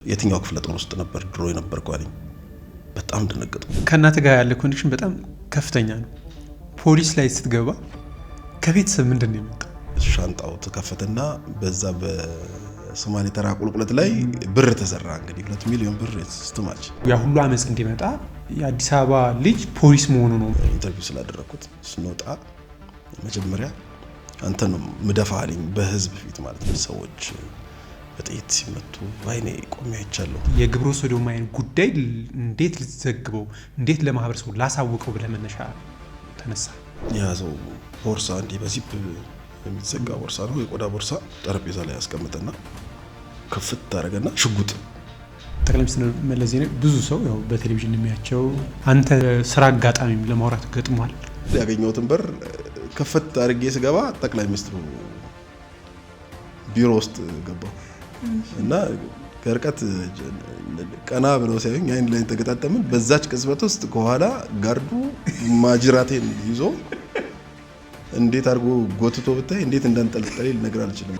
የትኛው ክፍለ ጦር ውስጥ ነበር ድሮ የነበርኩ አለኝ። በጣም ደነገጥኩ። ከእናት ጋር ያለ ኮኔክሽን በጣም ከፍተኛ ነው። ፖሊስ ላይ ስትገባ ከቤተሰብ ምንድን ነው የመጣው? ሻንጣው ተከፈተና በዛ በሶማሌ ተራ ቁልቁለት ላይ ብር ተሰራ። እንግዲህ 2 ሚሊዮን ብር ስትማች ያ ሁሉ አመጽ እንዲመጣ የአዲስ አበባ ልጅ ፖሊስ መሆኑ ነው። ኢንተርቪው ስላደረኩት ስንወጣ መጀመሪያ አንተ ነው ምደፋልኝ በህዝብ ፊት ማለት ነው። ሰዎች በጥይት ሲመቱ ባይኔ ቆሜ አይቻለሁ። የግብረ ሰዶማዊን ጉዳይ እንዴት ልትዘግበው እንዴት ለማህበረሰቡ ላሳውቀው ብለህ መነሻ ተነሳ? ያዘው ቦርሳ እንዲህ በዚፕ የሚዘጋ ቦርሳ ነው፣ የቆዳ ቦርሳ ጠረጴዛ ላይ ያስቀምጠና ከፍት ታረገና ሽጉጥ። ጠቅላይ ሚኒስትር መለስ ዜናዊ ብዙ ሰው ያው በቴሌቪዥን የሚያቸው አንተ ስራ አጋጣሚ ለማውራት ገጥሟል። ያገኘሁትን በር ከፍት አድርጌ ስገባ ጠቅላይ ሚኒስትሩ ቢሮ ውስጥ ገባሁ እና ከርቀት ቀና ብለው ሲያዩኝ አይን ላይ ተገጣጠምን። በዛች ቅጽበት ውስጥ ከኋላ ጋርዱ ማጅራቴን ይዞ እንዴት አድርጎ ጎትቶ ብታይ እንዴት እንዳንጠልጠለኝ ልነግር አልችልም።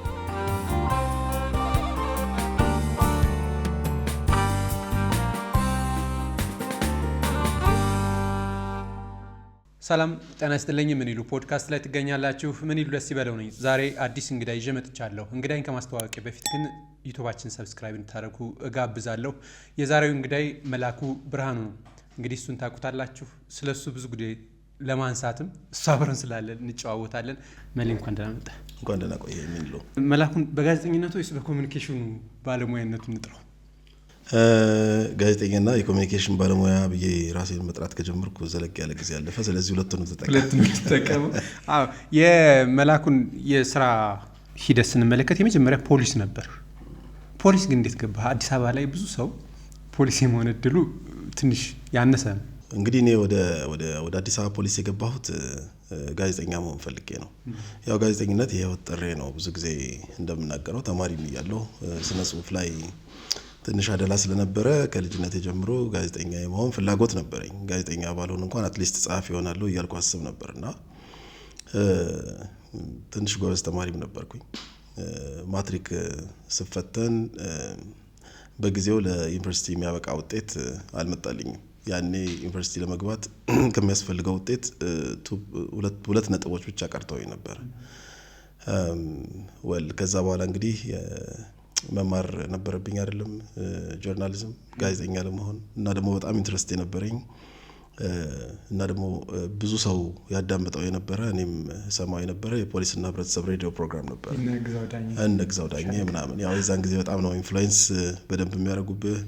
ሰላም ጤና ይስጥልኝ። ምን ይሉ ፖድካስት ላይ ትገኛላችሁ። ምን ይሉ ደስ ይበለው ነኝ። ዛሬ አዲስ እንግዳ ይዤ መጥቻለሁ። እንግዳይን ከማስተዋወቅ በፊት ግን ዩቲዩባችን ሰብስክራይብ እንድታደርጉ እጋብዛለሁ። የዛሬው እንግዳይ መላኩ ብርሃኑ ነው። እንግዲህ እሱን ታውቁታላችሁ። ስለሱ ብዙ ጉዳይ ለማንሳትም እሱ አብረን ስላለን እንጨዋወታለን። መሌ እንኳን ደህና መጣ። እንኳን ደህና ቆየ። ምን ይሉ መላኩን በጋዜጠኝነቱ ወይስ በኮሚኒኬሽኑ ባለሙያነቱ እንጥራው? ጋዜጠኛና የኮሚኒኬሽን ባለሙያ ብዬ ራሴን መጥራት ከጀመርኩ ዘለግ ያለ ጊዜ ያለፈ። ስለዚህ ሁለቱንም ተጠቀሙ። አዎ፣ የመላኩን የስራ ሂደት ስንመለከት የመጀመሪያ ፖሊስ ነበር። ፖሊስ ግን እንዴት ገባ? አዲስ አበባ ላይ ብዙ ሰው ፖሊስ የመሆን እድሉ ትንሽ ያነሰ ነው። እንግዲህ እኔ ወደ አዲስ አበባ ፖሊስ የገባሁት ጋዜጠኛ መሆን ፈልጌ ነው። ያው ጋዜጠኝነት የህይወት ጥሬ ነው። ብዙ ጊዜ እንደምናገረው ተማሪም እያለሁ ስነ ጽሁፍ ላይ ትንሽ አደላ ስለነበረ ከልጅነት ጀምሮ ጋዜጠኛ የመሆን ፍላጎት ነበረኝ። ጋዜጠኛ ባልሆን እንኳን አትሊስት ጸሐፊ ይሆናለሁ እያልኩ አስብ ነበርና ትንሽ ጎበዝ ተማሪም ነበርኩኝ። ማትሪክ ስፈተን በጊዜው ለዩኒቨርሲቲ የሚያበቃ ውጤት አልመጣልኝም። ያኔ ዩኒቨርሲቲ ለመግባት ከሚያስፈልገው ውጤት 2 ነጥቦች ብቻ ቀርተውኝ ነበር። ከዛ በኋላ እንግዲህ መማር ነበረብኝ አይደለም ጆርናሊዝም ጋዜጠኛ ለመሆን እና ደግሞ በጣም ኢንትረስት የነበረኝ እና ደግሞ ብዙ ሰው ያዳምጠው የነበረ እኔም ሰማው የነበረ የፖሊስና ህብረተሰብ ሬዲዮ ፕሮግራም ነበር። እነግዛው ዳኜ ምናምን ያው የዛን ጊዜ በጣም ነው ኢንፍሉዌንስ በደንብ የሚያደርጉብህ።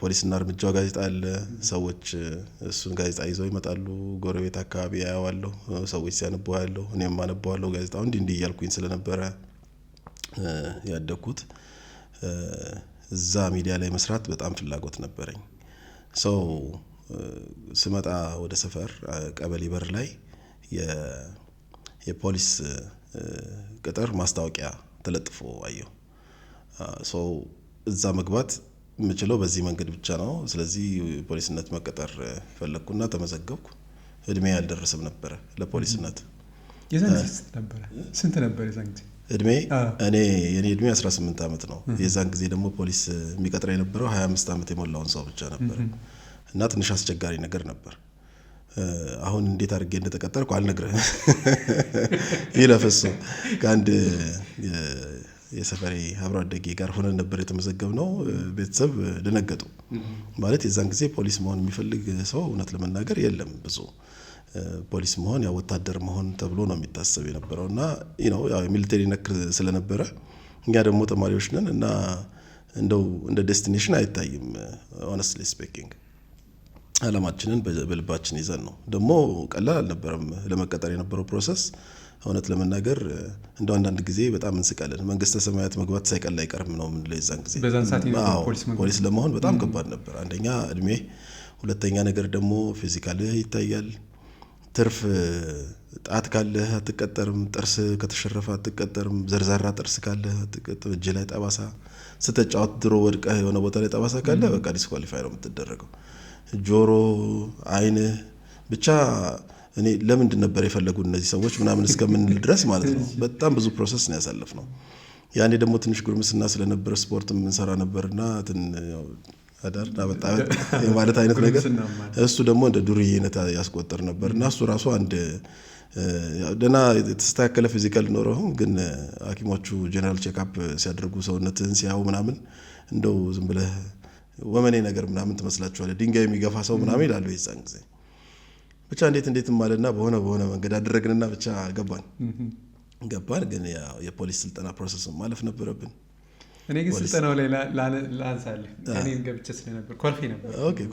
ፖሊስና እርምጃው ጋዜጣ አለ። ሰዎች እሱን ጋዜጣ ይዘው ይመጣሉ። ጎረቤት አካባቢ ያያዋለሁ፣ ሰዎች ሲያነቡ ያለው እኔም አነባዋለሁ። ጋዜጣው እንዲህ እያልኩኝ ስለነበረ ያደኩት እዛ ሚዲያ ላይ መስራት በጣም ፍላጎት ነበረኝ። ሰው ስመጣ ወደ ሰፈር ቀበሌ በር ላይ የፖሊስ ቅጥር ማስታወቂያ ተለጥፎ አየሁ። ሰው እዛ መግባት የምችለው በዚህ መንገድ ብቻ ነው። ስለዚህ ፖሊስነት መቀጠር ፈለግኩና ተመዘገብኩ። እድሜ ያልደረሰም ነበረ ለፖሊስነት። የዛን ስንት ነበር የዛን ጊዜ እድሜ? የኔ እድሜ 18 ዓመት ነው። የዛን ጊዜ ደግሞ ፖሊስ የሚቀጥረው የነበረው 25 ዓመት የሞላውን ሰው ብቻ ነበር እና ትንሽ አስቸጋሪ ነገር ነበር። አሁን እንዴት አድርጌ እንደተቀጠርኩ አልነግርህም። ይለፈሱ ከአንድ የሰፈሬ አብሮ አደጌ ጋር ሆነን ነበር የተመዘገብነው። ቤተሰብ ደነገጡ። ማለት የዛን ጊዜ ፖሊስ መሆን የሚፈልግ ሰው እውነት ለመናገር የለም ብዙ። ፖሊስ መሆን ያው ወታደር መሆን ተብሎ ነው የሚታሰብ የነበረው እና ያው ሚሊተሪ ነክ ስለነበረ እኛ ደግሞ ተማሪዎች ነን እና እንደው እንደ ዴስቲኔሽን አይታይም። ሆነስትሊ ስፒኪንግ አላማችንን በልባችን ይዘን ነው። ደግሞ ቀላል አልነበረም ለመቀጠር የነበረው ፕሮሰስ። እውነት ለመናገር እንደው አንዳንድ ጊዜ በጣም እንስቃለን። መንግስተ ሰማያት መግባት ሳይቀል አይቀርም ነው ምን ላይ ዛን ጊዜ ፖሊስ ለመሆን በጣም ከባድ ነበር። አንደኛ እድሜ፣ ሁለተኛ ነገር ደግሞ ፊዚካል ይታያል። ትርፍ ጣት ካለህ አትቀጠርም። ጥርስ ከተሸረፈ አትቀጠርም። ዘርዛራ ጥርስ ካለህ አትቀጠርም። እጅ ላይ ጠባሳ ስትጫወት ድሮ ወድቀህ የሆነ ቦታ ላይ ጠባሳ ካለ በቃ ዲስኳሊፋይ ነው የምትደረገው። ጆሮ፣ አይንህ ብቻ እኔ ለምንድን ነበር የፈለጉ እነዚህ ሰዎች ምናምን እስከምንል ድረስ ማለት ነው። በጣም ብዙ ፕሮሰስ ነው ያሳለፍነው ያኔ ደግሞ ትንሽ ጉርምስና ስለነበረ ስፖርትም እንሰራ ነበርና አዳር ዳበጣበት የማለት አይነት ነገር እሱ ደግሞ እንደ ዱርዬነት ያስቆጠር ነበርና እሱ ራሱ አንድ ደና የተስተካከለ ፊዚካል ኖረው ግን ሐኪሞቹ ጀነራል ቼክአፕ ሲያደርጉ ሰውነትን ሲያዩ ምናምን እንደው ዝም ብለህ ወመኔ ነገር ምናምን ትመስላችኋለህ ድንጋይ የሚገፋ ሰው ምናምን ይላሉ የዛን ጊዜ ብቻ እንዴት ማለትና በሆነ መንገድ አደረግንና ብቻ ገባን ግን የፖሊስ ስልጠና ፕሮሰስ ማለፍ ነበረብን እኔ ግን ስልጠናው ላይ ላንሳለህ እኔም ገብቼ ስለነበር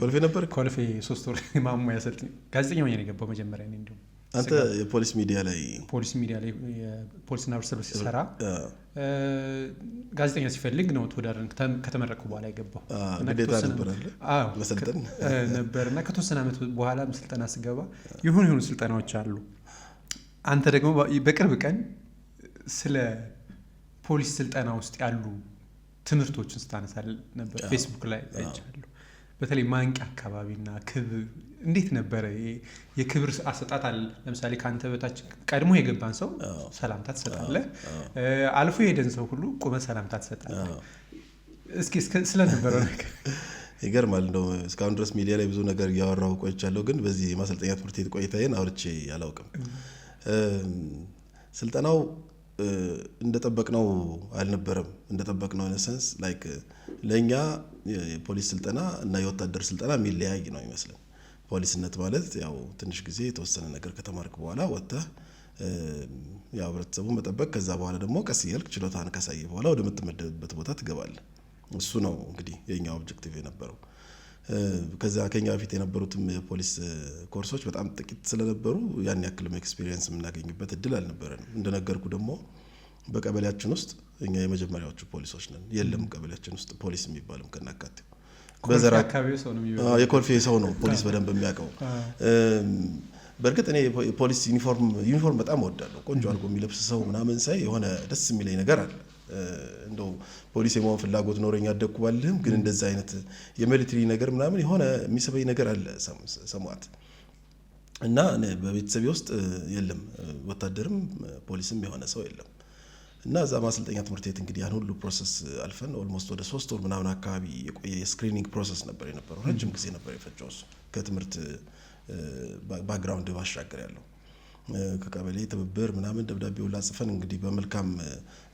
ኮልፌ ነበር ኮልፌ 3 ወር ማሙያ ሰልጥኝ ጋዜጠኛ ሆኜ ነው የገባው መጀመሪያ እኔ እንደው አንተ የፖሊስ ሚዲያ ላይ የፖሊስና ህብረተሰብ ሲሰራ ጋዜጠኛ ሲፈልግ ነው ተወዳድረን ከተመረቁ በኋላ የገባው ግዴታ ነበር መሰልጠን ነበርና ከተወሰነ ዓመት በኋላ ስልጠና ስገባ የሆኑ ስልጠናዎች አሉ አንተ ደግሞ በቅርብ ቀን ስለ ፖሊስ ስልጠና ውስጥ ያሉ ትምህርቶችን ስታነሳል ነበር ፌስቡክ ላይ አይቻለሁ በተለይ ማንቂያ አካባቢና ክብር እንዴት ነበር የክብር አሰጣጥ አለ ለምሳሌ ካንተ በታች ቀድሞ የገባን ሰው ሰላምታ ትሰጣለህ አልፎ የሄደን ሰው ሁሉ ቆመ ሰላምታ ትሰጣለህ እስኪ ስለነበረው ነገር ይገርማል እንደው እስካሁን ድረስ ሚዲያ ላይ ብዙ ነገር ያወራው ቆይቻለሁ ግን በዚህ ማሰልጠኛ ትምህርት ቤት ቆይታዬን አውርቼ አላውቅም ስልጠናው እንደጠበቅነው አልነበረም እንደጠበቅነው ኢንሰንስ ላይክ ለኛ የፖሊስ ስልጠና እና የወታደር ስልጠና የሚለያይ ነው ይመስላል ፖሊስነት ማለት ያው ትንሽ ጊዜ የተወሰነ ነገር ከተማርክ በኋላ ወጥተህ ያው ህብረተሰቡን መጠበቅ ከዛ በኋላ ደግሞ ቀስ እያልክ ችሎታን ካሳየ በኋላ ወደ ምትመደብበት ቦታ ትገባለህ እሱ ነው እንግዲህ የኛ ኦብጀክቲቭ የነበረው ከዛ ከኛ በፊት የነበሩትም የፖሊስ ኮርሶች በጣም ጥቂት ስለነበሩ ያን ያክልም ኤክስፒሪየንስ የምናገኝበት እድል አልነበረንም እንደነገርኩ ደግሞ በቀበሌያችን ውስጥ እኛ የመጀመሪያዎቹ ፖሊሶች ነን የለም ቀበሌያችን ውስጥ ፖሊስ የሚባልም ከናካቴው በዘራ አካባቢ ሰው ነው የሚባለው የኮልፌ ሰው ነው ፖሊስ በደንብ የሚያውቀው በርግጥ እኔ ፖሊስ ዩኒፎርም በጣም እወዳለሁ ቆንጆ አድርጎ የሚለብስ ሰው ምናምን ሳይ የሆነ ደስ የሚለኝ ነገር አለ እንደው ፖሊስ የመሆን ፍላጎት ኖረኛ አደኩባልህም ግን እንደዛ አይነት የሚሊተሪ ነገር ምናምን የሆነ የሚስበኝ ነገር አለ ሰማት እና በቤተሰቤ ውስጥ የለም ወታደርም ፖሊስም የሆነ ሰው የለም እና እዛ ማሰልጠኛ ትምህርት ቤት እንግዲህ ያን ሁሉ ፕሮሰስ አልፈን ኦልሞስት ወደ 3 ወር ምናምን አካባቢ የቆየ የስክሪኒንግ ፕሮሰስ ነበር የነበረው ረጅም ጊዜ ነበር የፈጀው እሱ ከትምህርት ባክግራውንድ ባሻገር ያለው ከቀበሌ ትብብር ምናምን ደብዳቤው ላጽፈን እንግዲህ በመልካም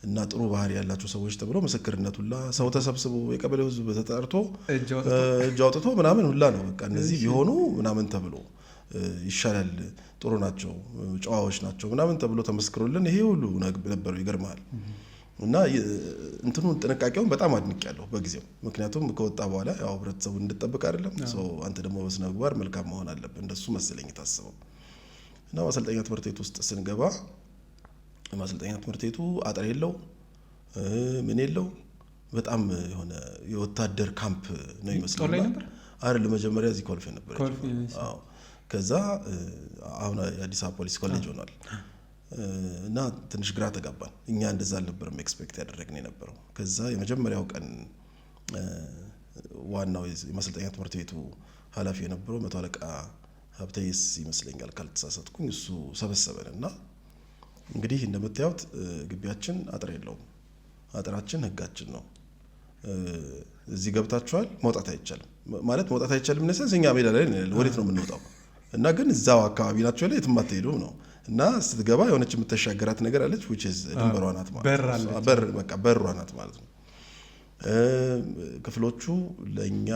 እና ጥሩ ባህሪ ያላቸው ሰዎች ተብሎ ምስክርነት ሁላ ሰው ተሰብስቦ የቀበሌው ህዝብ ተጣርቶ እጅ አውጥቶ ምናምን ሁላ ነው በቃ እነዚህ ቢሆኑ ምናምን ተብሎ ይሻላል ጥሩ ናቸው ጨዋዎች ናቸው ምናምን ተብሎ ተመስክሮልን ይሄ ሁሉ ነበር ይገርማል እና እንትኑን ጥንቃቄውን በጣም አድንቄያለሁ በጊዜው ምክንያቱም ከወጣ በኋላ ያው ህብረተሰቡን እንድጠብቅ አይደለም ሶ አንተ ደግሞ በስነ ምግባር መልካም መሆን አለበት እንደሱ መሰለኝ ታስበው እና ማሰልጠኛ ትምህርት ቤት ውስጥ ስንገባ ማሰልጠኛ ትምህርት ቤቱ አጥር የለው ምን የለው በጣም የሆነ የወታደር ካምፕ ነው ይመስላል አይደል ለመጀመሪያ እዚህ ኮልፌ ነበር አዎ ከዛ አሁን የአዲስ አበባ ፖሊስ ኮሌጅ ሆኗል እና ትንሽ ግራ ተጋባን እኛ እንደዛ አልነበረም ኤክስፔክት ያደረግነው የነበረው ከዛ የመጀመሪያው ቀን ዋናው የማሰልጠኛ ትምህርት ቤቱ ኃላፊ የነበረው መቶ አለቃ ሀብተይስ ይመስለኛል ካልተሳሳትኩኝ እሱ ሰበሰበንና እንግዲህ እንደምታዩት ግቢያችን አጥር የለውም አጥራችን ህጋችን ነው እዚህ ገብታችኋል መውጣት አይቻልም ማለት መውጣት አይቻልም ነሰንስ እኛ ሜዳ ላይ ወዴት ነው የምንወጣው እና ግን እዛው አካባቢ ናቸው ላይ የትም አትሄዱም ነው እና ስትገባ የሆነች የምትሻገራት ነገር አለች which is ድንበሯ ናት ማለት በቃ በሯ ናት ማለት ነው ክፍሎቹ ለኛ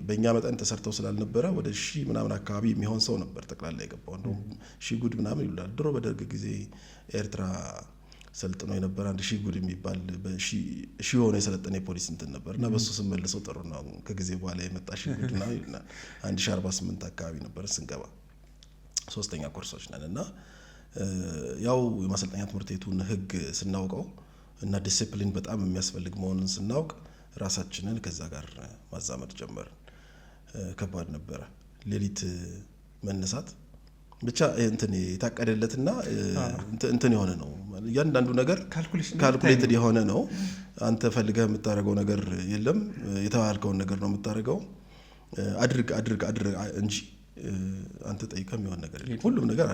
በእኛ መጠን ተሰርተው ስላልነበረ ወደ 1000 ምናምን አካባቢ የሚሆን ሰው ነበር ጠቅላላ የገባው እንደውም 1000 ጉድ ምናምን ይላል ድሮ በደርግ ጊዜ ኤርትራ ሰልጥኖ የነበረ 1000 ጉድ የሚባል በሺ ሆነ የሰለጠነ የፖሊስ እንትን ነበርና በሱ ስመልሰው ጥሩ ነው ከጊዜ በኋላ የመጣ 1000 ጉድ ነው 1048 አካባቢ ነበር ስንገባ ሶስተኛ ኮርሶች ነን እና ያው የማሰልጠኛ ትምህርት ቤቱን ህግ ስናውቀው እና ዲሲፕሊን በጣም የሚያስፈልግ መሆኑን ስናውቅ ራሳችንን ከዛ ጋር ማዛመድ ጀመርን ከባድ ነበረ ሌሊት መነሳት ብቻ እንትን የታቀደለትና እንትን የሆነ ነው ያንዳንዱ ነገር ካልኩሌትድ የሆነ ነው አንተ ፈልገህ የምታረገው ነገር የለም የተባልከውን ነገር ነው የምታረገው አድርግ እንጂ አንተ ጠይቀህ የሚሆን ነገር የለም ሁሉም ነገር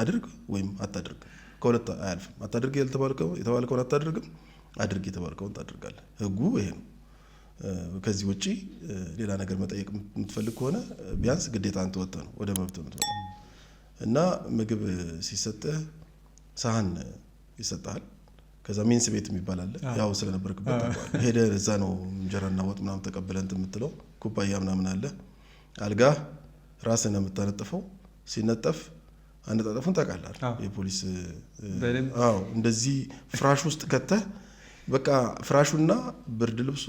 አድርግ ወይም አታድርግ ከሁለት አያልፍም አታድርግ የተባልከውን አታድርግም አድርግ የተባልከውን ታደርጋለህ። ህጉ ይሄ ነው። ከዚህ ውጪ ሌላ ነገር መጠየቅ የምትፈልግ ከሆነ ቢያንስ ግዴታ አንተ ወጥተህ ነው ወደ መብት የምትመጣው። እና ምግብ ሲሰጥህ ሳህን ይሰጣል። ከዛ ሚንስ ቤት የሚባል አለ። ያው ስለነበርክበት ታውቃለህ። ሄደህ እዛ ነው እንጀራና ወጥ ምናምን ተቀብለህ እንትን የምትለው። ኩባያ ምናምን አለ። አልጋ ራስህ ነው የምታነጥፈው። ሲነጠፍ አነጣጠፉን ታውቃለህ። የፖሊስ እንደዚህ ፍራሽ ውስጥ ከተህ በቃ ፍራሹና ብርድ ልብሱ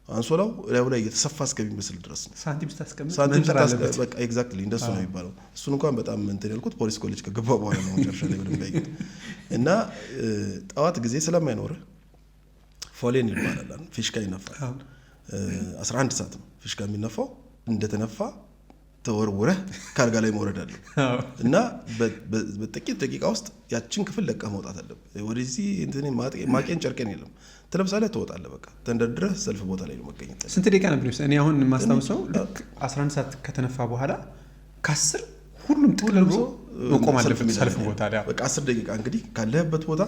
አንሶላው ላይ እየተሰፋ እስከሚመስል ድረስ ነው። ሳንቲም ስታስቀምጥ በቃ ኤግዛክትሊ እንደሱ ነው የሚባለው። እሱን እንኳን በጣም እንትን ያልኩት ፖሊስ ኮሌጅ ከገባ በኋላ ነው መጨረሻ ላይ በደንብ ያየሁት። እና ጠዋት ጊዜ ስለማይኖርህ ፎሌን ይባላል። ፊሽካ ይነፋል። 11 ሰዓት ነው ፊሽካ የሚነፋው። እንደተነፋ ተወርውረህ ካልጋ ላይ መውረድ አለ እና በጥቂት ደቂቃ ውስጥ ያችን ክፍል ለቀህ መውጣት አለብህ። ወደዚህ እንትን ማቄን ጨርቄን የለም ትለብሳለህ፣ ትወጣለህ። በቃ ተንደርድረህ ሰልፍ ቦታ ላይ ነው መገኘት። ስንት ደቂቃ ነበር? እኔ አሁን የማስታውሰው ልክ 11 ሰዓት ከተነፋ በኋላ ከ10 ሁሉም ጥቅልል ብሎ መቆም አለበት ሰልፍ ቦታ ላይ። በቃ 10 ደቂቃ እንግዲህ ካለህበት ቦታ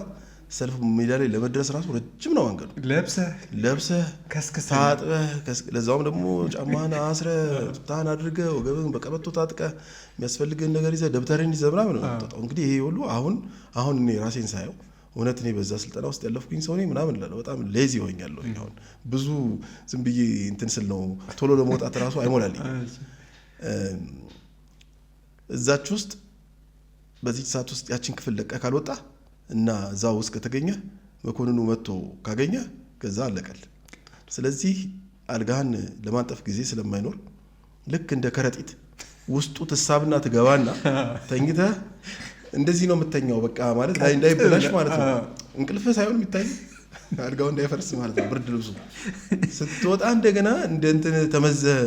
ሰልፍ ሜዳ ላይ ለመድረስ ራሱ ረጅም ነው መንገዱ። ለብሰህ ታጥበህ ለዛውም ደግሞ ጫማህን አስረህ ታህን አድርገህ ወገብህን በቀበቶ ታጥቀህ የሚያስፈልግህን ነገር ይዘህ ደብተርህን ይዘህ ምናምን ነው የምትወጣው። እንግዲህ ይሄ ሁሉ አሁን እኔ ራሴን ሳየው እውነት እኔ በዛ ስልጠና ውስጥ ያለፍኩኝ ሰው ነኝ ምናምን እላለሁ። በጣም ሌዚ ሆኛለሁ። አሁን ብዙ ዝም ብዬ እንትን ስል ነው ቶሎ ለመውጣት ራሱ አይሞላልኝ። እዛች ውስጥ በዚህ ሰዓት ውስጥ ያችን ክፍል ለቀህ ካልወጣ እና እዛው ውስጥ ከተገኘ መኮንኑ መጥቶ ካገኘ ከዛ አለቀል። ስለዚህ አልጋህን ለማንጠፍ ጊዜ ስለማይኖር ልክ እንደ ከረጢት ውስጡ ትሳብና ትገባና ተኝተህ እንደዚህ ነው የምተኛው። በቃ ማለት ላይ እንዳይበላሽ ማለት ነው። እንቅልፍ ሳይሆን የሚታይ አልጋው እንዳይፈርስ ማለት ነው። ብርድ ልብሱ ስትወጣ እንደገና እንደ እንትን ተመዘህ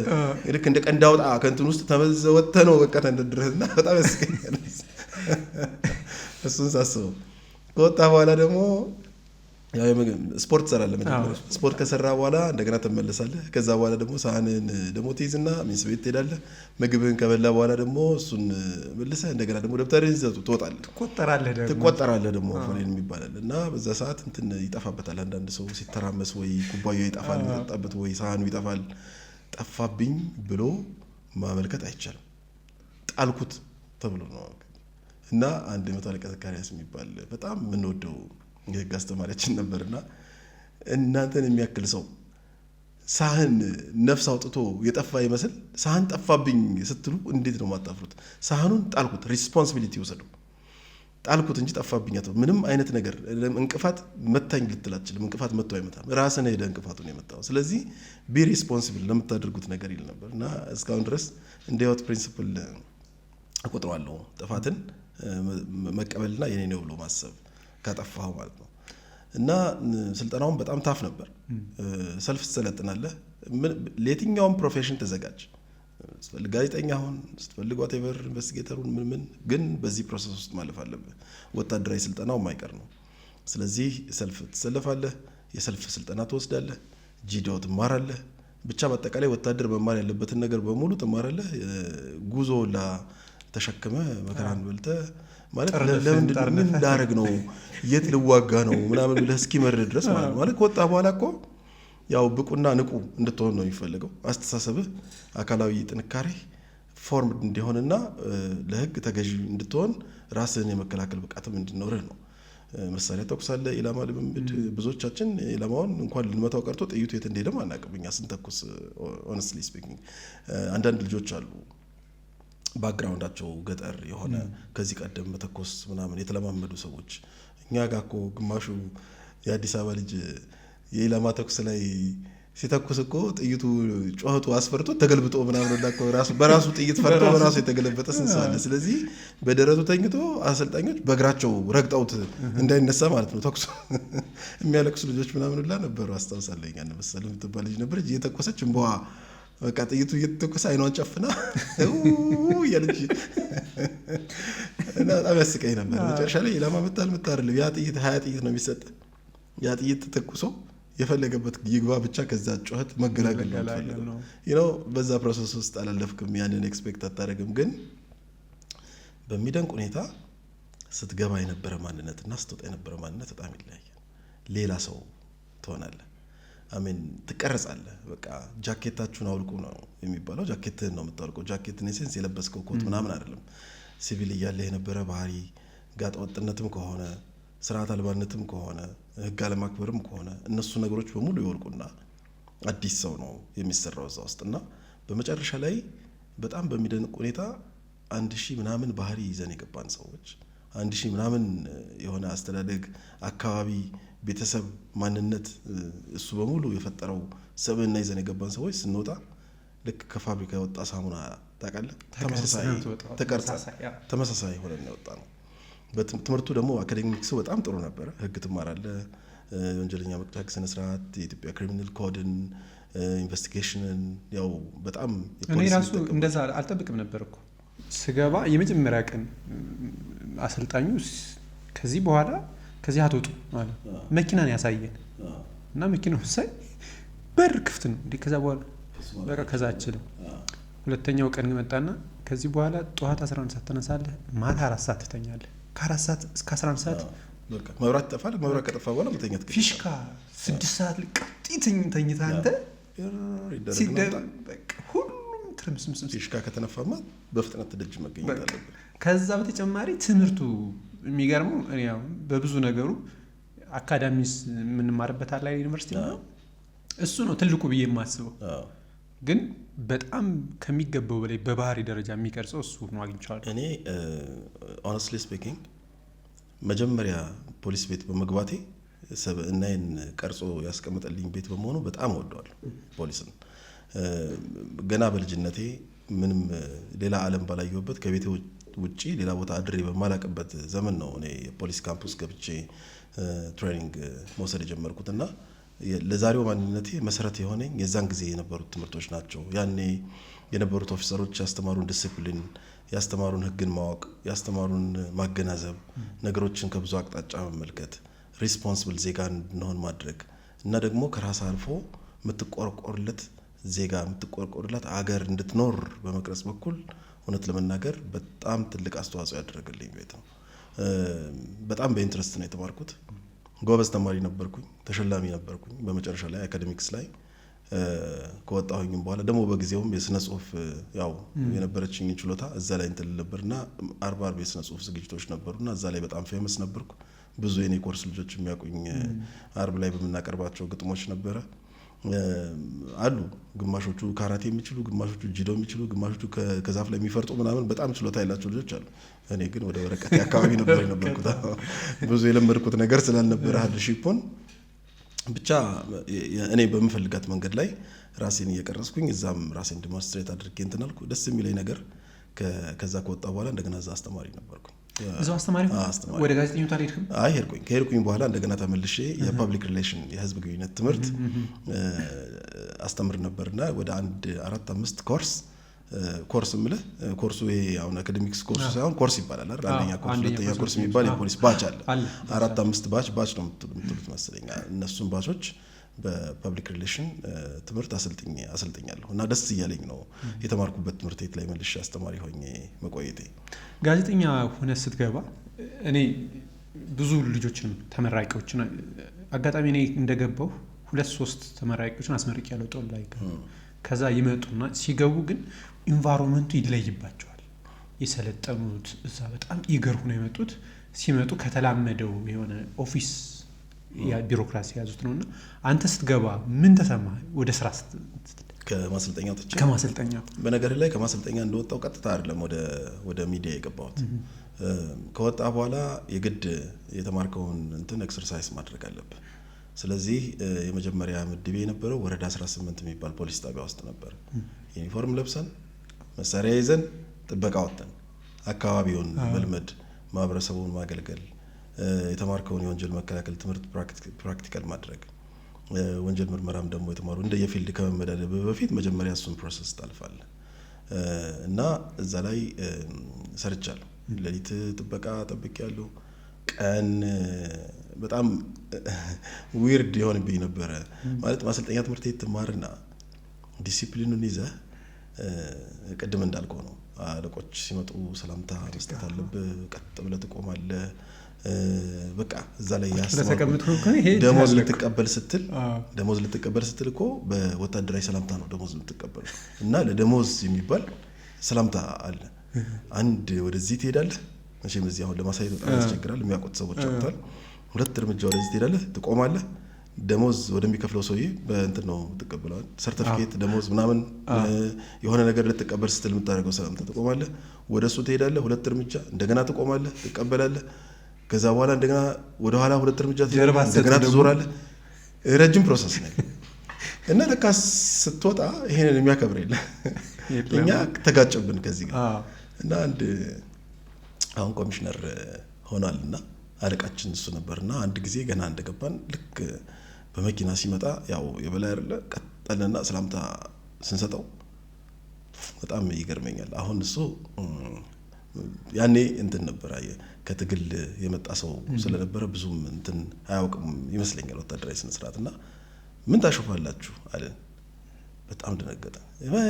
ልክ እንደ ቀንዳውጣ ከእንትን ውስጥ ተመዘህ ወጥተህ ነው በቃ ተንደድረህና በጣም ያስቀኛል እሱን ሳስበው። ከወጣ በኋላ ደግሞ ስፖርት ትሰራለህ። ስፖርት ከሰራ በኋላ እንደገና ትመለሳለህ። ከዛ በኋላ ደግሞ ሳህንን ደግሞ ትይዝና ሚንስ ቤት ትሄዳለህ። ምግብህን ከበላ በኋላ ደግሞ እሱን መልሰህ እንደገና ደግሞ ደብተርህን ይዘህ ትወጣለህ። ትቆጠራለህ ደግሞ ፎሌን የሚባላል እና በዛ ሰዓት እንትን ይጠፋበታል። አንዳንድ ሰው ሲተራመስ ወይ ኩባያው ይጠፋል የሚጠጣበት ወይ ሳህኑ ይጠፋል። ጠፋብኝ ብሎ ማመልከት አይቻልም። ጣልኩት ተብሎ ነው። እና አንድ መቶ አለቃ ዘካሪያስ የሚባል በጣም የምንወደው የህግ አስተማሪያችን ነበርና እናንተን የሚያክል ሰው ሳህን ነፍስ አውጥቶ የጠፋ ይመስል ሳህን ጠፋብኝ ስትሉ እንዴት ነው ማጣፍሩት? ሳህኑን ጣልኩት፣ ሪስፖንሲቢሊቲ ወሰደው። ጣልኩት እንጂ ጠፋብኝ አትበል። ምንም አይነት ነገር እንቅፋት መታኝ ልትል አትችልም። እንቅፋት መጥቶ አይመጣም። ራስህ ሄደህ እንቅፋቱን የመጣው። ስለዚህ ቢ ሪስፖንሲብል ለምታደርጉት ነገር ይል ነበር እና እስካሁን ድረስ እንደ ህይወት ፕሪንሲፕል እቆጥረዋለሁ። ጥፋትን መቀበልና የኔ ነው ብሎ ማሰብ ካጠፋው ማለት ነው። እና ስልጠናውን በጣም ታፍ ነበር። ሰልፍ ትሰለጥናለህ። ለየትኛውም ፕሮፌሽን ተዘጋጅ። ስትፈልግ ጋዜጠኛ ሁን፣ ስትፈልግ ዋቴቨር ኢንቨስቲጌተሩን ምን ግን በዚህ ፕሮሰስ ውስጥ ማለፍ አለብህ። ወታደራዊ ስልጠናው የማይቀር ነው። ስለዚህ ሰልፍ ትሰለፋለህ፣ የሰልፍ ስልጠና ትወስዳለህ፣ ጂዶ ትማራለህ። ብቻ በአጠቃላይ ወታደር መማር ያለበትን ነገር በሙሉ ትማራለህ። ጉዞ ተሸክመ መከራን በልተ ማለት ለምንድን ምን ላደርግ ነው የት ልዋጋ ነው ምናምን ብለህ እስኪመርህ ድረስ ማለት ነው። ማለት ከወጣ በኋላ እኮ ያው ብቁና ንቁ እንድትሆን ነው የሚፈልገው። አስተሳሰብህ፣ አካላዊ ጥንካሬ ፎርም እንዲሆንና ለህግ ተገዢ እንድትሆን ራስህን የመከላከል ብቃትም እንዲኖርህ ነው። መሳሪያ ተኩሳለህ፣ ኢላማ ልምምድ። ብዙዎቻችን ኢላማውን እንኳን ልንመታው ቀርቶ ጥይቱ የት እንደሄደም አናውቅም እኛ ስንተኩስ። ሆነስትሊ ስፒኪንግ አንዳንድ ልጆች አሉ ባክግራውንዳቸው ገጠር የሆነ ከዚህ ቀደም መተኮስ ምናምን የተለማመዱ ሰዎች። እኛ ጋር እኮ ግማሹ የአዲስ አበባ ልጅ የኢላማ ተኩስ ላይ ሲተኩስ እኮ ጥይቱ ጮኸቱ አስፈርቶ ተገልብጦ ምናምን እኮ በራሱ ጥይት ፈርቶ በራሱ የተገለበጠ ስንሳለ። ስለዚህ በደረቱ ተኝቶ አሰልጣኞች በእግራቸው ረግጠውት እንዳይነሳ ማለት ነው ተኩሱ። የሚያለቅሱ ልጆች ምናምን ሁላ ነበሩ አስታውሳለሁ። ያን መሰለ የምትባል ልጅ ነበረች እየተኮሰች እንበዋ በቃ ጥይቱ እየተተኮሰ አይኗን ጨፍና እያለች እና በጣም ያስቀኝ ነበር። መጨረሻ ላይ ኢላማ ምታል ያ ጥይት 20 ጥይት ነው የሚሰጥ። ያ ጥይት ተተኩሶ የፈለገበት ይግባ ብቻ ከዛ ጩኸት መገላገል ነው ነው። በዛ ፕሮሰስ ውስጥ አላለፍክም፣ ያንን ኤክስፔክት አታደርግም። ግን በሚደንቅ ሁኔታ ስትገባ የነበረ ማንነትና ስትወጣ የነበረ ማንነት በጣም ይለያያል። ሌላ ሰው ትሆናለህ። አሜን ትቀረጻለህ። በቃ ጃኬታችሁን አውልቁ ነው የሚባለው። ጃኬትህን ነው የምታወልቀው። ጃኬት ኔሴንስ የለበስከው ኮት ምናምን አይደለም። ሲቪል እያለ የነበረ ባህሪ ጋጠ ወጥነትም ከሆነ ስርዓት አልባነትም ከሆነ ህግ አለማክበርም ከሆነ እነሱ ነገሮች በሙሉ ይወልቁና አዲስ ሰው ነው የሚሰራው እዛ ውስጥ እና በመጨረሻ ላይ በጣም በሚደንቅ ሁኔታ 1000 ምናምን ባህሪ ይዘን የገባን ሰዎች 1000 ምናምን የሆነ አስተዳደግ፣ አካባቢ፣ ቤተሰብ፣ ማንነት እሱ በሙሉ የፈጠረው ሰብዕና ይዘን የገባን ሰዎች ስንወጣ ልክ ከፋብሪካ የወጣ ሳሙና ታውቃለህ፣ ተመሳሳይ ሆነን የወጣ ነው። ትምህርቱ ደግሞ አካዴሚክሱ በጣም ጥሩ ነበረ። ህግ ትማራለህ፣ የወንጀለኛ መቅጫ ህግ ስነ ስርዓት፣ የኢትዮጵያ ክሪሚናል ኮድን፣ ኢንቨስቲጌሽንን ያው በጣም እኔ ራሱ እንደዛ አልጠብቅም ነበር እኮ ስገባ የመጀመሪያ ቀን አሰልጣኙ ከዚህ በኋላ ከዚህ አትወጡ ማለት መኪናን ያሳየን እና መኪናው ሳይ በር ክፍት ነው እንዴ ከዛ በኋላ በቃ ከዛ አችልም። ሁለተኛው ቀን መጣና ከዚህ በኋላ ጠዋት 11 ሰዓት ተነሳለህ፣ ማታ 4 ሰዓት ትተኛለህ። ከ4 ሰዓት እስከ 11 ሰዓት በቃ መብራት ይጠፋል። መብራት ከጠፋ በኋላ መተኛት ፊሽካ 6 ሰዓት ቀጥይተኝ ተኝታ አንተ ሲደር በቃ ሁሉም ትርምስምስም። ፊሽካ ከተነፋማ በፍጥነት ደጅ መገኘት አለበት። ከዛ በተጨማሪ ትምህርቱ የሚገርመው እኔ ያው በብዙ ነገሩ አካዳሚስ የምንማርበት አለ ዩኒቨርሲቲ ነው እሱ ነው ትልቁ ብዬ የማስበው። ግን በጣም ከሚገባው በላይ በባህሪ ደረጃ የሚቀርጸው እሱ ነው አግኝቻለሁ። እኔ honestly speaking መጀመሪያ ፖሊስ ቤት በመግባቴ ሰብዕናዬን ቀርጾ ያስቀመጠልኝ ቤት በመሆኑ በጣም እወደዋለሁ ፖሊስን። ገና በልጅነቴ ምንም ሌላ ዓለም ባላየሁበት ከቤቴ ውጪ ሌላ ቦታ አድሬ በማላቅበት ዘመን ነው እኔ የፖሊስ ካምፕስ ገብቼ ትሬኒንግ መውሰድ የጀመርኩትና ለዛሬው ማንነቴ መሰረት የሆነኝ የዛን ጊዜ የነበሩት ትምህርቶች ናቸው። ያኔ የነበሩት ኦፊሰሮች ያስተማሩን ዲሲፕሊን፣ ያስተማሩን ህግን ማወቅ፣ ያስተማሩን ማገናዘብ፣ ነገሮችን ከብዙ አቅጣጫ መመልከት፣ ሪስፖንሲብል ዜጋ እንድንሆን ማድረግ እና ደግሞ ከራስ አልፎ የምትቆረቆርለት ዜጋ የምትቆረቆርላት አገር እንድትኖር በመቅረጽ በኩል እውነት ለመናገር በጣም ትልቅ አስተዋጽኦ ያደረገልኝ ቤት ነው። በጣም በኢንትረስት ነው የተማርኩት። ጎበዝ ተማሪ ነበርኩኝ፣ ተሸላሚ ነበርኩኝ። በመጨረሻ ላይ አካዴሚክስ ላይ ከወጣሁኝም በኋላ ደግሞ በጊዜውም የስነ ጽሁፍ ያው የነበረችኝ ችሎታ እዛ ላይ እንትን ነበርና 40 የስነ ጽሁፍ ዝግጅቶች ነበሩና እዛ ላይ በጣም ፌመስ ነበርኩ። ብዙ የኔ ኮርስ ልጆች የሚያውቁኝ አርብ ላይ በምናቀርባቸው ግጥሞች ነበረ አሉ። ግማሾቹ ካራቴ የሚችሉ፣ ግማሾቹ ጂዶ የሚችሉ፣ ግማሾቹ ከዛፍ ላይ የሚፈርጡ ምናምን በጣም ችሎታ ያላቸው ልጆች አሉ። እኔ ግን ወደ ወረቀት አካባቢ ነበር የነበርኩት። ብዙ የለመድኩት ነገር ስላልነበረ ሀልሺፑን ብቻ እኔ በምፈልጋት መንገድ ላይ ራሴን እየቀረስኩኝ እዛም ራሴን ዲሞንስትሬት አድርጌ እንትን አልኩ። ደስ የሚለኝ ነገር ከዛ ከወጣ በኋላ እንደገና እዛ አስተማሪ ነበርኩኝ። እዛው አስተማሪ ወደ ጋዜጠኝነት አልሄድክም? አይ ከሄድኩኝ በኋላ እንደገና ተመልሼ የፐብሊክ ሪሌሽን የህዝብ ግንኙነት ትምህርት አስተምር ነበርና ወደ 4-5 ኮርስ ምልህ ኮርሱ ይሄ አሁን አካዴሚክስ ኮርስ ሳይሆን ኮርስ ይባላል አይደል? አንደኛ ኮርስ፣ ሁለተኛ ኮርስ የሚባል የፖሊስ ባች አለ። 4-5 ባች ነው የምትሉት መሰለኝ። እነሱም ባቾች በፐብሊክ ሪሌሽን ትምህርት አሰልጥኛለሁ እና ደስ እያለኝ ነው የተማርኩበት ትምህርት ቤት ላይ መልሼ አስተማሪ ሆኜ መቆየቴ። ጋዜጠኛ ሆነ ስትገባ እኔ ብዙ ልጆችን ተመራቂዎችን አጋጣሚ እኔ እንደገባው 2-3 ተመራቂዎችን አስመርቄያለሁ ጦል ላይ። ከዛ ይመጡና ሲገቡ ግን ኢንቫይሮንመንቱ ይለይባቸዋል። የሰለጠኑት እዛ በጣም ኢገር ሆነው የመጡት ሲመጡ ከተላመደው የሆነ ኦፊስ ቢሮክራሲ ያዙት ነውና አንተ ስትገባ ምን ተሰማ? ወደ ስራ ከማሰልጠኛው በነገር ላይ ከማሰልጠኛ እንደወጣው ቀጥታ አይደለም ወደ ሚዲያ የገባሁት። ከወጣ በኋላ የግድ የተማርከውን እንትን ኤክሰርሳይዝ ማድረግ አለብህ። ስለዚህ የመጀመሪያ ምድቤ የነበረው ወረዳ 18 የሚባል ፖሊስ ጣቢያ ውስጥ ነበር። ዩኒፎርም ለብሰን መሳሪያ ይዘን ጥበቃ ወጥተን አካባቢውን መልመድ፣ ማህበረሰቡን ማገልገል፣ የተማርከውን የወንጀል መከላከል ትምህርት ፕራክቲካል ማድረግ፣ ወንጀል ምርመራም ደግሞ የተማሩ እንደ የፊልድ ከመመደብ በፊት መጀመሪያ እሱን ፕሮሰስ ታልፋለህ እና እዛ ላይ ሰርቻለሁ። ሌሊት ጥበቃ ጠብቄያለሁ። ቀን በጣም ዊርድ የሆንብኝ ነበረ። ማለት ማሰልጠኛ ትምህርት ቤት ትማርና ዲሲፕሊኑን ይዘህ ቅድም እንዳልከው ነው። አለቆች ሲመጡ ሰላምታ መስጠት አለብህ። ቀጥ ብለህ ትቆማለህ። በቃ እዛ ላይ ደሞዝ ልትቀበል ስትል እኮ በወታደራዊ ሰላምታ ነው ደሞዝ ልትቀበል እና ለደሞዝ የሚባል ሰላምታ አለ። አንድ ወደዚህ ትሄዳለህ እሺ እዚህ አሁን ለማሳየት በጣም ያስቸግራል የሚያውቁት ሰዎች አጥቷል። ሁለት እርምጃ ወደዚህ ትሄዳለህ ትቆማለህ ደሞዝ ወደሚከፍለው ሰውዬ በእንትን ነው ተቀበለው ሰርቲፊኬት ደሞዝ ምናምን የሆነ ነገር ልትቀበል ስትል የምታደርገው ሰላምታ ትቆማለህ ወደሱ ትሄዳለህ ሁለት እርምጃ እንደገና ትቆማለህ ትቀበላለህ ከዛ በኋላ እንደገና ወደ ኋላ ሁለት እርምጃ ትሄዳለህ እንደገና ትዞራለህ ረጅም ፕሮሰስ ነው እና ለካስ ስትወጣ ይሄንን የሚያከብር የለ እኛ ተጋጨብን ከዚህ ጋር እና አንድ አሁን ኮሚሽነር ሆኗልና አለቃችን እሱ ነበርና አንድ ጊዜ ገና እንደገባን ልክ በመኪና ሲመጣ ያው የበላይ አይደለ ቀጠለና ሰላምታ ስንሰጠው በጣም ይገርመኛል። አሁን እሱ ያኔ እንትን ነበር ከትግል የመጣ ሰው ስለነበረ ብዙም እንትን አያውቅም ይመስለኛል ወታደራዊ ስነ ስርዓትና ምን ታሾፋላችሁ አለን። በጣም ደነገጠ።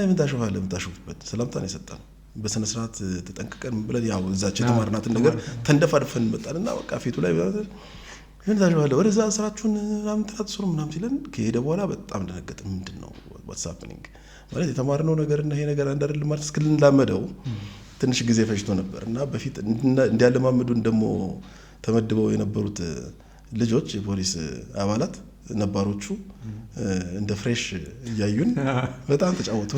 ምን ታሾፋለህ ምን ታሾፍበት ሰላምታ ነው የሰጠን በስነ ስርዓት ተጠንቅቀን ብለን ያው እዛች የተማርናትን ነገር ተንደፋድፈን መጣልና በቃ ፊቱ ላይ ምን ታሾፋለህ ወደዛ ስራችሁን ምናምን ተራጥሱሩ ምናምን ሲለን ከሄደ በኋላ በጣም ደነገጠ። ምንድነው what's happening ማለት የተማርነው ነገርና ይሄ ነገር አንድ አይደለም ማለት እስክንላመደው ትንሽ ጊዜ ፈጅቶ ነበርና በፊት እንዲያለማመዱን ደግሞ ተመድበው የነበሩት ልጆች የፖሊስ አባላት ነባሮቹ እንደ ፍሬሽ እያዩን በጣም ተጫወቱ።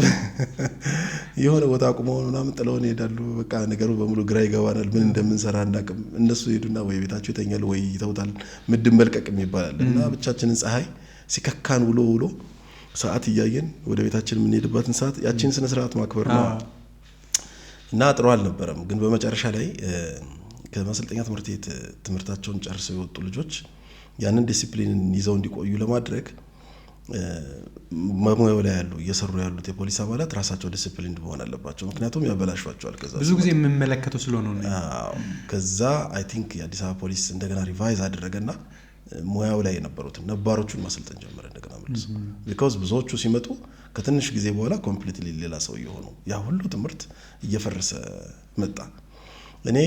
የሆነ ቦታ አቁመው ምናምን ጥለውን ይሄዳሉ። በቃ ነገሩ በሙሉ ግራ ይገባናል ምን እንደምንሰራ እናቅም። እነሱ ሄዱና ወይ ቤታቸው ይተኛሉ ወይ ይተውታል። ምድብ መልቀቅ የሚባል እና ብቻችንን ፀሐይ ሲከካን ውሎ ሰዓት እያየን ወደ ቤታችን የምንሄድበትን ሰዓት ያቺን ስነ ስርዓት ማክበር ነው እና ጥሩ አልነበረም። ግን በመጨረሻ ላይ ከማሰልጠኛ ትምህርት ቤት ትምህርታቸውን ጨርሰው የወጡ ልጆች ያንን ዲሲፕሊን ይዘው እንዲቆዩ ለማድረግ መሙያው ላይ ያሉ እየሰሩ ያሉት የፖሊስ አባላት ራሳቸው ዲሲፕሊን መሆን አለባቸው። ምክንያቱም ያበላሽዋቸዋል። ከዛ ብዙ ጊዜ የምመለከተው ስለሆነ ነው። ከዛ አይ ቲንክ የአዲስ አበባ ፖሊስ እንደገና ሪቫይዝ አደረገና ሙያው ላይ የነበሩትን ነባሮቹን ማሰልጠን ጀመረ እንደገና መልሶ because ብዙዎቹ ሲመጡ ከትንሽ ጊዜ በኋላ ኮምፕሊትሊ ሌላ ሰው እየሆኑ ያ ሁሉ ትምህርት እየፈረሰ መጣ። እኔ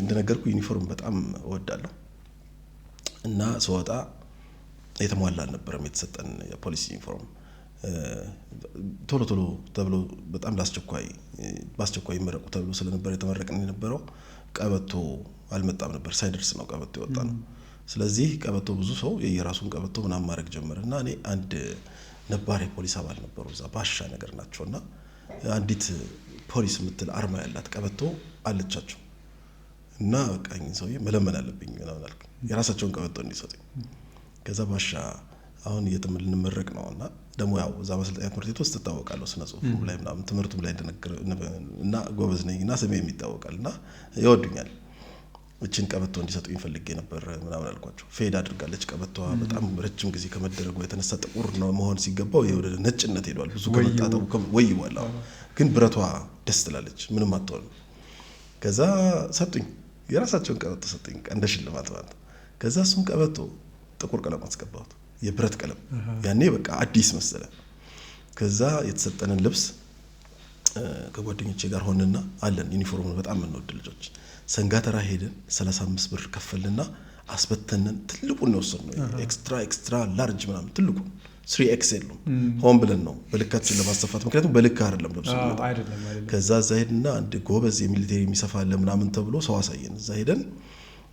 እንደነገርኩ ዩኒፎርም በጣም እወዳለሁ እና ስወጣ የተሟላ ነበር የተሰጠን የፖሊስ ዩኒፎርም ቶሎ ተብሎ በጣም በአስቸኳይ ይመረቁ ተብሎ ስለነበር የተመረቀን የነበረው ቀበቶ አልመጣም ነበር ሳይደርስ ነው ቀበቶ የወጣ ነው። ስለዚህ ቀበቶ ብዙ ሰው የየራሱን ቀበቶ ምናምን ማድረግ ጀመረና እኔ አንድ ነባር የፖሊስ አባል ነበሩ እዛ ባሻ ነገር ናቸውና አንዲት ፖሊስ የምትል አርማ ያላት ቀበቶ አለቻቸው እና በቃኝ ሰውዬ መለመን አለብኝ ምናምን አልኩ የራሳቸውን ቀበቶ እንዲሰጡኝ። ከዛ ባሻ አሁን እየተመረቅ ነውና ደግሞ ያው እዛ ማሰልጠኛ ትምህርት ቤት ውስጥ ተታወቃለሁ ስነ ጽሁፉም ላይ ምናምን ትምህርቱም ላይ እና ጎበዝ ነኝና ስሜም ይታወቃልና ይወዱኛል። እቺን ቀበቶ እንዲሰጡኝ ፈልጌ ነበር ምናምን አልኳቸው። ፌድ አድርጋለች ቀበቶዋ በጣም ረጅም ጊዜ ከመደረጉ የተነሳ ጥቁር ነው መሆን ሲገባው ወደ ነጭነት ሄዷል። ብዙ ከመጣጣው ወይዋላ ግን ብረቷ ደስ ትላለች ምንም አትሆንም። ከዛ ሰጡኝ የራሳቸውን ቀበቶ ሰጡኝ እንደ ሽልማት ማለት። ከዛ እሱን ቀበቶ ጥቁር ቀለም አስቀባሁት የብረት ቀለም ያኔ በቃ አዲስ መሰለ። ከዛ የተሰጠንን ልብስ ከጓደኞቼ ጋር ሆነና አለን ዩኒፎርም በጣም የምንወድ ልጆች ሰንጋተራ ሄደን 35 ብር ከፈልንና አስበተነን። ትልቁን ነው ወሰድነው ኤክስትራ ላርጅ ምናምን ትልቁ 3XL ነው ሆም ብለን ነው በልካችን ለማሰፋት ምክንያቱም በልክ አይደለም ልብሱ አይደለም። ከዛ ሄድና አንድ ጎበዝ የሚሊቴሪ የሚሰፋለ ምናምን ተብሎ ሰው አሳየን። እዛ ሄደን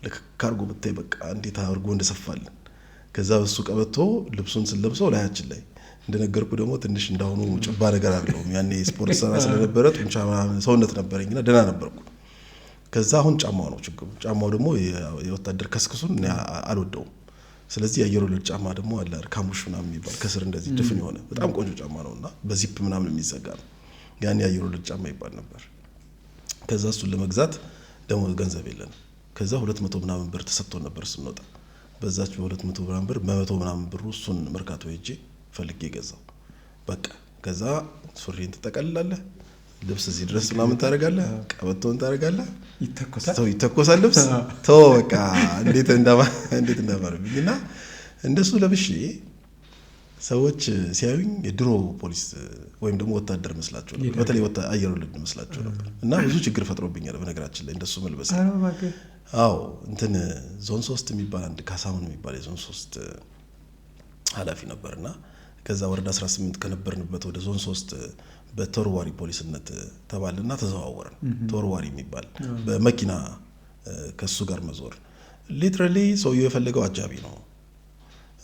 ለካርጎ ብታይ በቃ እንዴት አርጎ እንደሰፋለን። ከዛ እሱ ቀበቶ ልብሱን ስለብሰው ላያችን ላይ እንደነገርኩ ደግሞ ትንሽ እንዳሁኑ ጭባ ነገር አይደለም ያኔ ስፖርት ሰራ ስለነበረ ጡንቻ ሰውነት ነበረኝና ደና ነበርኩ። ከዛ አሁን ጫማው ነው ችግሩ። ጫማው ደግሞ የወታደር ከስክሱን አልወደውም። ስለዚህ ያየሩ ጫማ ደግሞ አለ ካሙሽ ምናምን የሚባል ከስር እንደዚህ ድፍን የሆነ በጣም ቆንጆ ጫማ ነውና በዚፕ ምናምን የሚዘጋ ነው። ያኔ ያየሩ ጫማ ይባል ነበር። ከዛ እሱን ለመግዛት ደግሞ ገንዘብ የለንም። ከዛ 200 ምናምን ብር ተሰጥቶን ነበር ስንወጣ። በዛች በ200 ምናምን ብር በ100 ምናምን ብር እሱን መርካቶ ሄጄ ፈልጌ ገዛው። በቃ ከዛ ሱሪን ተጠቀልላለህ ልብስ እዚህ ድረስ ምናምን ታረጋለህ ቀበቶን ታረጋለህ ይተኮሳል ልብስ ተው በቃ እንዴት እንደማረብኝና እንደሱ ለብሼ ሰዎች ሲያዩኝ የድሮ ፖሊስ ወይም ደግሞ ወታደር መስላቸው ነበር። በተለይ አየር ወለድ መስላቸው ነበር እና ብዙ ችግር ፈጥሮብኛል በነገራችን ላይ እንደሱ መልበስ። አዎ እንትን ዞን 3 የሚባል አንድ ካሳሁን የሚባል የዞን 3 ኃላፊ ነበርና ከዛ ወረዳ 18 ከነበርንበት ወደ ዞን 3 በተወርዋሪ ፖሊስነት ተባልና ተዘዋወርን። ተወርዋሪ የሚባል በመኪና ከሱ ጋር መዞር ሊትራሊ ሰውየው የፈለገው አጃቢ ነው።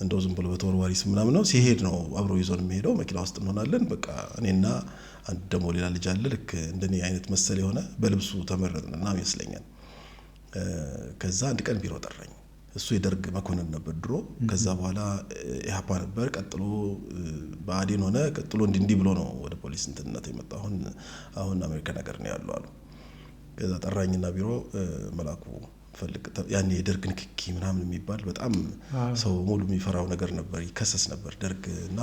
እንደው ዝም ብሎ በተወርዋሪ ስም ምናምን ነው ሲሄድ ነው አብሮ ይዞን የሚሄደው። መኪና ውስጥ እንሆናለን። በቃ እኔና አንድ ደግሞ ሌላ ልጅ አለ ልክ እንደኔ አይነት መሰል የሆነ በልብሱ ተመረጥንና ይመስለኛል። ከዛ አንድ ቀን ቢሮ ጠራኝ። እሱ የደርግ መኮንን ነበር ድሮ። ከዛ በኋላ ኢህአፓ ነበር። ቀጥሎ በአዴን ሆነ። ቀጥሎ እንዲህ ብሎ ነው ወደ ፖሊስ እንትነት የመጣው። አሁን አሜሪካ ነገር ነው ያለው አሉ። ከዛ ጠራኝና ቢሮ መላኩ ፈልግ ያኔ የደርግ ንክኪ ምናምን የሚባል በጣም ሰው ሙሉ የሚፈራው ነገር ነበር። ይከሰስ ነበር ደርግ እና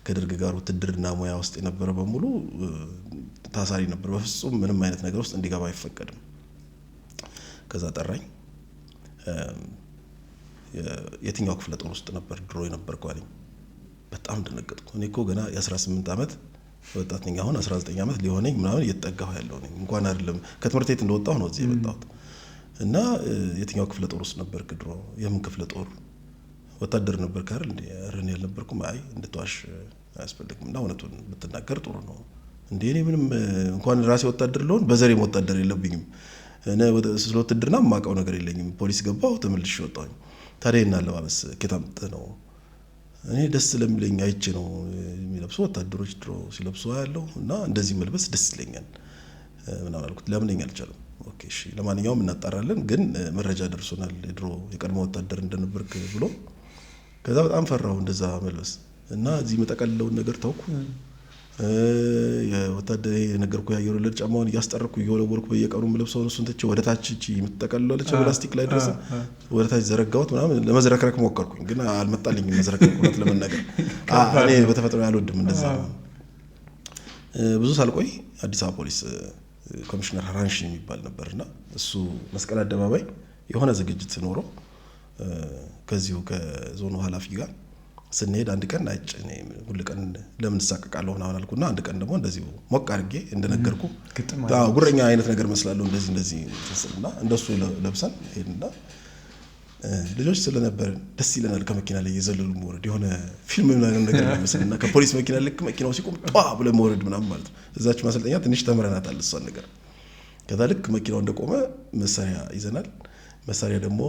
ከደርግ ጋር ውትድርና ሙያ ውስጥ የነበረ በሙሉ ታሳሪ ነበር። በፍጹም ምንም አይነት ነገር ውስጥ እንዲገባ አይፈቀድም። ከዛ ጠራኝ። የትኛው ክፍለ ጦር ውስጥ ነበር ድሮ የነበርከው አለኝ። በጣም ደነገጥኩ። እኔ እኮ ገና የ18 ዓመት ወጣት ነኝ። አሁን 19 ዓመት ሊሆነኝ ምናምን እየተጠጋሁ ያለው ነኝ። እንኳን አይደለም ከትምህርት ቤት እንደወጣሁ ነው እዚህ የመጣሁት። እና የትኛው ክፍለ ጦር ውስጥ ነበርክ ድሮ? የምን ክፍለ ጦር? ወታደር ነበርክ አይደል እንዴ? አረን ያልነበርኩም። አይ እንድትዋሽ አያስፈልግም እና እውነቱን ብትናገር ጥሩ ነው። እንዴ እኔ ምንም እንኳን ራሴ ወታደር ልሆን በዘሬም ወታደር የለብኝም። እኔ ስለ ውትድርና የማውቀው ነገር የለኝም። ፖሊስ ገባሁ፣ ተመልሼ ወጣሁኝ። ታዲያ እና አለባበስ ከታምጥ ነው? እኔ ደስ ስለሚለኝ አይቼ ነው የሚለብሱ ወታደሮች ድሮ ሲለብሱ ያለው እና እንደዚህ መልበስ ደስ ይለኛል ምናምን አልኩት። ለምን አልቻለም? ኦኬ እሺ ለማንኛውም እናጣራለን፣ ግን መረጃ ደርሶናል የድሮ የቀድሞ ወታደር እንደነበርክ ብሎ። ከዛ በጣም ፈራሁ እንደዛ መልበስ እና እዚህ መጠቀልለውን ነገር ታውኩ። የወታደር የነገርኩ ያየሩ ለጭ ጫማውን እያስጠረኩ እየወለወልኩ በየቀኑ የምለብሰውን እሱን ትቼ ወደ ታች እቺ የምትጠቀልለች ፕላስቲክ ላይ ድረስ ወደ ታች ዘረጋሁት ምናምን። ለመዝረክረክ ሞከርኩኝ ግን አልመጣልኝም መዝረክረክ እውነት ለመናገር እኔ በተፈጥሮ ያልወድም እንደዛ። ብዙ ሳልቆይ አዲስ አበባ ፖሊስ ኮሚሽነር ሀራንሺ የሚባል ነበርና እሱ መስቀል አደባባይ የሆነ ዝግጅት ኖሮ ከዚሁ ከዞኑ ኃላፊ ጋር ስንሄድ አንድ ቀን እኔ ሁሉ ቀን ለምን ተሳቀቃለሁ ምናምን አልኩና አንድ ቀን ደግሞ እንደዚሁ ሞቅ አድርጌ እንደነገርኩ ጉረኛ አይነት ነገር መስላለሁ እንደዚህ ተስልና እንደሱ ለብሰን ሄድና ልጆች ስለነበር ደስ ይለናል። ከመኪና ላይ የዘለሉ መውረድ የሆነ ፊልም ምናምን ነገር መስልና ከፖሊስ መኪና ልክ መኪናው ሲቆም ጧ ብለ መውረድ ምናምን ማለት ነው። እዛች ማሰልጠኛ ትንሽ ተምረናታል እሷን ነገር። ከዛ ልክ መኪናው እንደቆመ መሳሪያ ይዘናል። መሳሪያ ደግሞ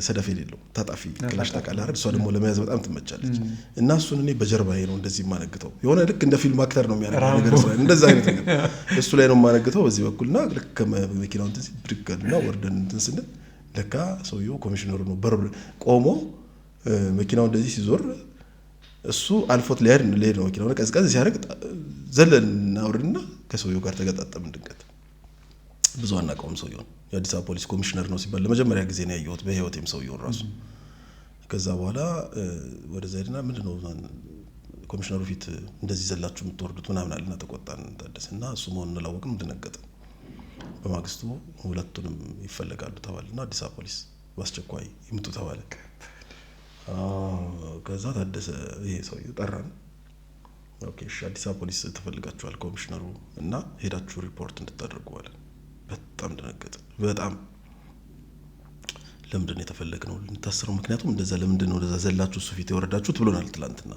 ሰደፍ የሌለው ታጣፊ ክላሽ ታውቃለህ አይደል? እሷ ደግሞ ለመያዝ በጣም ትመቻለች እና እሱን እኔ በጀርባዬ ነው እንደዚህ የማነግተው። የሆነ ልክ እንደ ፊልም አክተር ነው የሚያደርገው ነገር ስራ እንደዛ አይነት ነገር እሱ ላይ ነው የማነግተው በዚህ በኩልና ልክ ከመኪናው እንትን ብድገልና ወርደን እንትን ስንል ለካ ሰውየው ኮሚሽነሩ ነው። በር ቆሞ መኪናው እንደዚህ ሲዞር እሱ አልፎት ሊሄድ ነው መኪናው ቀዝቀዝ ሲያደርግ ዘለን አውርድና ከሰውየው ጋር ተገጣጠምን። ድንገት ብዙ አናውቀውም ሰውየውን። የአዲስ አበባ ፖሊስ ኮሚሽነር ነው ሲባል ለመጀመሪያ ጊዜ ነው ያየሁት በህይወቴም ሰውየውን ራሱ። ከዛ በኋላ ወደ ዘይድና ምንድነው ኮሚሽነሩ ፊት እንደዚህ ዘላችሁ የምትወርዱት ምናምን አለና ተቆጣን። ታደሰና እሱ መሆኑን አላወቅንም፣ ደነገጥን። በማግስቱ ሁለቱንም ይፈልጋሉ ተባለና አዲስ አበባ ፖሊስ በአስቸኳይ ይምጡ ተባለ። ከዛ ታደሰ ይሄ ሰውዬው ጠራን። ኦኬ እሺ አዲስ አበባ ፖሊስ ተፈልጋችኋል ኮሚሽነሩ እና ሄዳችሁ ሪፖርት እንድታደርጉ አለ። በጣም ደነገጥን። በጣም ለምንድን ነው የተፈለግነው? ልንታሰረው? ምክንያቱም እንደዛ ለምንድን ነው እንደዛ ዘላችሁ እሱ ፊት የወረዳችሁት ብሎናል ትላንትና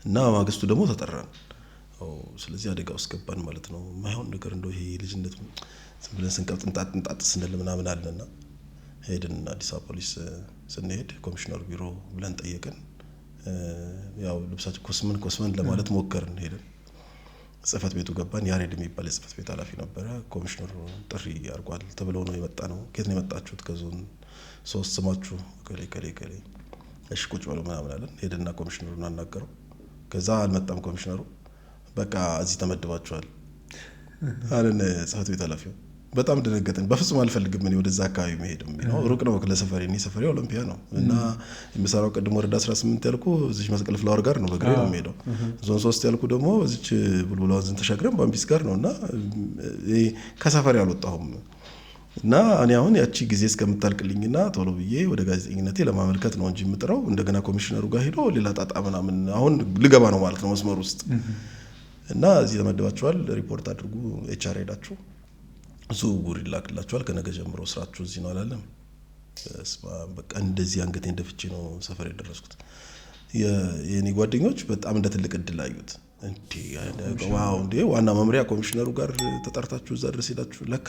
እና ማግስቱ ደግሞ ተጠራን። ስለዚህ አደጋ ውስጥ ገባን ማለት ነው። የማይሆን ነገር እንደው ይሄ ልጅነት ዝም ብለን ስንቀብጥ እንጣጥ ስንል ምናምን አለና ሄድን። አዲስ አበባ ፖሊስ ስንሄድ ኮሚሽነሩ ቢሮ ብለን ጠየቅን። ያው ልብሳችን ኮስመን ለማለት ሞከርን። ሄድን ጽህፈት ቤቱ ገባን። ያሬድ የሚባል የጽህፈት ቤት ኃላፊ ነበረ። ኮሚሽነሩ ጥሪ አድርጓል ተብለው ነው የመጣ ነው። ከየት ነው የመጣችሁት? ከዞን 3 ስማችሁ ከሌ። እሺ ቁጭ በሉ ምናምን አለን። ሄድና ኮሚሽነሩን አናገረው። ከዛ አልመጣም ኮሚሽነሩ። በቃ እዚህ ተመድባችኋል አለን ጽህፈት ቤት ኃላፊው። በጣም ደነገጥን። በፍጹም አልፈልግም እኔ ወደዛ አካባቢ መሄድ ነው። ሩቅ ነው ለሰፈሬ። እኔ ሰፈሬ ኦሎምፒያ ነው እና የምሰራው ቅድም ወረዳ 18 ያልኩ እዚች መስቀል ፍላወር ጋር ነው በእግሬ ነው የምሄደው። ዞን 3 ያልኩ ደግሞ እዚች ቡልቡላ ወንዝን ተሻግረን ባምቢስ ጋር ነው እና ከሰፈሬ አልወጣሁም። እና እኔ አሁን ያቺ ጊዜ እስከምታልቅልኝና ቶሎ ብዬ ወደ ጋዜጠኝነቴ ለማመልከት ነው እንጂ የምጥረው እንደገና ኮሚሽነሩ ጋር ሄዶ ሌላ ጣጣ ምናምን አሁን ልገባ ነው ማለት ነው መስመር ውስጥ እና እዚህ ተመደባችኋል ሪፖርት አድርጉ ኤችአር ሄዳችሁ ዝውውር ይላክላችኋል ከነገ ጀምሮ ስራችሁ እዚህ ነው አላለም። በቃ እንደዚህ አንገቴን ደፍቼ ነው ሰፈር የደረስኩት። የኔ ጓደኞች በጣም እንደ ትልቅ እድል አዩት። ዋው እንዴ ዋና መምሪያ ኮሚሽነሩ ጋር ተጠርታችሁ እዛ ድረስ ሄዳችሁ ለካ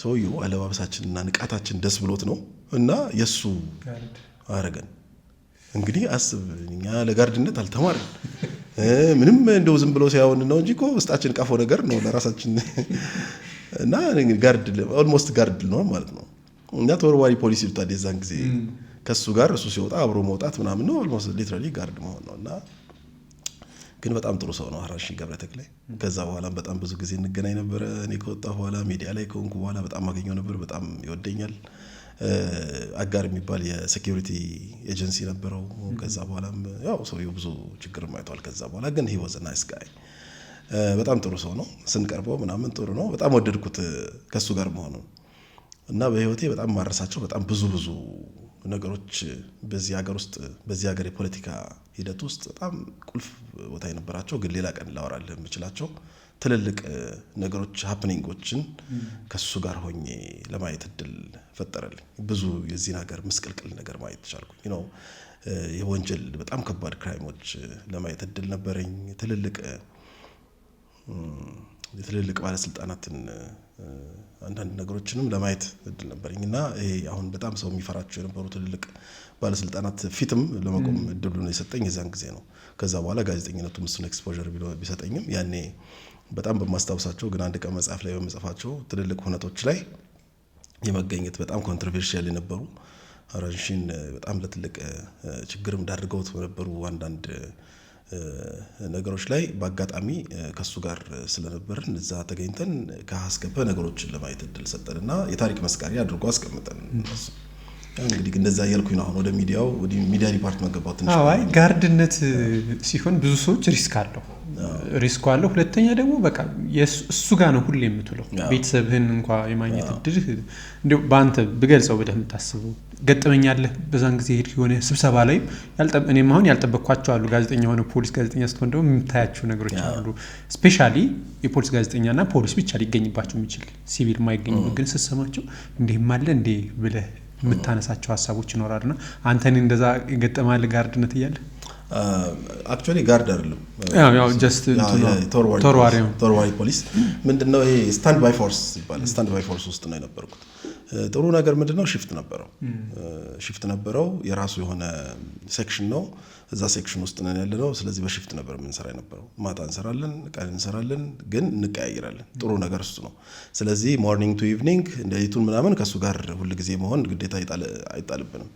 ሰውየው አለባበሳችንና ንቃታችን ደስ ብሎት ነው እና የሱ አረገን። እንግዲህ አስብ እኛ ለጋርድነት አልተማርን ምንም እንደው ዝም ብሎ ሲያውን ነው እንጂ እኮ ውስጣችን ቀፎ ነገር ነው ለራሳችን እና ጋርድ ኦልሞስት ጋርድ ነው ማለት ነው። እና ተወርዋሪ ፖሊስ ይሉታል የዛን ጊዜ ከሱ ጋር እሱ ሲወጣ አብሮ መውጣት ምናምን ነው ኦልሞስት ሊትራሊ ጋርድ መሆን ነውና ግን በጣም ጥሩ ሰው ነው ሀራሺ ገብረተክሌ። ከዛ በኋላ በጣም ብዙ ጊዜ እንገናኝ ነበር። እኔ ከወጣ በኋላ ሚዲያ ላይ ከሆንኩ በኋላ በጣም አገኘው ነበር። በጣም ይወደኛል። አጋር የሚባል የሴኩሪቲ ኤጀንሲ ነበረው። ከዛ በኋላም ያው ሰውየው ብዙ ችግር ማይቷል። ከዛ በኋላ ግን he was a nice guy በጣም ጥሩ ሰው ነው። ስንቀርበው ምናምን ጥሩ ነው። በጣም ወደድኩት ከሱ ጋር መሆኑ እና በህይወቴ በጣም ማረሳቸው በጣም ብዙ ነገሮች በዚህ ሀገር ውስጥ በዚህ ሀገር የፖለቲካ ሂደት ውስጥ በጣም ቁልፍ ቦታ የነበራቸው ግን ሌላ ቀን ላወራልህ የምችላቸው ትልልቅ ነገሮች ሃፕኒንጎችን ከሱ ጋር ሆኜ ለማየት እድል ፈጠረልኝ። ብዙ የዚህ ሀገር ምስቅልቅል ነገር ማየት ቻልኩኝ ነው። የወንጀል በጣም ከባድ ክራይሞች ለማየት እድል ነበረኝ። የትልልቅ ባለስልጣናትን አንዳንድ ነገሮችንም ለማየት እድል ነበረኝና ይሄ አሁን በጣም ሰው የሚፈራቸው የነበሩ ትልልቅ ባለስልጣናት ፊትም ለመቆም እድሉን የሰጠኝ የዛን ጊዜ ነው። ከዛ በኋላ ጋዜጠኝነቱ እሱን ኤክስፖዠር ቢሰጠኝም ያኔ በጣም በማስታወሳቸው ግን አንድ ቀን መጽሐፍ ላይ በመጽሐፋቸው ትልልቅ ሁነቶች ላይ የመገኘት በጣም ኮንትሮቨርሺያል የነበሩ ሀራሺን በጣም ለትልቅ ችግርም ዳርገውት የነበሩ አንዳንድ ነገሮች ላይ በአጋጣሚ ከሱ ጋር ስለነበርን እዛ ተገኝተን ከአስገበ ነገሮችን ለማየት እድል ሰጠንና የታሪክ መስካሪ አድርጎ አስቀምጠን እንግዲህ እንደዛ ያልኩኝ ነው። አሁን ወደ ሚዲያ ዲፓርትመንት ገባሁ። ትንሽ አይ ጋርድነት ሲሆን ብዙ ሰዎች ሪስክ አለው። ሁለተኛ ደግሞ በቃ እሱ ጋር ነው ሁሌ የምትውለው። ቤተሰብህን እንኳን የማግኘት እድል እንደው በአንተ ብገልጸው ብለህ የምታስበው ገጠመኛለህ? በዛን ጊዜ ሄድክ የሆነ ስብሰባ ላይ እኔም አሁን ያልጠበቅኳቸው አሉ። ጋዜጠኛ ሆነ ፖሊስ ጋዜጠኛ ስትሆን ደግሞ የምታያቸው ነገሮች አሉ። ስፔሻሊ የፖሊስ ጋዜጠኛና ፖሊስ ብቻ ሊገኝባቸው የሚችል ሲቪል ማይገኝ ግን ስትሰማቸው እንዴም አለ እንዴ ብለህ የምታነሳቸው ሀሳቦች ይኖራሉና አንተን እንደዛ ይገጠማል ጋርድነት እያለ? አክቹአሊ ጋርድ አይደለም ያው ጀስት ተወርዋሪ ፖሊስ ምንድነው ይሄ ስታንድ ባይ ፎርስ ይባላል። ስታንድ ባይ ፎርስ ውስጥ ነው የነበርኩት። ጥሩ ነገር ምንድነው ሽፍት ነበረው የራሱ የሆነ ሴክሽን ነው። እዛ ሴክሽን ውስጥ ነን ያለነው። ስለዚህ በሽፍት ነበር የምንሰራ የነበረው። ማታ እንሰራለን፣ ቀን እንሰራለን፣ ግን እንቀያየራለን። ጥሩ ነገር እሱ ነው። ስለዚህ ሞርኒንግ ቱ ኢቭኒንግ እንደይቱን ምናምን ከሱ ጋር ሁሉ ጊዜ መሆን ግዴታ አይጣልብንም።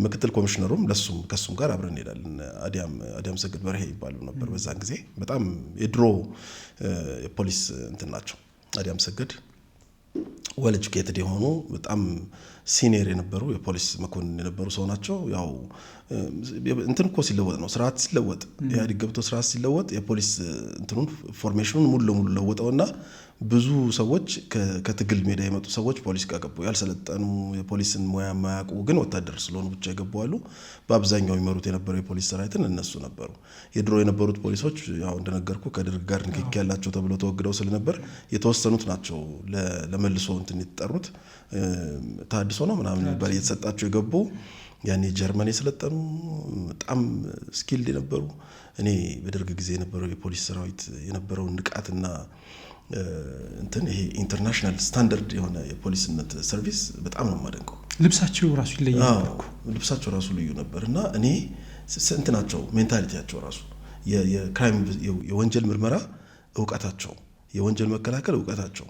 ምክትል ኮሚሽነሩም ከሱም ጋር አብረን እንሄዳለን። አዲያም ሰግድ በርሄ ይባሉ ነበር በዛን ጊዜ። በጣም የድሮ ፖሊስ እንትን ናቸው። አዲያም ሰግድ ዌል ኤጁኬትድ የሆኑ በጣም ሲኒየር የነበሩ የፖሊስ መኮንን የነበሩ ሰው ናቸው። ያው እንትን እኮ ሲለወጥ ነው ስርዓት ሲለወጥ ኢህአዴግ ገብቶ ስርዓት ሲለወጥ የፖሊስ እንትኑን ፎርሜሽኑን ሙሉ ለሙሉ ለወጠውና ብዙ ሰዎች ከትግል ሜዳ የመጡ ሰዎች ፖሊስ ጋር ገቡ። ያልሰለጠኑ የፖሊስን ሙያ የማያውቁ ግን ወታደር ስለሆኑ ብቻ የገቡ አሉ። በአብዛኛው የሚመሩት የነበረው የፖሊስ ሰራዊትን እነሱ ነበሩ። የድሮ የነበሩት ፖሊሶች ያው እንደነገርኩ ከደርግ ጋር ንክኪ ያላቸው ተብሎ ተወግደው ስለነበር የተወሰኑት ናቸው ለመልሶ እንትን የተጠሩት። ታድሶ ነው ምናምን የሚባል እየተሰጣቸው የገቡ ያኔ ጀርመን የሰለጠኑ በጣም ስኪልድ የነበሩ። እኔ በደርግ ጊዜ የነበረው የፖሊስ ሰራዊት የነበረውን ንቃትና እንትን ይሄ ኢንተርናሽናል ስታንዳርድ የሆነ የፖሊስነት ሰርቪስ በጣም ነው የማደንቀው። ልብሳቸው ራሱ ይለያል ነበር። ልብሳቸው ራሱ ልዩ ነበር እና እኔ ስንት ናቸው ሜንታሊቲያቸው ራሱ የክራይም የወንጀል ምርመራ እውቀታቸው፣ የወንጀል መከላከል እውቀታቸው።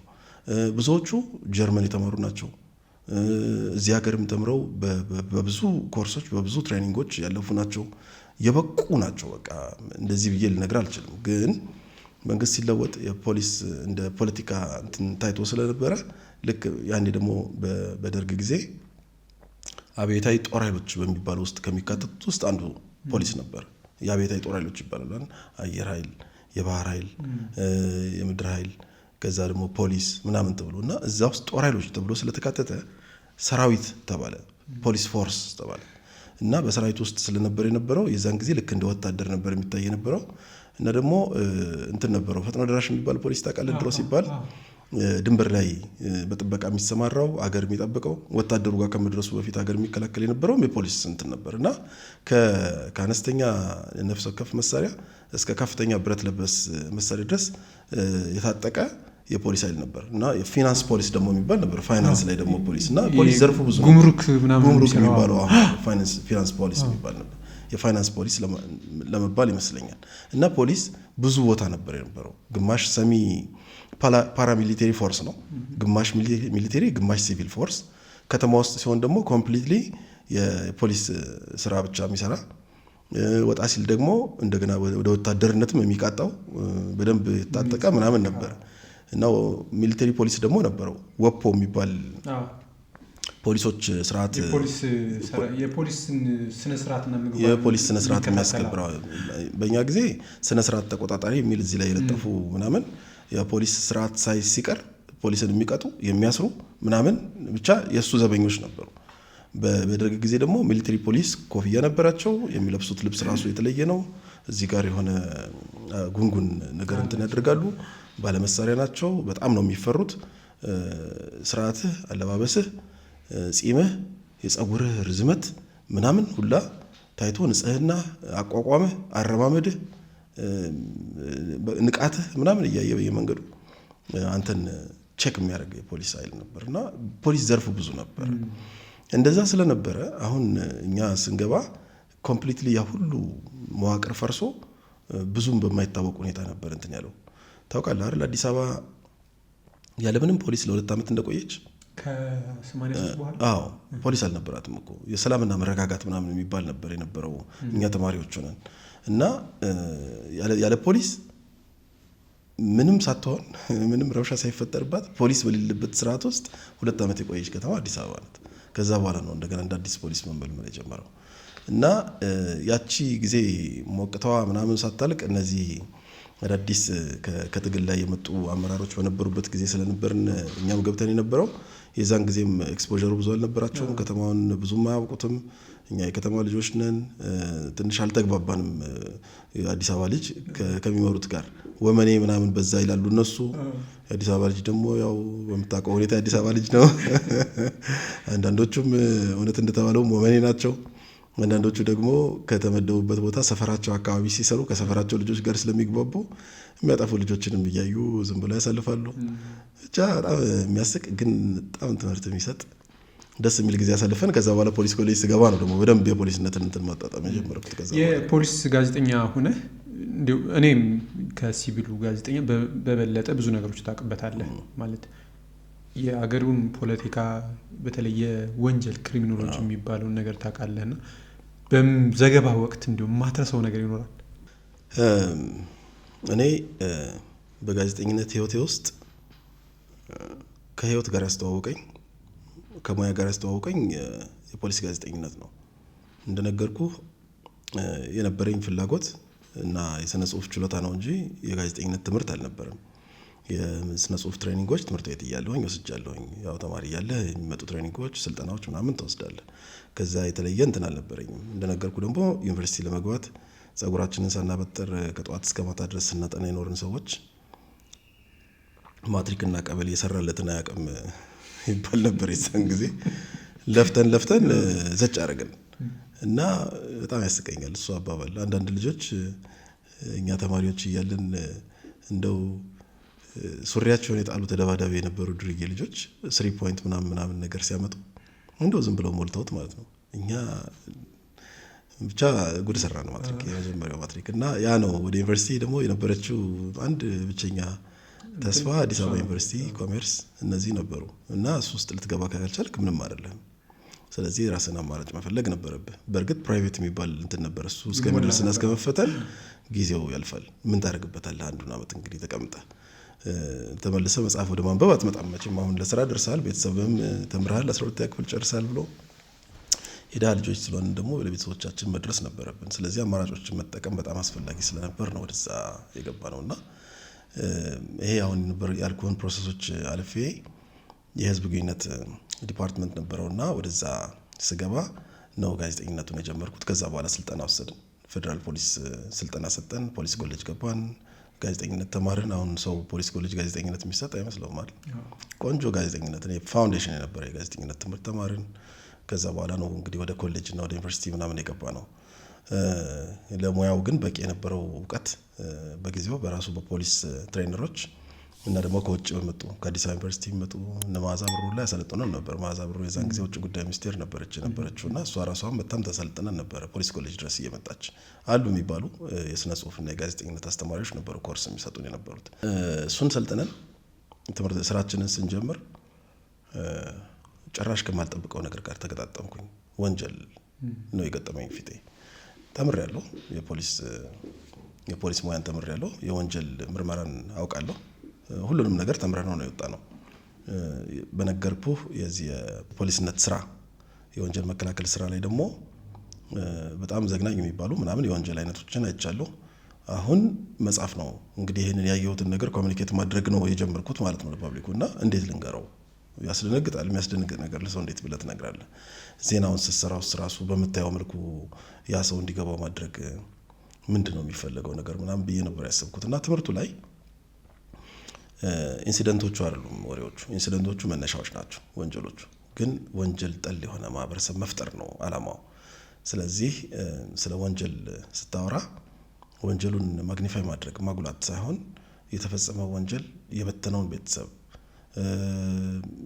ብዙዎቹ ጀርመን የተማሩ ናቸው። እዚህ ሀገርም ተምረው በብዙ ኮርሶች በብዙ ትሬኒንጎች ያለፉ ናቸው። የበቁ ናቸው። በቃ እንደዚህ ብዬ ልነግር አልችልም። ግን መንግስት ሲለወጥ የፖሊስ እንደ ፖለቲካ እንትን ታይቶ ስለነበረ ልክ ያኔ ደግሞ በደርግ ጊዜ አብዮታዊ ጦር ኃይሎች በሚባል ውስጥ ከሚካተቱት ውስጥ አንዱ ፖሊስ ነበር። የአብዮታዊ ጦር ኃይሎች ይባላል። አየር ኃይል፣ የባህር ኃይል፣ የምድር ኃይል ከዛ ደግሞ ፖሊስ ምናምን ተብሎ እና እዛ ውስጥ ጦር ኃይሎች ተብሎ ስለተካተተ ሰራዊት ተባለ፣ ፖሊስ ፎርስ ተባለ እና በሰራዊት ውስጥ ስለነበር የነበረው የዛን ጊዜ ልክ እንደ ወታደር ነበር የሚታይ የነበረው እና ደግሞ እንትን ነበረው ፈጥኖ ደራሽ የሚባል ፖሊስ ታውቃለህ? ድሮ ሲባል ድንበር ላይ በጥበቃ የሚሰማራው አገር የሚጠብቀው ወታደሩ ጋር ከመድረሱ በፊት አገር የሚከላከል የነበረው የፖሊስ እንትን ነበር እና ከአነስተኛ ነፍስ ወከፍ መሳሪያ እስከ ከፍተኛ ብረት ለበስ መሳሪያ ድረስ የታጠቀ የፖሊስ ኃይል ነበር እና የፊናንስ ፖሊስ ደግሞ የሚባል ነበር። ፋይናንስ ላይ ደግሞ ፖሊስ እና ፖሊስ ዘርፉ ብዙ ነው። ጉምሩክ የሚባለው ፊናንስ ፖሊስ የሚባል ነበር። የፋይናንስ ፖሊስ ለመባል ይመስለኛል። እና ፖሊስ ብዙ ቦታ ነበር የነበረው። ግማሽ ሰሚ ፓራሚሊቴሪ ፎርስ ነው፣ ግማሽ ሚሊቴሪ፣ ግማሽ ሲቪል ፎርስ። ከተማ ውስጥ ሲሆን ደግሞ ኮምፕሊትሊ የፖሊስ ስራ ብቻ የሚሰራ፣ ወጣ ሲል ደግሞ እንደገና ወደ ወታደርነትም የሚቃጣው በደንብ የታጠቀ ምናምን ነበር እና ሚሊቴሪ ፖሊስ ደግሞ ነበረው። ወፖ የሚባል ፖሊሶች ስርዓት የፖሊስ ስነ ስርዓት የሚያስከብረው በእኛ ጊዜ ስነ ስርዓት ተቆጣጣሪ የሚል እዚህ ላይ የለጠፉ ምናምን የፖሊስ ስርዓት ሲቀር ፖሊስን የሚቀጡ የሚያስሩ ምናምን ብቻ የእሱ ዘበኞች ነበሩ። በደርግ ጊዜ ደግሞ ሚሊተሪ ፖሊስ ኮፍያ ነበራቸው። የሚለብሱት ልብስ ራሱ የተለየ ነው። እዚህ ጋር የሆነ ጉንጉን ነገር እንትን ያደርጋሉ። ባለመሳሪያ ናቸው። በጣም ነው የሚፈሩት። ስርዓትህ፣ አለባበስህ፣ ጺምህ፣ የጸጉርህ ርዝመት ምናምን ሁላ ታይቶ ንጽህና፣ አቋቋምህ፣ አረማመድህ፣ ንቃትህ ምናምን እያየ በየመንገዱ አንተን ቼክ የሚያደርግ የፖሊስ ኃይል ነበር እና ፖሊስ ዘርፉ ብዙ ነበር። እንደዛ ስለነበረ አሁን እኛ ስንገባ ኮምፕሊትሊ ያ ሁሉ መዋቅር ፈርሶ ብዙም በማይታወቅ ሁኔታ ነበር እንትን ያለው። ታውቃለህ አይደል? አዲስ አበባ ያለምንም ፖሊስ ለ2 ዓመት እንደቆየች ከ83 በኋላ። አዎ ፖሊስ አልነበራትም እኮ። የሰላምና መረጋጋት ምናምን የሚባል ነበር የነበረው እኛ ተማሪዎች ሆነን እና ያለ ፖሊስ ምንም ሳትሆን ምንም ረብሻ ሳይፈጠርባት ፖሊስ በሌለበት ስርዓት ውስጥ 2 ዓመት የቆየች ከተማ አዲስ አበባ ናት። ከዛ በኋላ ነው እንደገና እንደ አዲስ ፖሊስ መመልመል የጀመረው እና ያቺ ጊዜ ሞቅታዋ ምናምን ሳታልቅ እነዚህ አዳዲስ ከትግል ላይ የመጡ አመራሮች በነበሩበት ጊዜ ስለነበርን እኛም ገብተን የነበረው የዛን ጊዜም ኤክስፖዠሩ ብዙ አልነበራቸውም። ከተማውን ብዙም አያውቁትም። እኛ የከተማ ልጆች ነን። ትንሽ አልተግባባንም። የአዲስ አበባ ልጅ ከሚመሩት ጋር ወመኔ ምናምን በዛ ይላሉ እነሱ። የአዲስ አበባ ልጅ ደግሞ ያው በምታውቀው ሁኔታ የአዲስ አበባ ልጅ ነው። አንዳንዶቹም እውነት እንደተባለውም ወመኔ ናቸው። አንዳንዶቹ ደግሞ ከተመደቡበት ቦታ ሰፈራቸው አካባቢ ሲሰሩ ከሰፈራቸው ልጆች ጋር ስለሚግባቡ የሚያጠፉ ልጆችንም እያዩ ዝም ብለው ያሳልፋሉ። ብቻ በጣም የሚያስቅ ግን በጣም ትምህርት የሚሰጥ ደስ የሚል ጊዜ ያሳልፈን። ከዛ በኋላ ፖሊስ ኮሌጅ ስገባ ነው ደግሞ በደንብ የፖሊስነትን እንትን ማጣጣም የጀመርኩት። ከዛ የፖሊስ ጋዜጠኛ ሆነህ እንዲሁ እኔም ከሲቪሉ ጋዜጠኛ በበለጠ ብዙ ነገሮች ታውቅበታለህ ማለት የአገሩን ፖለቲካ በተለይ የወንጀል ክሪሚኖሎጂ የሚባለውን ነገር ታውቃለህና በዘገባ ወቅት እንዲሁ ማትረሳው ነገር ይኖራል? እኔ በጋዜጠኝነት ህይወቴ ውስጥ ከህይወት ጋር ያስተዋወቀኝ ከሙያ ጋር ያስተዋወቀኝ የፖሊስ ጋዜጠኝነት ነው። እንደነገርኩ የነበረኝ ፍላጎት እና የስነ ጽሁፍ ችሎታ ነው እንጂ የጋዜጠኝነት ትምህርት አልነበረም። የስነ ጽሁፍ ትሬኒንጎች ትምህርት ቤት እያለሁኝ ወስጃለሁኝ። ያው ተማሪ እያለ የሚመጡ ትሬኒንጎች፣ ስልጠናዎች ምናምን ተወስዳለህ። ከዛ የተለየ እንትን አልነበረኝም። እንደነገርኩ ደግሞ ዩኒቨርሲቲ ለመግባት ጸጉራችንን ሳናበጥር ከጠዋት እስከ ማታ ድረስ ስናጠና የኖርን ሰዎች ማትሪክና ቀበሌ የሰራለትን አያውቅም ይባል ነበር። የዛን ጊዜ ለፍተን ዘጭ አደረግን እና በጣም ያስቀኛል እሱ አባባል። አንዳንድ ልጆች እኛ ተማሪዎች እያለን እንደው ሱሪያቸውን የጣሉ ተደባዳቢ የነበሩ ድርዬ ልጆች 3 ፖይንት ምናምን ነገር ሲያመጡ እንደው ዝም ብለው ሞልተውት ማለት ነው። እኛ ብቻ ጉድ ሰራን ማትሪክ፣ የመጀመሪያው ማትሪክ እና ያ ነው። ወደ ዩኒቨርሲቲ ደግሞ የነበረችው አንድ ብቸኛ ተስፋ አዲስ አበባ ዩኒቨርሲቲ ኮሜርስ፣ እነዚህ ነበሩ እና እሱ ውስጥ ልትገባ ካልቻልክ ምንም አይደለም። ስለዚህ ራስን አማራጭ መፈለግ ነበረብህ። በእርግጥ ፕራይቬት የሚባል እንትን ነበር። እሱ እስከሚደርስና እስከመፈተን ጊዜው ያልፋል። ምን ታደርግበታለህ? አንዱን ዓመት እንግዲህ ተቀምጠህ ተመልሰ መጽሐፍ ወደ ማንበብ አትመጣም መቼም። አሁን ለስራ ደርሰሃል፣ ቤተሰብም ተምረሃል፣ 12ኛ ክፍል ጨርሰሃል ብሎ የድሃ ልጆች ስለሆነ ደግሞ ለቤተሰቦቻችን መድረስ ነበረብን። ስለዚህ አማራጮችን መጠቀም በጣም አስፈላጊ ስለነበር ነው ወደዛ የገባ ነውና ይሄ አሁን ያልኩህን ፕሮሰሶች አልፌ የህዝብ ግንኙነት ዲፓርትመንት ነበረውና ወደዛ ስገባ ነው ጋዜጠኝነቱን የጀመርኩት። ከዛ በኋላ ስልጠና ወሰድን። ፌዴራል ፖሊስ ስልጠና ሰጠን። ፖሊስ ኮሌጅ ገባን። ጋዜጠኝነት ተማርን። አሁን ሰው ፖሊስ ኮሌጅ ጋዜጠኝነት የሚሰጥ አይመስለውም አይደል? ቆንጆ ጋዜጠኝነት ፋውንዴሽን የነበረ የጋዜጠኝነት ትምህርት ተማርን። ከዛ በኋላ ነው እንግዲህ ወደ ኮሌጅ እና ወደ ዩኒቨርሲቲ ምናምን የገባ ነው። ለሙያው ግን በቂ የነበረው እውቀት በጊዜው በራሱ በፖሊስ ትሬነሮች እና ደግሞ ከውጭ በመጡ ከአዲስ አበባ ዩኒቨርሲቲ በመጡ እነ መዓዛ ብሩ ላይ ያሰለጥነን ነበር። መዓዛ ብሩ የዛን ጊዜ ውጭ ጉዳይ ሚኒስቴር ነበረችው እና እሷ ራሷን በጣም ተሰልጥነን ነበረ። ፖሊስ ኮሌጅ ድረስ እየመጣች አሉ የሚባሉ የስነ ጽሁፍና የጋዜጠኝነት አስተማሪዎች ነበሩ ኮርስ የሚሰጡን የነበሩት። እሱን ሰልጥነን ትምህርት ስራችንን ስንጀምር ጭራሽ ከማልጠብቀው ነገር ጋር ተገጣጠምኩኝ። ወንጀል ነው የገጠመኝ ፊቴ። ተምሬያለሁ፣ የፖሊስ ሙያን ተምሬያለሁ፣ የወንጀል ምርመራን አውቃለሁ። ሁሉንም ነገር ተምረን ነው የወጣ ነው። በነገርኩህ የዚህ የፖሊስነት ስራ የወንጀል መከላከል ስራ ላይ ደግሞ በጣም ዘግናኝ የሚባሉ ምናምን የወንጀል አይነቶችን አይቻለሁ። አሁን መጻፍ ነው እንግዲህ ይህንን ያየሁትን ነገር ኮሚኒኬት ማድረግ ነው የጀመርኩት ማለት ነው ለፐብሊኩ። እና እንዴት ልንገረው? ያስደነግጣል። የሚያስደነግጥ ነገር ለሰው እንዴት ብለህ ትነግራለህ? ዜናውን ስትሰራው ራሱ በምታየው መልኩ ያ ሰው እንዲገባው ማድረግ ምንድን ነው የሚፈለገው ነገር ምናምን ብዬ ነበር ያሰብኩት። እና ትምህርቱ ላይ ኢንሲደንቶቹ አይደሉም ወሬዎቹ፣ ኢንሲደንቶቹ መነሻዎች ናቸው። ወንጀሎቹ ግን ወንጀል ጠል የሆነ ማህበረሰብ መፍጠር ነው አላማው። ስለዚህ ስለ ወንጀል ስታወራ ወንጀሉን ማግኒፋይ ማድረግ ማጉላት ሳይሆን የተፈጸመው ወንጀል የበተነውን ቤተሰብ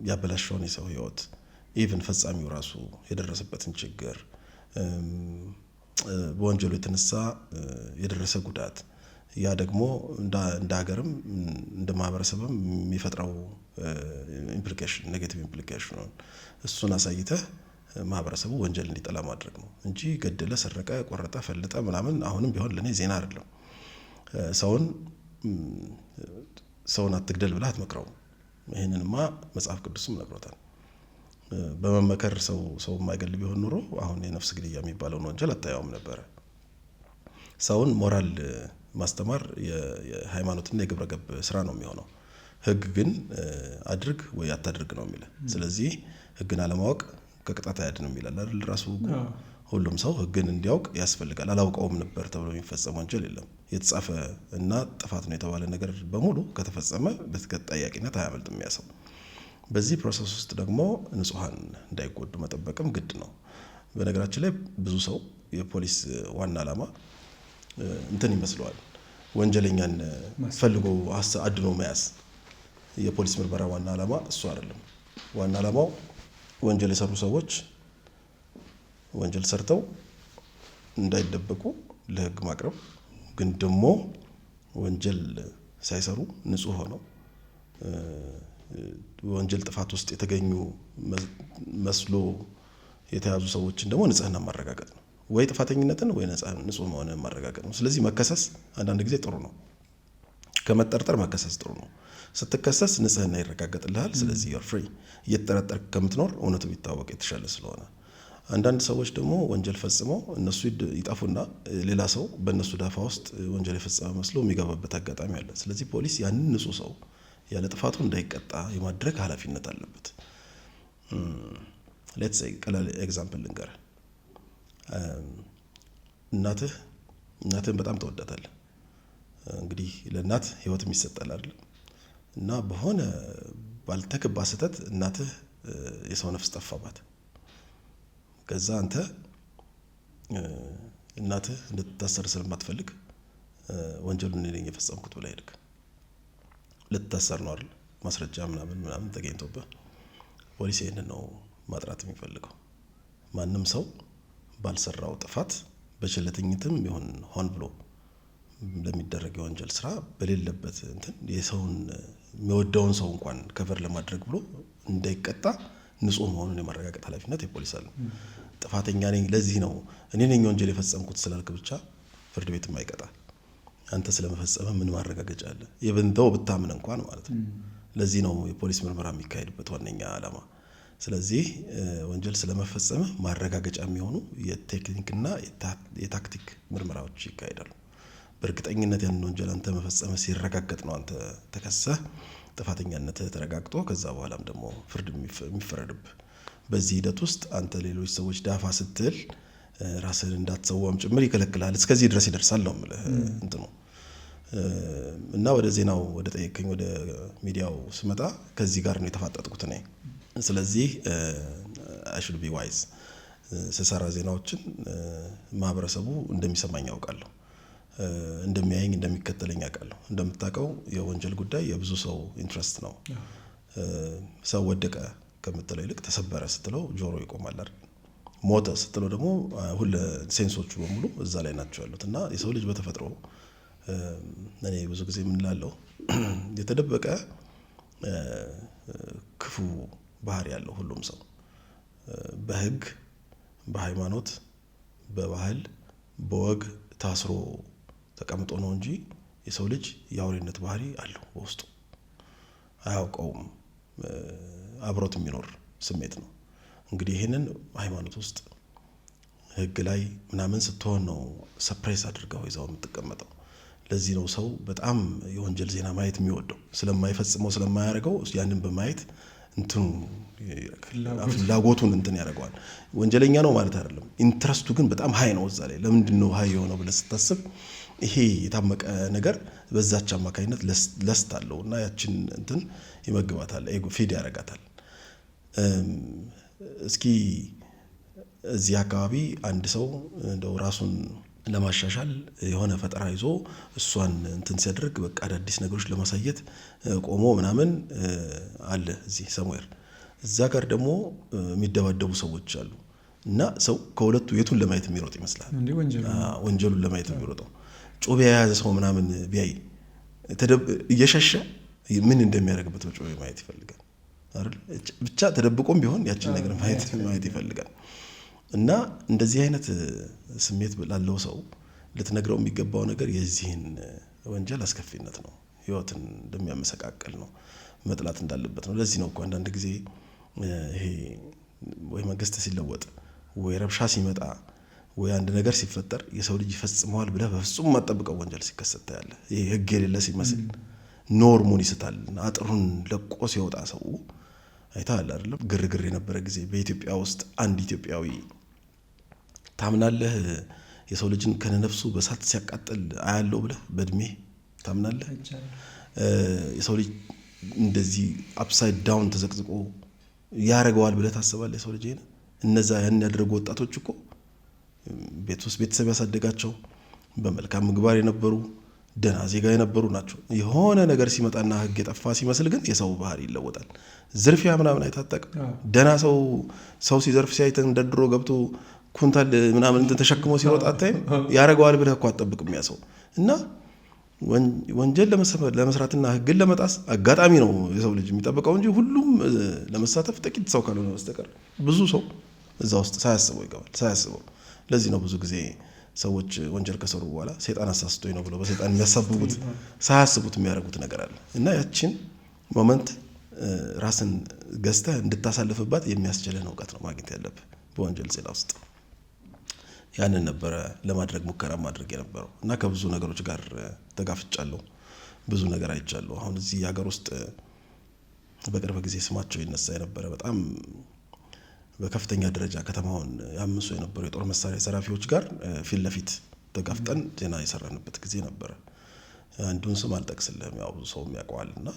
ያበላሸውን የሰው ህይወት ኢቭን ፈጻሚው ራሱ የደረሰበትን ችግር በወንጀሉ የተነሳ የደረሰ ጉዳት ያ ደግሞ እንደ ሀገርም እንደ ማህበረሰብም የሚፈጥረው ኢምፕሊኬሽን ኔጌቲቭ ኢምፕሊኬሽን እሱን አሳይተህ ማህበረሰቡ ወንጀል እንዲጠላ ማድረግ ነው እንጂ ገደለ፣ ሰረቀ፣ ቆረጠ፣ ፈልጠ ምናምን አሁንም ቢሆን ለኔ ዜና አይደለም። ሰውን አትግደል ብለህ አትመክረው። ይሄንንማ መጽሐፍ ቅዱስም ነግሮታል። በመመከር ሰው የማይገል ቢሆን ኑሮ አሁን የነፍስ ግድያ የሚባለውን ወንጀል አታየውም ነበረ። ሰውን ሞራል ማስተማር የሃይማኖትና የግብረ ገብ ስራ ነው የሚሆነው። ህግ ግን አድርግ ወይ አታድርግ ነው የሚለው። ስለዚህ ህግን አለማወቅ ከቅጣት አያድንም ይላል አይደል ራሱ ህጉ። ሁሉም ሰው ህግን እንዲያውቅ ያስፈልጋል። አላውቀውም ነበር ተብሎ የሚፈጸም ወንጀል የለም። የተጻፈ እና ጥፋት ነው የተባለ ነገር በሙሉ ከተፈጸመ በተጠያቂነት አያመልጥም ያ ሰው። በዚህ ፕሮሰስ ውስጥ ደግሞ ንጹሃን እንዳይጎዱ መጠበቅም ግድ ነው። በነገራችን ላይ ብዙ ሰው የፖሊስ ዋና ዓላማ እንትን ይመስለዋል፣ ወንጀለኛን ፈልጎ አድኖ መያዝ። የፖሊስ ምርመራ ዋና ዓላማ እሱ አይደለም። ዋና ዓላማው ወንጀል የሰሩ ሰዎች ወንጀል ሰርተው እንዳይደበቁ ለህግ ማቅረብ፣ ግን ደግሞ ወንጀል ሳይሰሩ ንጹህ ሆነው ወንጀል ጥፋት ውስጥ የተገኙ መስሎ የተያዙ ሰዎችን ደግሞ ንጽህና ማረጋገጥ ነው። ወይ ጥፋተኝነትን ወይ ንጹህ መሆንን ማረጋገጥ ነው። ስለዚህ መከሰስ አንዳንድ ጊዜ ጥሩ ነው። ከመጠርጠር መከሰስ ጥሩ ነው። ስትከሰስ ንጽህና ይረጋገጥልሃል። ስለዚህ you're free። እየተጠረጠርክ ከምትኖር እውነቱ ቢታወቅ የተሻለ ስለሆነ። አንዳንድ ሰዎች ደግሞ ወንጀል ፈጽመው እነሱ ይጠፉና ሌላ ሰው በእነሱ ዳፋ ውስጥ ወንጀል የፈጸመ መስሎ የሚገባበት አጋጣሚ አለ። ስለዚህ ፖሊስ ያንን ንጹህ ሰው ያለ ጥፋቱ እንዳይቀጣ የማድረግ ኃላፊነት አለበት። ሌትስ ሴይ ቀላል ኤግዛምፕል ልንገርህ። እናትህን በጣም ተወዳታለህ። እንግዲህ ለእናት ህይወትም ይሰጣል አይደል? እና በሆነ ባልተገባ ስህተት እናትህ የሰው ነፍስ ጠፋባት። ከዛ አንተ እናትህ እንድትታሰር ስለማትፈልግ ወንጀሉን እኔ ነኝ የፈጸምኩት ብለህ ሄድክ። ልትታሰር ነው አይደል? ማስረጃ ምናምን ተገኝቶብህ። ፖሊስ ይሄንን ነው ማጥራት የሚፈልገው። ማንም ሰው ባልሰራው ጥፋት በቸልተኝነትም ይሁን ሆን ብሎ ለሚደረግ የወንጀል ስራ በሌለበት እንትን የሰውን የሚወደውን ሰው እንኳን ከቨር ለማድረግ ብሎ እንዳይቀጣ ንጹህ መሆኑን የማረጋገጥ ኃላፊነት የፖሊስ አለ። ጥፋተኛ ነኝ ለዚህ ነው እኔ ነኝ ወንጀል የፈጸምኩት ስላልክ ብቻ ፍርድ ቤት የማይቀጣ አንተ ስለመፈጸመ ምን ማረጋገጫ አለ? የብንተው ብታምን እንኳን ማለት ነው። ለዚህ ነው የፖሊስ ምርመራ የሚካሄድበት ዋነኛ ዓላማ። ስለዚህ ወንጀል ስለመፈጸመ ማረጋገጫ የሚሆኑ የቴክኒክና የታክቲክ ምርመራዎች ይካሄዳሉ። በእርግጠኝነት ያንን ወንጀል አንተ መፈጸመ ሲረጋገጥ ነው አንተ ተከሰህ ጥፋተኛነት ተረጋግጦ ከዛ በኋላም ደግሞ ፍርድ የሚፈረድብህ። በዚህ ሂደት ውስጥ አንተ ሌሎች ሰዎች ዳፋ ስትል ራስህን እንዳትሰዋም ጭምር ይከለክላል። እስከዚህ ድረስ ይደርሳል ነው የምልህ እንትኑ እና ወደ ዜናው ወደ ጠየቀኝ ወደ ሚዲያው ስመጣ ከዚህ ጋር ነው የተፋጠጥኩት እኔ። ስለዚህ I should be wise ስሰራ ዜናዎችን ማህበረሰቡ እንደሚሰማኝ ያውቃለሁ፣ እንደሚያየኝ እንደሚከተለኝ ያውቃለሁ። እንደምታውቀው የወንጀል ጉዳይ የብዙ ሰው ኢንትረስት ነው። ሰው ወደቀ ከምትለው ይልቅ ተሰበረ ስትለው ጆሮ ይቆማል አይደል? ሞተ ስትለው ደግሞ ሁሉ ሴንሶቹ በሙሉ እዛ ላይ ናቸው ያሉት። እና የሰው ልጅ በተፈጥሮ እኔ ብዙ ጊዜ ምን እላለሁ የተደበቀ ክፉ ባህሪ ያለው ሁሉም ሰው በህግ በሃይማኖት በባህል በወግ ታስሮ ተቀምጦ ነው እንጂ የሰው ልጅ የአውሬነት ባህሪ አለው በውስጡ አያውቀውም። አብሮት የሚኖር ስሜት ነው። እንግዲህ ይሄንን ሃይማኖት ውስጥ ህግ ላይ ምናምን ስትሆን ነው ሰፕሬስ አድርገው ይዘው የምትቀመጠው። ለዚህ ነው ሰው በጣም የወንጀል ዜና ማየት የሚወደው፣ ስለማይፈጽመው ስለማያደርገው ያንን በማየት እንትኑ ፍላጎቱን እንትን ያደርገዋል። ወንጀለኛ ነው ማለት አይደለም፣ ኢንትረስቱ ግን በጣም ሃይ ነው እዛ ላይ። ለምንድን ነው ሃይ የሆነው ብለህ ስታስብ ይሄ የታመቀ ነገር በዛች አማካኝነት ለስት አለው እና ያችን እንትን ይመግባታል፣ ፊድ ያደርጋታል። እስኪ እዚህ አካባቢ አንድ ሰው እንደው ራሱን ለማሻሻል የሆነ ፈጠራ ይዞ እሷን እንትን ሲያደርግ በቃ አዳዲስ ነገሮች ለማሳየት ቆሞ ምናምን አለ እዚህ ሰምዌር። እዛ ጋር ደግሞ የሚደባደቡ ሰዎች አሉ እና ሰው ከሁለቱ የቱን ለማየት የሚሮጥ ይመስላል? ወንጀሉን ለማየት የሚሮጠው። ጮቤ የያዘ ሰው ምናምን ቢያይ እየሸሸ ምን እንደሚያደርግበት በጮቤ ማየት ይፈልጋል አይደል? ብቻ ተደብቆም ቢሆን ያችን ነገር ማየት ይፈልጋል። እና እንደዚህ አይነት ስሜት ላለው ሰው ልትነግረው የሚገባው ነገር የዚህን ወንጀል አስከፊነት ነው። ህይወትን እንደሚያመሰቃቀል ነው፣ መጥላት እንዳለበት ነው። ለዚህ ነው እኮ አንዳንድ ጊዜ ይሄ ወይ መንግስት ሲለወጥ ወይ ረብሻ ሲመጣ ወይ አንድ ነገር ሲፈጠር የሰው ልጅ ይፈጽመዋል ብለህ በፍጹም ማጠብቀው ወንጀል ሲከሰት ታያለህ። ይሄ ህግ የሌለ ሲመስል ኖርሙን ይስታል። አጥሩን ለቆ ሲወጣ ሰው አይተሃል አይደለም? ግርግር የነበረ ጊዜ በኢትዮጵያ ውስጥ አንድ ኢትዮጵያዊ ታምናለህ የሰው ልጅን ከነፍሱ በሳት ሲያቃጥል አያለው ብለህ በእድሜ ታምናለህ? የሰው ልጅ እንደዚህ አፕሳይድ ዳውን ተዘቅዝቆ ያረጋዋል ብለህ ታስባለህ? የሰው ልጅ ይሄን እነዛ ያን ያደረጉ ወጣቶች እኮ ቤት ውስጥ ቤተሰብ ያሳደጋቸው በመልካም ምግባር የነበሩ ደና ዜጋ የነበሩ ናቸው። የሆነ ነገር ሲመጣና ህግ የጠፋ ሲመስል ግን የሰው ባህሪ ይለወጣል። ዝርፊያ ምናምን አይታጠቅም። ደና ሰው ሲዘርፍ ሲያይተን እንደድሮ ገብቶ ኩንታል ምናምን እንትን ተሸክሞ ሲሮጥ አታይም? ያረጋዋል ብለህ እኮ አትጠብቅም ያ ሰው። እና ወንጀል ለመስራትና ህግን ለመጣስ አጋጣሚ ነው የሰው ልጅ የሚጠብቀው እንጂ ሁሉም ለመሳተፍ ጥቂት ሰው ካልሆነ በስተቀር ብዙ ሰው እዛ ውስጥ ሳያስበው ይገባል፣ ሳያስበው። ለዚህ ነው ብዙ ጊዜ ሰዎች ወንጀል ከሰሩ በኋላ ሰይጣን አሳስቶኝ ነው ብለው በሰይጣን የሚያሳብቡት ሳያስቡት የሚያደርጉት ነገር አለ። እና ያችን ሞመንት ራስን ገዝተህ እንድታሳልፍባት የሚያስችልን እውቀት ነው ማግኘት ያለብህ በወንጀል ዜና ውስጥ። ያንን ነበረ ለማድረግ ሙከራ ማድረግ የነበረው እና ከብዙ ነገሮች ጋር ተጋፍጫለሁ፣ ብዙ ነገር አይቻለሁ። አሁን እዚህ ሀገር ውስጥ በቅርብ ጊዜ ስማቸው ይነሳ የነበረ በጣም በከፍተኛ ደረጃ ከተማውን ያምሱ የነበሩ የጦር መሳሪያ ዘራፊዎች ጋር ፊት ለፊት ተጋፍጠን ዜና የሰራንበት ጊዜ ነበረ። አንዱን ስም አልጠቅስልህም፣ ያው ብዙ ሰው ያውቀዋልና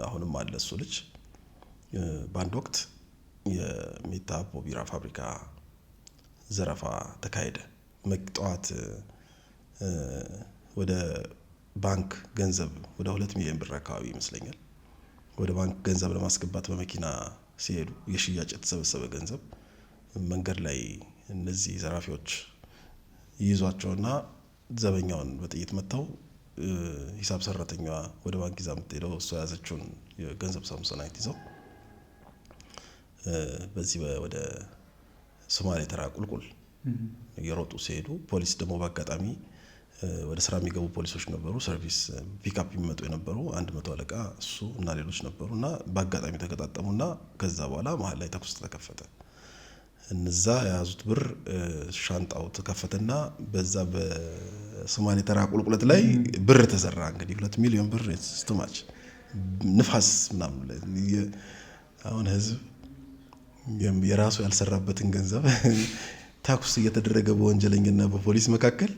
አሁንም አለ እሱ ልጅ። በአንድ ወቅት የሜታ አቦ ቢራ ፋብሪካ ዘረፋ ተካሄደ። ጠዋት ወደ ባንክ ገንዘብ ወደ 2 ሚሊዮን ብር አካባቢ ይመስለኛል ወደ ባንክ ገንዘብ ለማስገባት በመኪና ሲሄዱ የሽያጭ የተሰበሰበ ገንዘብ መንገድ ላይ እነዚህ ዘራፊዎች ይይዟቸውና ዘበኛውን በጥይት መተው ሂሳብ ሰራተኛዋ ወደ ባንክ ይዛ የምትሄደው እሷ ያዘችውን የገንዘብ ሳምሶናይት ይዘው በዚህ ወደ ሶማሌ ተራ ቁልቁል የሮጡ ሲሄዱ ፖሊስ ደግሞ በአጋጣሚ ወደ ስራ የሚገቡ ፖሊሶች ነበሩ። ሰርቪስ ፒክአፕ የሚመጡ የነበሩ 100 አለቃ እሱ እና ሌሎች ነበሩና በአጋጣሚ ተገጣጠሙና ከዛ በኋላ መሀል ላይ ተኩስ ተከፈተ። እነዛ የያዙት ብር ሻንጣው ተከፈተና በዛ በሶማሌ ተራ ቁልቁለት ላይ ብር ተዘራ። እንግዲህ 2 ሚሊዮን ብር ስትማች ንፋስ ምናምን አሁን ህዝብ የራሱ ያልሰራበትን ገንዘብ ታክስ እየተደረገ በወንጀለኛና በፖሊስ መካከል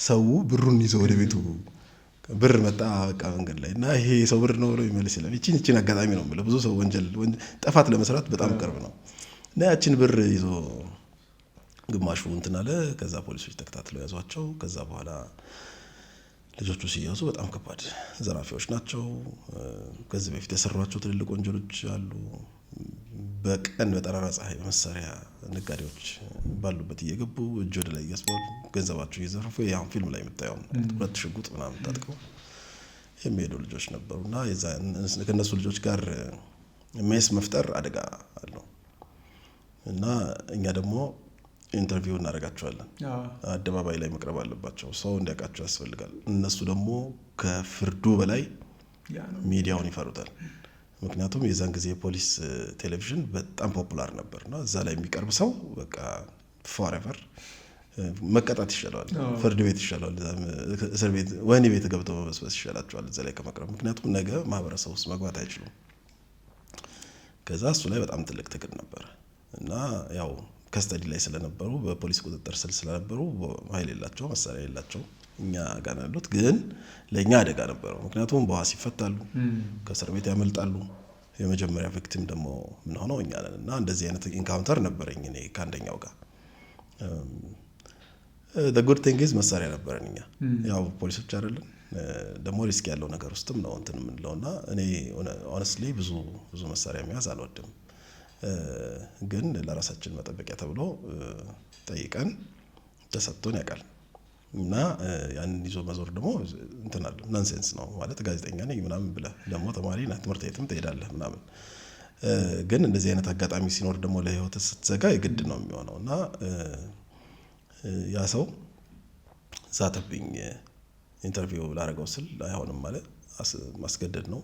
ሰው ብሩን ይዞ ወደ ቤቱ ብር መጣ በቃ መንገድ ላይ እና ይሄ ሰው ብር ነው ብሎ ይመልስ ይላል። እቺን አጋጣሚ ነው ማለት ብዙ ሰው ወንጀል ጥፋት ለመስራት በጣም ቅርብ ነው እና ያቺን ብር ይዞ ግማሹ እንትን አለ። ከዛ ፖሊሶች ተከታትለው ያዟቸው። ከዛ በኋላ ልጆቹ ሲያዙ በጣም ከባድ ዘራፊዎች ናቸው። ከዚህ በፊት የሰሯቸው ትልልቅ ወንጀሎች አሉ። በቀን በጠራራ ፀሐይ መሳሪያ ነጋዴዎች ባሉበት እየገቡ እጅ ወደ ላይ እያስባሉ ገንዘባቸው እየዘረፉ ያው ፊልም ላይ የምታየው ሁለት ሽጉጥ ምናምን ታጥቀው የሚሄዱ ልጆች ነበሩና ከነሱ ልጆች ጋር ሜስ መፍጠር አደጋ አለው እና እኛ ደግሞ ኢንተርቪው እናደርጋቸዋለን። አደባባይ ላይ መቅረብ አለባቸው። ሰው እንዲያውቃቸው ያስፈልጋል። እነሱ ደግሞ ከፍርዱ በላይ ሚዲያውን ይፈሩታል። ምክንያቱም የዛን ጊዜ የፖሊስ ቴሌቪዥን በጣም ፖፑላር ነበርና እዛ ላይ የሚቀርብ ሰው በቃ ፎሬቨር መቀጣት ይሻላል፣ ፍርድ ቤት ይሻላል፣ እስር ቤት ወህኒ ቤት ገብተው መበስበስ ይሻላቸዋል እዛ ላይ ከመቅረብ። ምክንያቱም ነገ ማህበረሰብ ውስጥ መግባት አይችሉም። ከዛ እሱ ላይ በጣም ትልቅ ትግል ነበር እና ያው ከስተዲ ላይ ስለነበሩ በፖሊስ ቁጥጥር ስር ስለነበሩ ኃይል የላቸው፣ መሳሪያ የላቸው። እኛ ጋር ያሉት ግን ለኛ አደጋ ነበረው። ምክንያቱም በዋስ ይፈታሉ፣ ከእስር ቤት ያመልጣሉ። የመጀመሪያ ቪክቲም ደግሞ ምን ሆነው እኛ ነን እና እንደዚህ አይነት ኢንካውንተር ነበረኝ እኔ ከአንደኛው ጋር። the good thing is መሳሪያ ነበረን እኛ ያው ፖሊሶች አይደለን ደግሞ ሪስክ ያለው ነገር ውስጥም ነው እንትን የምንለውና እኔ ሆነስትሊ ብዙ መሳሪያ መያዝ አልወድም። ግን ለራሳችን መጠበቂያ ተብሎ ጠይቀን ተሰጥቶን ያውቃል እና ያን ይዞ መዞር ደግሞ እንትን አለ ናንሴንስ ነው ማለት ጋዜጠኛ ነኝ ምናምን ብለህ ደግሞ ተማሪ ነህ ትምህርት ቤትም ትሄዳለህ ምናምን። ግን እንደዚህ አይነት አጋጣሚ ሲኖር ደግሞ ለህይወት ስትዘጋ የግድ ነው የሚሆነው እና ያ ሰው ዛተብኝ ኢንተርቪው ላደርገው ስል አይሆንም ማለት ማስገደድ ነው።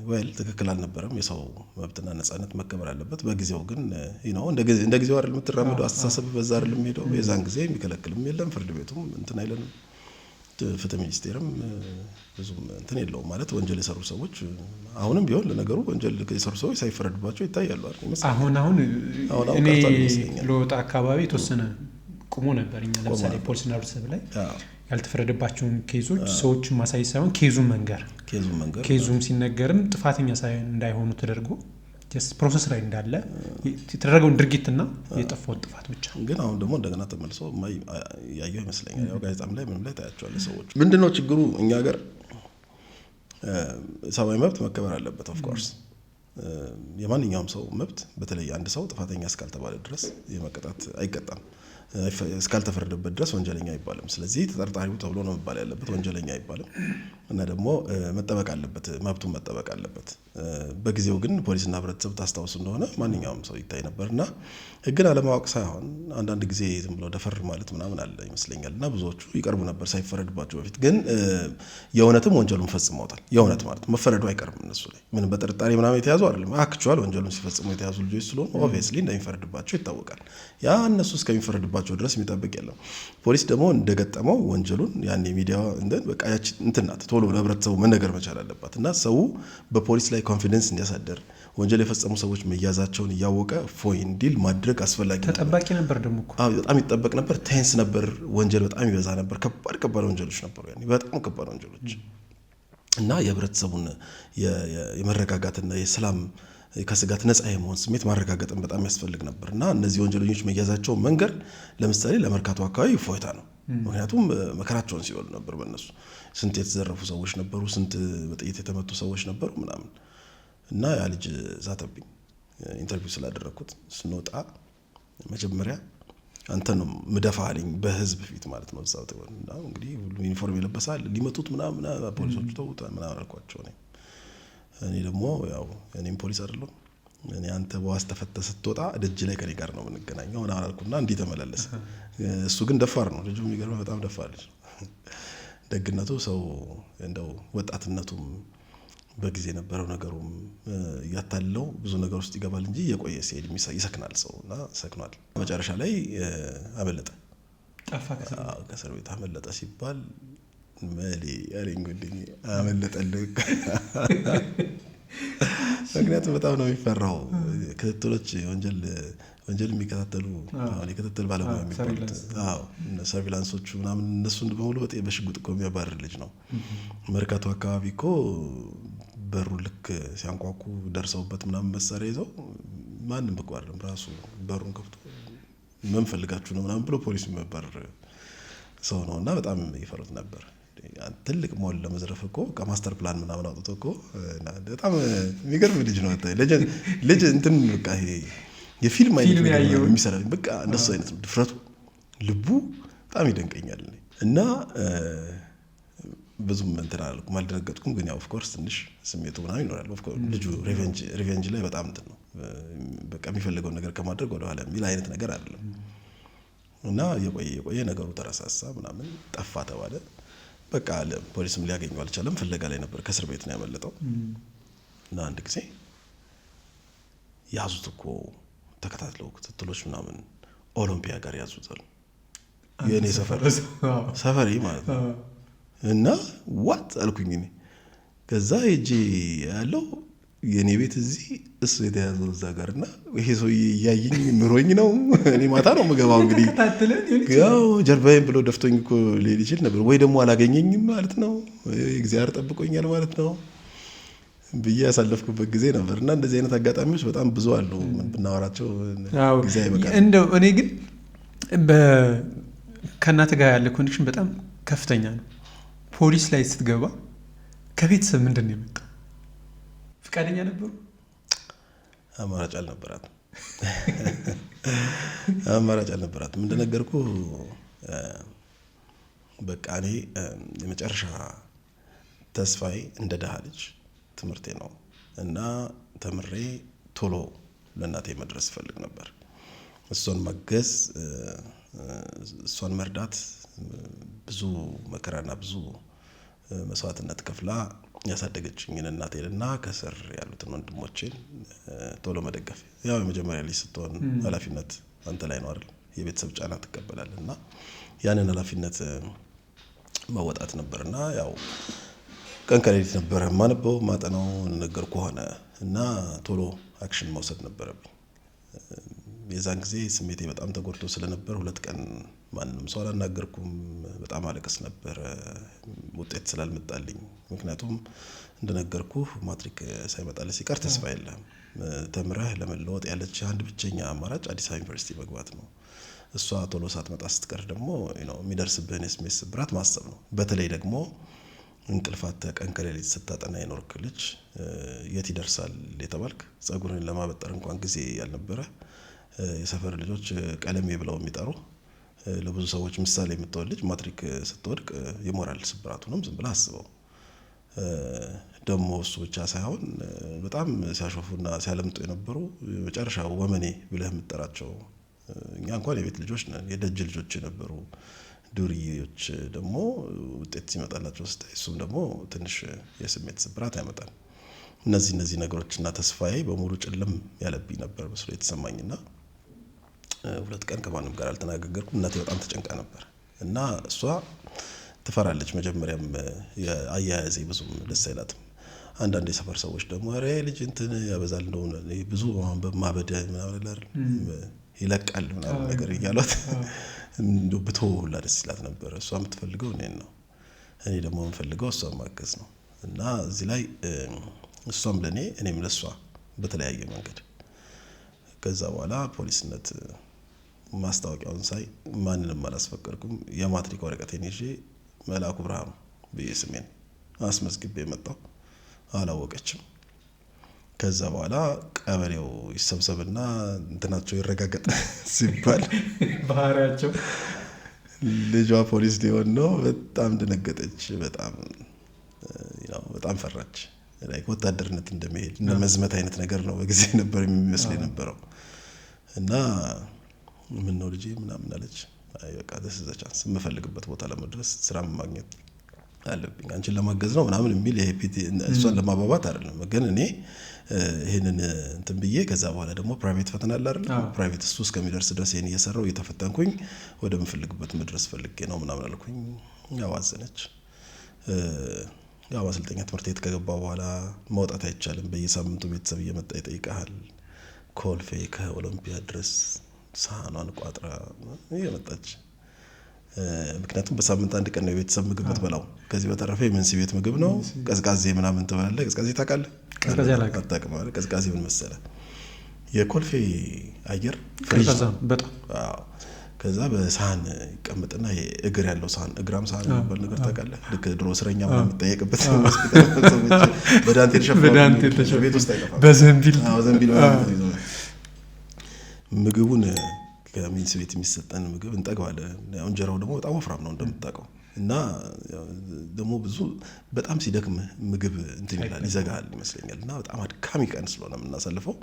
ወይል ትክክል አልነበረም። የሰው መብትና ነጻነት መከበር አለበት። በጊዜው ግን እንደ ጊዜው አይደል የምትራመደው አስተሳሰብ በዛ አይደል የሚሄደው። የዛን ጊዜ የሚከለክልም የለም፣ ፍርድ ቤቱም እንትን አይለንም፣ ፍትህ ሚኒስቴርም ብዙም እንትን የለውም ማለት ወንጀል የሰሩ ሰዎች አሁንም ቢሆን ለነገሩ ወንጀል የሰሩ ሰዎች ሳይፈረድባቸው ይታያሉ አይደል። አሁን እኔ ለወጣ አካባቢ የተወሰነ ቁሞ ነበር። እኛ ለምሳሌ ፖሊስና ህብረተሰብ ላይ ያልተፈረደባቸውን ኬዞች ሰዎችን ማሳየት ሳይሆን ኬዙን መንገር ኬዙም ሲነገርም ጥፋተኛ እንዳይሆኑ ተደርጎ ፕሮሰስ ላይ እንዳለ የተደረገውን ድርጊትና የጠፋውን ጥፋት ብቻ። ግን አሁን ደግሞ እንደገና ተመልሶ ያየው ይመስለኛል። ያው ጋዜጣም ላይ ምንም ላይ ታያቸዋለህ ሰዎች። ምንድነው ችግሩ? እኛ ሀገር ሰብአዊ መብት መከበር አለበት። ኦፍ ኮርስ የማንኛውም ሰው መብት፣ በተለይ አንድ ሰው ጥፋተኛ እስካልተባለ ድረስ የመቀጣት አይቀጣም፣ እስካልተፈረደበት ድረስ ወንጀለኛ አይባልም። ስለዚህ ተጠርጣሪው ተብሎ ነው መባል ያለበት፣ ወንጀለኛ አይባልም። እና ደግሞ መጠበቅ አለበት፣ መብቱን መጠበቅ አለበት። በጊዜው ግን ፖሊስና ህብረተሰብ ታስታውሱ እንደሆነ ማንኛውም ሰው ይታይ ነበርና ህግን አለማወቅ ሳይሆን አንዳንድ ጊዜ ዝም ብሎ ደፈር ማለት ምናምን አለ ይመስለኛል። እና ብዙዎቹ ይቀርቡ ነበር ሳይፈረድባቸው በፊት። ግን የእውነትም ወንጀሉን ፈጽመውታል። የእውነት ማለት መፈረዱ አይቀርም እነሱ ላይ ምንም በጥርጣሬ ምናምን የተያዙ አይደለም። አክቹዋል ወንጀሉን ሲፈጽሙ የተያዙ ልጆች ስለሆኑ ኦብቪየስሊ እንደሚፈረድባቸው ይታወቃል። ያ እነሱ እስከሚፈረድባቸው ድረስ የሚጠብቅ የለም። ፖሊስ ደግሞ እንደገጠመው ወንጀሉን ያን ሚዲያ በቃ እንትን ናት ቶሎ ለህብረተሰቡ መነገር መቻል አለባት። እና ሰው በፖሊስ ላይ ኮንፊደንስ እንዲያሳደር ወንጀል የፈጸሙ ሰዎች መያዛቸውን እያወቀ ፎይ እንዲል ማድረግ አስፈላጊ ነበር። ተጠባቂ ነበር ደግሞ እኮ በጣም ይጠበቅ ነበር። ቴንስ ነበር። ወንጀል በጣም ይበዛ ነበር። ከባድ ወንጀሎች ነበሩ ያኔ፣ በጣም ከባድ ወንጀሎች እና የህብረተሰቡን የመረጋጋትና የሰላም ከስጋት ነፃ የመሆን ስሜት ማረጋገጥን በጣም ያስፈልግ ነበር። እና እነዚህ ወንጀለኞች መያዛቸው መንገድ ለምሳሌ ለመርካቶ አካባቢ ፎይታ ነው። ምክንያቱም መከራቸውን ሲወሉ ነበር። በእነሱ ስንት የተዘረፉ ሰዎች ነበሩ፣ ስንት በጥይት የተመቱ ሰዎች ነበሩ ምናምን። እና ያ ልጅ ዛተብኝ ኢንተርቪው ስላደረግኩት። ስንወጣ መጀመሪያ አንተ ነው ምደፋልኝ በህዝብ ፊት ማለት ነው። እዛው ተወልና እንግዲህ ሁሉ ዩኒፎርም የለበሳል ሊመቱት ምናምን ፖሊሶቹ ተውት ምናምን አልኳቸው። እኔ ደግሞ ያው እኔም ፖሊስ አይደለም እኔ አንተ በዋስ ተፈተህ ስትወጣ ደጅ ላይ ከኔ ጋር ነው የምንገናኘው እና አልኩና እንዲህ ተመላለሰ። እሱ ግን ደፋር ነው ልጁ፣ የሚገርመው በጣም ደፋር ልጅ። ደግነቱ ሰው እንደው ወጣትነቱም በጊዜ ነበረው ነገሩም ያታለው ብዙ ነገር ውስጥ ይገባል እንጂ የቆየ ሲሄድ ይሰክናል ሰውና ሰክኗል። መጨረሻ ላይ አመለጠ። ጠፋ ከእስር ቤት አመለጠ ሲባል መሌ ያለኝ ጉድኝ አመለጠልህ። ምክንያቱም በጣም ነው የሚፈራው። ክትትሎች ወንጀል የሚከታተሉ የክትትል ባለሙያ የሚባሉት ሰርቪላንሶቹ ምናምን እነሱን በሙሉ በሽጉጥ እኮ የሚያባርር ልጅ ነው። መርካቶ አካባቢ እኮ በሩ ልክ ሲያንኳኩ ደርሰውበት ምናምን መሳሪያ ይዘው ማንም እኮ አይደለም ራሱ በሩን ከፍቶ ምን ፈልጋችሁ ነው ምናምን ብሎ ፖሊስ የሚያባርር ሰው ነው። እና በጣም ይፈሩት ነበር። ትልቅ ሞል ለመዝረፍ እኮ ከማስተር ፕላን ምናምን አውጥቶ እኮ በጣም የሚገርም ልጅ ነው። ልጅ እንትን በቃ ይሄ የፊልም አይነት ነው የሚሰራ። በቃ እንደሱ አይነት ድፍረቱ፣ ልቡ በጣም ይደንቀኛል። እና ብዙም እንትን አላልኩም፣ አልደነገጥኩም። ግን ያው ኦፍ ኮርስ ትንሽ ስሜቱ ምናምን ይኖራል። ኦፍ ኮርስ ልጁ ሪቬንጅ ላይ በጣም እንትን ነው። በቃ የሚፈልገውን ነገር ከማድረግ ወደ ኋላ የሚል አይነት ነገር አይደለም። እና የቆየ ነገሩ ተረሳሳ ምናምን ጠፋ ተባለ። በቃ ፖሊስም ሊያገኘው አልቻለም። ፍለጋ ላይ ነበር። ከእስር ቤት ነው ያመለጠው። እና አንድ ጊዜ ያዙት እኮ ተከታትለው ክትትሎች ምናምን ኦሎምፒያ ጋር ያዙታል። የእኔ ሰፈሬ ማለት ነው። እና ዋት አልኩኝ እኔ። ከዛ ሄጄ ያለው የኔ ቤት እዚህ እሱ የተያዘው እዛ ጋር እና ይሄ ሰውዬ እያየኝ ምሮኝ ነው። እኔ ማታ ነው የምገባው እንግዲህ ያው ጀርባዬን ብሎ ደፍቶኝ እኮ ሊሄድ ይችል ነበር፣ ወይ ደግሞ አላገኘኝም ማለት ነው፣ እግዚአብሔር ጠብቆኛል ማለት ነው ብዬ ያሳለፍኩበት ጊዜ ነበር። እና እንደዚህ አይነት አጋጣሚዎች በጣም ብዙ አሉ። ምን ብናወራቸው ጊዜ አይበቃም። እንደው እኔ ግን ከእናትህ ጋር ያለ ኮኔክሽን በጣም ከፍተኛ ነው። ፖሊስ ላይ ስትገባ ከቤተሰብ ምንድን ነው የመጣው? ፍቃደኛ ነበሩ? አማራጭ አልነበራትም። እንደነገርኩ በቃ እኔ የመጨረሻ ተስፋዬ እንደ ደሃ ልጅ ትምህርቴ ነው እና ተምሬ ቶሎ ለእናቴ መድረስ እፈልግ ነበር። እሷን ማገዝ፣ እሷን መርዳት፣ ብዙ መከራና ብዙ መስዋዕትነት ከፍላ ያሳደገችኝን እናቴንና ከስር ያሉትን ወንድሞቼን ቶሎ መደገፍ። ያው የመጀመሪያ ልጅ ስትሆን ኃላፊነት አንተ ላይ ነው አይደል? የቤተሰብ ጫና ትቀበላለህ እና ያንን ኃላፊነት መወጣት ነበርና ያው ቀን ከሌሊት ነበረ ማነበው ማጠናው ነገር ከሆነ እና ቶሎ አክሽን መውሰድ ነበረብኝ። የዛን ጊዜ ስሜቴ በጣም ተጎድቶ ስለነበር 2 ቀን ማንንም ሰው አላናገርኩም። በጣም አለቅስ ነበር ውጤት ስላልመጣልኝ። ምክንያቱም እንደነገርኩ ማትሪክ ሳይመጣልህ ሲቀር ተስፋ የለም። ተምረህ ለመለወጥ ያለች አንድ ብቸኛ አማራጭ አዲስ አበባ ዩኒቨርሲቲ መግባት ነው። እሷ ቶሎ ሳትመጣ ስትቀር ደግሞ የሚደርስብህን የስሜት ስብራት ማሰብ ነው። በተለይ ደግሞ እንቅልፋት ቀን ከሌሊት ስታጠና የኖርክ ልጅ የት ይደርሳል የተባልክ ጸጉርን ለማበጠር እንኳን ጊዜ ያልነበረ የሰፈር ልጆች ቀለሜ ብለው የሚጠሩ ለብዙ ሰዎች ምሳሌ የምትሆን ልጅ ማትሪክ ስትወድቅ የሞራል ስብራቱንም ዝም ብለህ አስበው። ደግሞ እሱ ብቻ ሳይሆን በጣም ሲያሾፉና ሲያለምጡ የነበሩ መጨረሻ ወመኔ ብለህ የምትጠራቸው እኛ እንኳን የቤት ልጆች ነን፣ የደጅ ልጆች የነበሩ ዱርዬዎች ደግሞ ውጤት ሲመጣላቸው ስታይ እሱም ደግሞ ትንሽ የስሜት ስብራት ያመጣል። እነዚህ ነገሮችና ተስፋዬ በሙሉ ጭልም ያለብኝ ነበር መስሎ የተሰማኝና 2 ቀን ከማንም ጋር አልተነጋገርኩም። እናቴ በጣም ተጨንቃ ነበር እና እሷ ትፈራለች። መጀመሪያም አያያዜ ብዙም ደስ አይላትም። አንዳንድ የሰፈር ሰዎች ደግሞ ኧረ ልጅ እንትን ያበዛል እንደሆነ ብዙ በማበደ ምናምን አይደል ይለቃል ምናምን ነገር እያሏት እንደው ብትሆ ሁላ ደስ ይላት ነበር። እሷ የምትፈልገው እኔን ነው፣ እኔ ደግሞ የምፈልገው እሷን ማገዝ ነው። እና እዚህ ላይ እሷም ለእኔ እኔም ለእሷ በተለያየ መንገድ ከዛ በኋላ ፖሊስነት ማስታወቂያውን ሳይ ማንንም አላስፈቀድኩም። የማትሪክ ወረቀቴን ይዤ መላኩ ብርሃኑ ብዬ ስሜን አስመዝግቤ መጣሁ። አላወቀችም። ከዛ በኋላ ቀበሌው ይሰብሰብና እንትናቸው ይረጋገጥ ሲባል ባህሪያቸው ልጇ ፖሊስ ሊሆን ነው። በጣም ደነገጠች። በጣም ፈራች። ላይክ ወታደርነት እንደመሄድ እንደመዝመት አይነት ነገር ነው በጊዜ ነበር የሚመስል የነበረው። እና ምን ነው ልጄ ምናምን አለች። አይ በቃ ደስ ዘቻንስ የምፈልግበት ቦታ ለመድረስ ስራ ማግኘት አለብኝ አንቺን ለማገዝ ነው ምናምን የሚል ይሄ እሷን ለማባባት አይደለም። ግን እኔ ይሄንን እንትን ብዬ ከዛ በኋላ ደግሞ ፕራይቬት ፈተና አለ አይደል? ፕራይቬት እሱ እስከሚደርስ ድረስ ይሄን እየሰራው እየተፈተንኩኝ ወደ ምፈልግበት መድረስ ፈልጌ ነው ምናምን አልኩኝ። ያው አዘነች። ያው ማሰልጠኛ ትምህርት ቤት ከገባ በኋላ መውጣት አይቻልም። በየሳምንቱ ቤተሰብ እየመጣ ይጠይቃል። ኮልፌ ከኦሎምፒያ ድረስ ሳህኗን ቋጥራ እየመጣች ምክንያቱም በሳምንት አንድ ቀን ነው የቤተሰብ ምግብ የምትበላው። ከዚህ በተረፈ የመንሲ ቤት ምግብ ነው። ቀዝቃዜ ምናምን ትበላለህ። ቀዝቃዜ ታውቃለህ? አታውቅም ማለት ቀዝቃዜ ምን መሰለህ? የኮልፌ አየር ፍሪጅ በጣም ከዛ በሳህን ይቀመጥና እግር ያለው ሳህን እግራም ሳህን የሚባል ነገር ታውቃለህ? ልክ ድሮ እስረኛ ምናምን የሚጠየቅበት ሆስፒታል ሰዎች በዳንቴል ሸፍነው ቤት ውስጥ አይጠፋም። በዘንቢል ምግቡን ከሚንስ ቤት የሚሰጠን ምግብ እንጠግባለን። ያው እንጀራው ደግሞ በጣም ወፍራም ነው እንደምታውቀው እና ደግሞ ብዙ በጣም ሲደክም ምግብ እንትን ይላል ይዘጋል ይመስለኛል። እና በጣም አድካሚ ቀን ስለሆነ የምናሳልፈው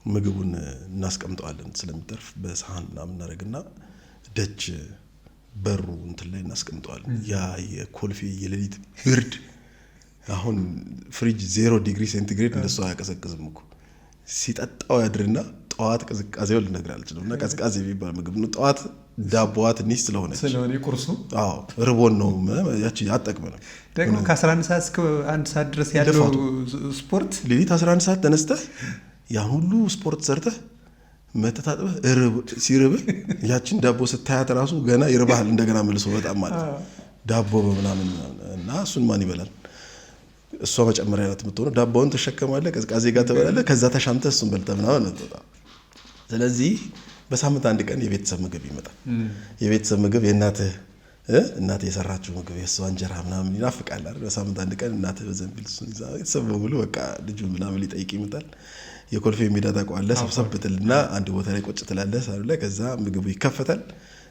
ምግቡን እናስቀምጠዋለን ስለሚተርፍ በሳህን ምናምን እናደርግና ደጅ በሩ እንትን ላይ እናስቀምጠዋለን። ያ የኮልፌ የሌሊት ብርድ አሁን ፍሪጅ 0 ዲግሪ ሴንቲግሬድ እንደሱ አያቀዘቅዝም እኮ ሲጠጣው ያድርና ጠዋት ቅዝቃዜው ልነግርህ አልችልም። እና ቀዝቃዜ የሚባል ምግብ ነው። ጠዋት ዳቦዋ ትንሽ ስለሆነች ቁርሱ ርቦን ነው ያቺ አጠቅመንም ደግሞ ከ11 ሰዓት እስከ 1 ሰዓት ድረስ ያለው ስፖርት ሌሊት 11 ሰዓት ተነስተህ ያን ሁሉ ስፖርት ሰርተህ መተታጠበህ ሲርብህ ያቺን ዳቦ ስታያት ራሱ ገና ይርባሃል እንደገና መልሶ በጣም ማለት ዳቦ በምናምን እና እሱን ማን ይበላል? እሷ መጨመሪያ ናት የምትሆነው። ዳቦውን ተሸከማለህ፣ ቀዝቃዜ ጋር ትበላለህ፣ ከዛ ተሻምተህ እሱን በልተህ ምናምን ነው። ስለዚህ በሳምንት አንድ ቀን የቤተሰብ ምግብ ይመጣል። የቤተሰብ ምግብ የእናትህ የሰራችው ምግብ የእሷ እንጀራ ምናምን ይናፍቃል አይደል? በሳምንት አንድ ቀን እናትህ በዘንቢል እሱን ይዛ ቤተሰብ በሙሉ በቃ ልጁ ምናምን ሊጠይቅ ይመጣል። የኮልፌ ሜዳ ታውቀዋለህ? ሰብሰብ ብትልና አንድ ቦታ ላይ ቁጭ ትላለህ ሳሉ ላይ ከዛ ምግቡ ይከፈታል።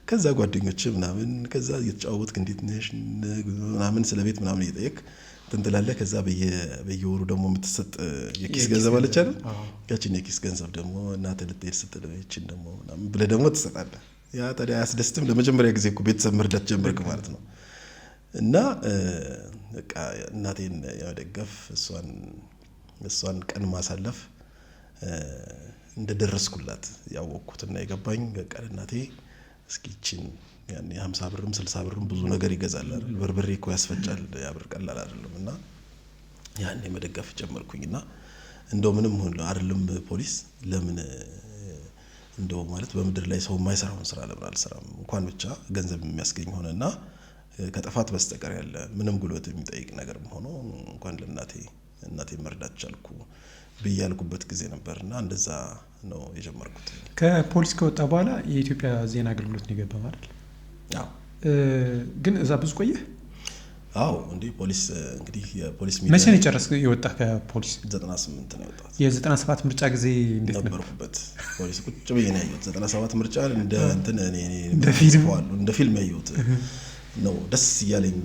ከዛ ጓደኞች ምናምን ከዛ እየተጫወትክ እንዴት ነሽ ምናምን ስለ ቤት ምናምን እየጠየቅ ትንትላለህ። ከዛ በየወሩ ደግሞ የምትሰጥ የኪስ ገንዘብ አለች አይደል? ያቺን የኪስ ገንዘብ ደግሞ እናትህ ልትሄድ ስትል ይቺን ደግሞ ምናምን ብለህ ደግሞ ትሰጣለህ። ያ ታዲያ አያስደስትም? ለመጀመሪያ ጊዜ እኮ ቤተሰብ መርዳት ጀመርክ ማለት ነው። እና በቃ እናቴን የመደገፍ እሷን ቀን ማሳለፍ እንደደረስኩላት ያወቅኩትና የገባኝ በቃ እናቴ እስኪችን ያኔ 50 ብርም 60 ብርም ብዙ ነገር ይገዛል አይደል? በርበሬ እኮ ያስፈጫል። ያ ብር ቀላል አይደለም። እና ያኔ መደገፍ ጀመርኩኝና እንደው ምንም ሆነ አይደለም ፖሊስ ለምን እንደው ማለት በምድር ላይ ሰው የማይሰራውን ስራ ለምን አልሰራም? እንኳን ብቻ ገንዘብ የሚያስገኝ ሆነና ከጥፋት በስተቀር ያለ ምንም ጉልበት የሚጠይቅ ነገር ሆኖ እንኳን ለእናቴ መርዳት ቻልኩ ብያልኩበት ጊዜ ነበርና እንደዛ ነው የጀመርኩት። ከፖሊስ ከወጣ በኋላ የኢትዮጵያ ዜና አገልግሎት ነው የገባው አይደል? አዎ። ግን እዛ ብዙ ቆየህ? አዎ እንዴ ፖሊስ እንግዲህ የፖሊስ ሚዲያ መቼ ነው የጨረስክ? የወጣ ከፖሊስ 98 ነው የወጣሁት። የ97 ምርጫ ጊዜ እንዴት ነበር? ነበርኩበት ፖሊስ ቁጭ ብዬ ነው ያየሁት። 97 ምርጫ እንደ ፊልም ያየሁት ነው። ደስ እያለኝ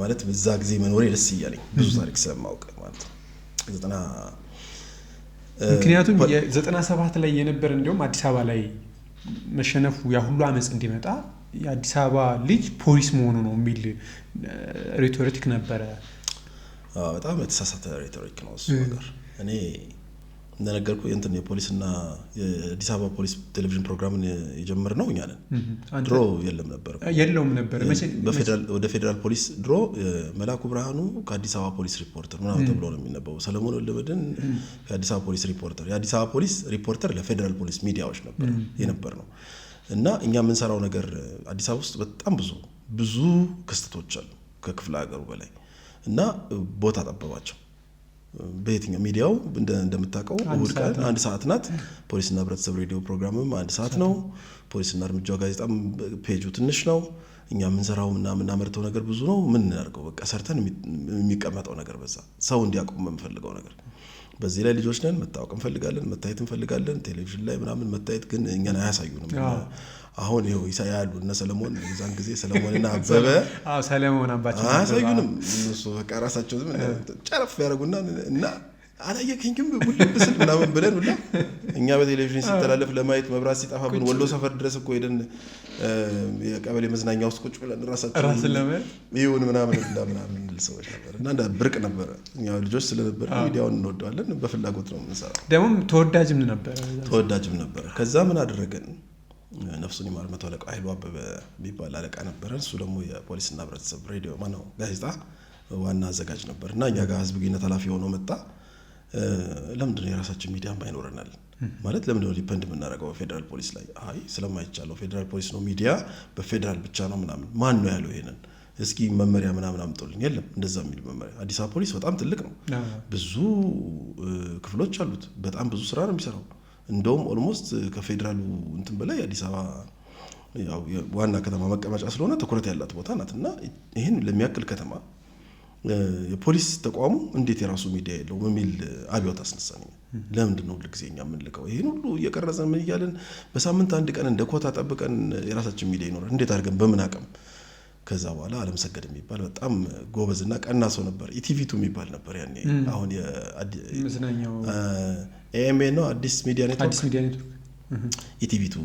ማለት በዛ ጊዜ መኖሬ ደስ እያለኝ ብዙ ታሪክ ስለማውቅ ማለት ነው። ምክንያቱም የ97 ላይ የነበረ እንዲሁም አዲስ አበባ ላይ መሸነፉ ያ ሁሉ አመጽ እንዲመጣ የአዲስ አበባ ልጅ ፖሊስ መሆኑ ነው የሚል ሬቶሪክ ነበረ። በጣም የተሳሳተ ሬቶሪክ ነው እሱ ነገር። እኔ እንደነገርኩህ የፖሊስና የአዲስ አበባ ፖሊስ ቴሌቪዥን ፕሮግራምን የጀመርነው እኛ ነን። ድሮ የለውም ነበር። ወደ ፌዴራል ፖሊስ ድሮ መላኩ ብርሃኑ ከአዲስ አበባ ፖሊስ ሪፖርተር ምናምን ተብሎ ነው የሚነበበው። ሰለሞን ወልደመድህን ከአዲስ አበባ ፖሊስ ሪፖርተር፣ የአዲስ አበባ ፖሊስ ሪፖርተር ለፌዴራል ፖሊስ ሚዲያዎች ነበር ነው። እና እኛ የምንሰራው ነገር አዲስ አበባ ውስጥ በጣም ብዙ ክስተቶች አሉ ከክፍለ ሀገሩ በላይ እና ቦታ ጠበባቸው። በየትኛው ሚዲያው እንደምታውቀው እሑድ ቀን 1 ሰዓት ናት። ፖሊስና ህብረተሰብ ሬዲዮ ፕሮግራምም 1 ሰዓት ነው። ፖሊስና እርምጃው ጋዜጣም ፔጁ ትንሽ ነው። እኛ የምንሰራው እና የምናመርተው ነገር ብዙ ነው። ምን እናድርገው በቃ ሰርተን የሚቀመጠው ነገር በዛ ሰው እንዲያውቀው የምንፈልገው ነገር። በዚህ ላይ ልጆች ነን፣ መታወቅ እንፈልጋለን፣ መታየት እንፈልጋለን። ቴሌቪዥን ላይ ምናምን መታየት ግን እኛን አያሳዩንም። አሁን ይኸው ያሉ እነ ሰለሞን የዛን ጊዜ ሰለሞንና አበበ ሰለሞን አባቸው አያሳዩንም። እነሱ በቃ ራሳቸው ጨረፍ ያደርጉና እና አላየከኝም ብስል ምናምን ብለን ሁላ እኛ በቴሌቪዥን ሲተላለፍ ለማየት መብራት ሲጠፋብን ወሎ ሰፈር ድረስ እኮ ሄደን የቀበሌ መዝናኛ ውስጥ ቁጭ ብለን ራሳችን ይሁን ምናምን እንል ሰዎች ነበር እና እንደ ብርቅ ነበረ። እኛ ልጆች ስለነበር ሚዲያውን እንወደዋለን፣ በፍላጎት ነው የምንሰራው። ደግሞ ተወዳጅም ነበረ። ከዛ ምን አደረገን? ነፍሱን ይማር መቶ አለቃ ኃይሉ አበበ የሚባል አለቃ ነበረ። እሱ ደግሞ የፖሊስና ህብረተሰብ ሬዲዮ ማነው ጋዜጣ ዋና አዘጋጅ ነበር እና እኛ ጋር ህዝብ ግንኙነት ኃላፊ ሆኖ መጣ። ለምንድነው የራሳችን ሚዲያ ባይኖረናል ማለት ለምንድነው ዲፔንድ የምናደርገው ፌደራል ፖሊስ ላይ? አይ ስለማይቻለው ፌደራል ፖሊስ ነው ሚዲያ በፌደራል ብቻ ነው ምናምን። ማን ነው ያለው ይሄንን? እስኪ መመሪያ ምናምን አምጡልኝ። የለም እንደዛ የሚል መመሪያ። አዲስ አበባ ፖሊስ በጣም ትልቅ ነው፣ ብዙ ክፍሎች አሉት፣ በጣም ብዙ ስራ ነው የሚሰራው። እንደውም ኦልሞስት ከፌደራሉ እንትን በላይ አዲስ አበባ ያው ዋና ከተማ መቀመጫ ስለሆነ ትኩረት ያላት ቦታ ናት እና ይሄን ለሚያክል ከተማ የፖሊስ ተቋሙ እንዴት የራሱ ሚዲያ የለው በሚል አብዮት አስነሳኝ። ለምንድን ነው ሁልጊዜ እኛ የምንልከው ይሄን ሁሉ እየቀረጸን ምን እያልን በሳምንት አንድ ቀን እንደ ኮታ ጠብቀን የራሳችን ሚዲያ ይኖራል እንዴት አድርገን በምን አቅም? ከዛ በኋላ አለምሰገድ የሚባል በጣም ጎበዝና ቀና ሰው ነበር። ኢቲቪ2 የሚባል ነበር ያኔ። አሁን የመዝናኛው ኤኤምኤ ነው አዲስ ሚዲያ ኔትወርክ ኢቲቪ2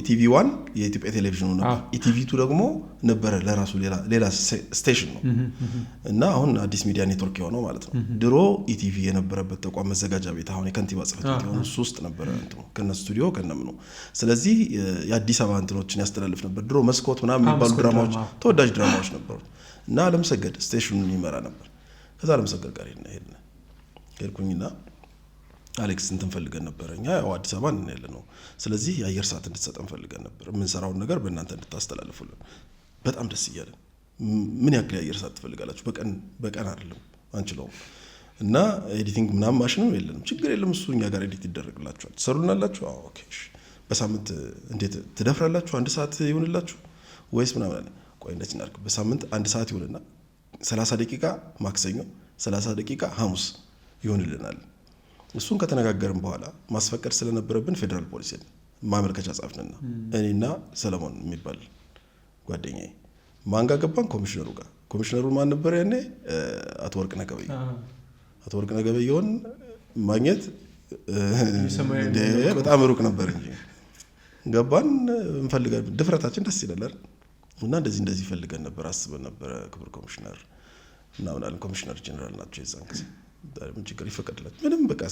ኢቲቪ1 የኢትዮጵያ ቴሌቪዥን ነው። ኢቲቪ2 ደግሞ ነበረ ለራሱ ሌላ ስቴሽን ነው እና አሁን አዲስ ሚዲያ ኔትወርክ የሆነው ማለት ነው። ድሮ ኢቲቪ የነበረበት ተቋም መዘጋጃ ቤት አሁን የከንቲባ ጽሕፈት ቤት የሆነው እሱ ውስጥ ነበረ እንትኑ ከነ ስቱዲዮ ከነምኑ። ስለዚህ የአዲስ አበባ እንትኖችን ያስተላልፍ ነበር። ድሮ መስኮት ምናምን የሚባሉ ድራማዎች ተወዳጅ ድራማዎች ነበሩ እና አለምሰገድ ስቴሽኑን ይመራ ነበር። ከዛ አለምሰገድ ጋር ሄድኩኝና አሌክስ እንትን ፈልገን ነበር እኛ ያው አዲስ አበባ ነን ያለ ነው። ስለዚህ የአየር ሰዓት እንድትሰጠን ፈልገን ነበር የምንሰራውን ነገር በእናንተ እንድታስተላልፉልን። በጣም ደስ እያለን ምን ያክል የአየር ሰዓት ትፈልጋላችሁ? በቀን አይደለም አንችለውም እና ኤዲቲንግ ምናምን ማሽንም የለንም። ችግር የለም እሱ እኛ ጋር ኤዲት ይደረግላችኋል። ትሰሩልናላችሁ? አዎ ኦኬ እሺ። በሳምንት እንዴት ትደፍራላችሁ? 1 ሰዓት ይሁንላችሁ ወይስ ምናምን አለ። ቆይ እንደዚህ እናድርግ፣ በሳምንት 1 ሰዓት ይሁንና 30 ደቂቃ ማክሰኞ፣ 30 ደቂቃ ሐሙስ ይሁንልናል። እሱን ከተነጋገርን በኋላ ማስፈቀድ ስለነበረብን ፌደራል ፖሊስ ማመልከቻ ጻፍንና እኔና ሰለሞን የሚባል ጓደኛዬ ማን ጋር ገባን? ኮሚሽነሩ ጋር። ኮሚሽነሩ ማን ነበር ያኔ? አቶ ወርቅነህ ገበየሁን ማግኘት በጣም ሩቅ ነበር እንጂ ገባን። እንፈልጋለን፣ ድፍረታችን ደስ ይላል እና እንደዚህ ፈልገን ነበር፣ አስበን ነበር። ክቡር ኮሚሽነር እና ምናልን ኮሚሽነር ጀነራል ናቸው የዛን ጊዜ። ምን ችግር ይፈቀድላችሁ? ምንም በቃ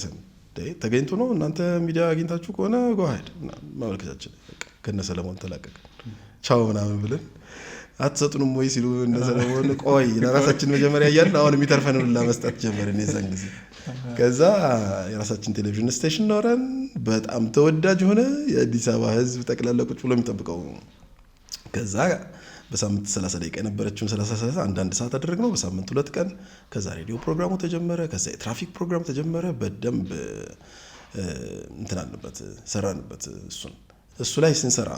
ተገኝቶ ነው እናንተ ሚዲያ አግኝታችሁ ከሆነ ጎሃድ ማመልከቻችን ከነ ሰለሞን ተላቀቅ ቻው ምናምን ብለን አትሰጡንም ወይ ሲሉ እነ ሰለሞን ቆይ ለራሳችን መጀመሪያ እያልን አሁን የሚተርፈን ሁላ መስጠት ጀመርን የዛን ጊዜ። ከዛ የራሳችን ቴሌቪዥን ስቴሽን ኖረን በጣም ተወዳጅ ሆነ። የአዲስ አበባ ሕዝብ ጠቅላላ ቁጭ ብሎ የሚጠብቀው። ከዛ በሳምንት 30 ደቂቃ የነበረችውን 30 አንዳንድ ሰዓት አደረግነው በሳምንት 2 ቀን። ከዛ ሬዲዮ ፕሮግራሙ ተጀመረ። ከዛ የትራፊክ ፕሮግራም ተጀመረ። በደንብ እንትናንበት ሰራንበት። እሱ ላይ ስንሰራ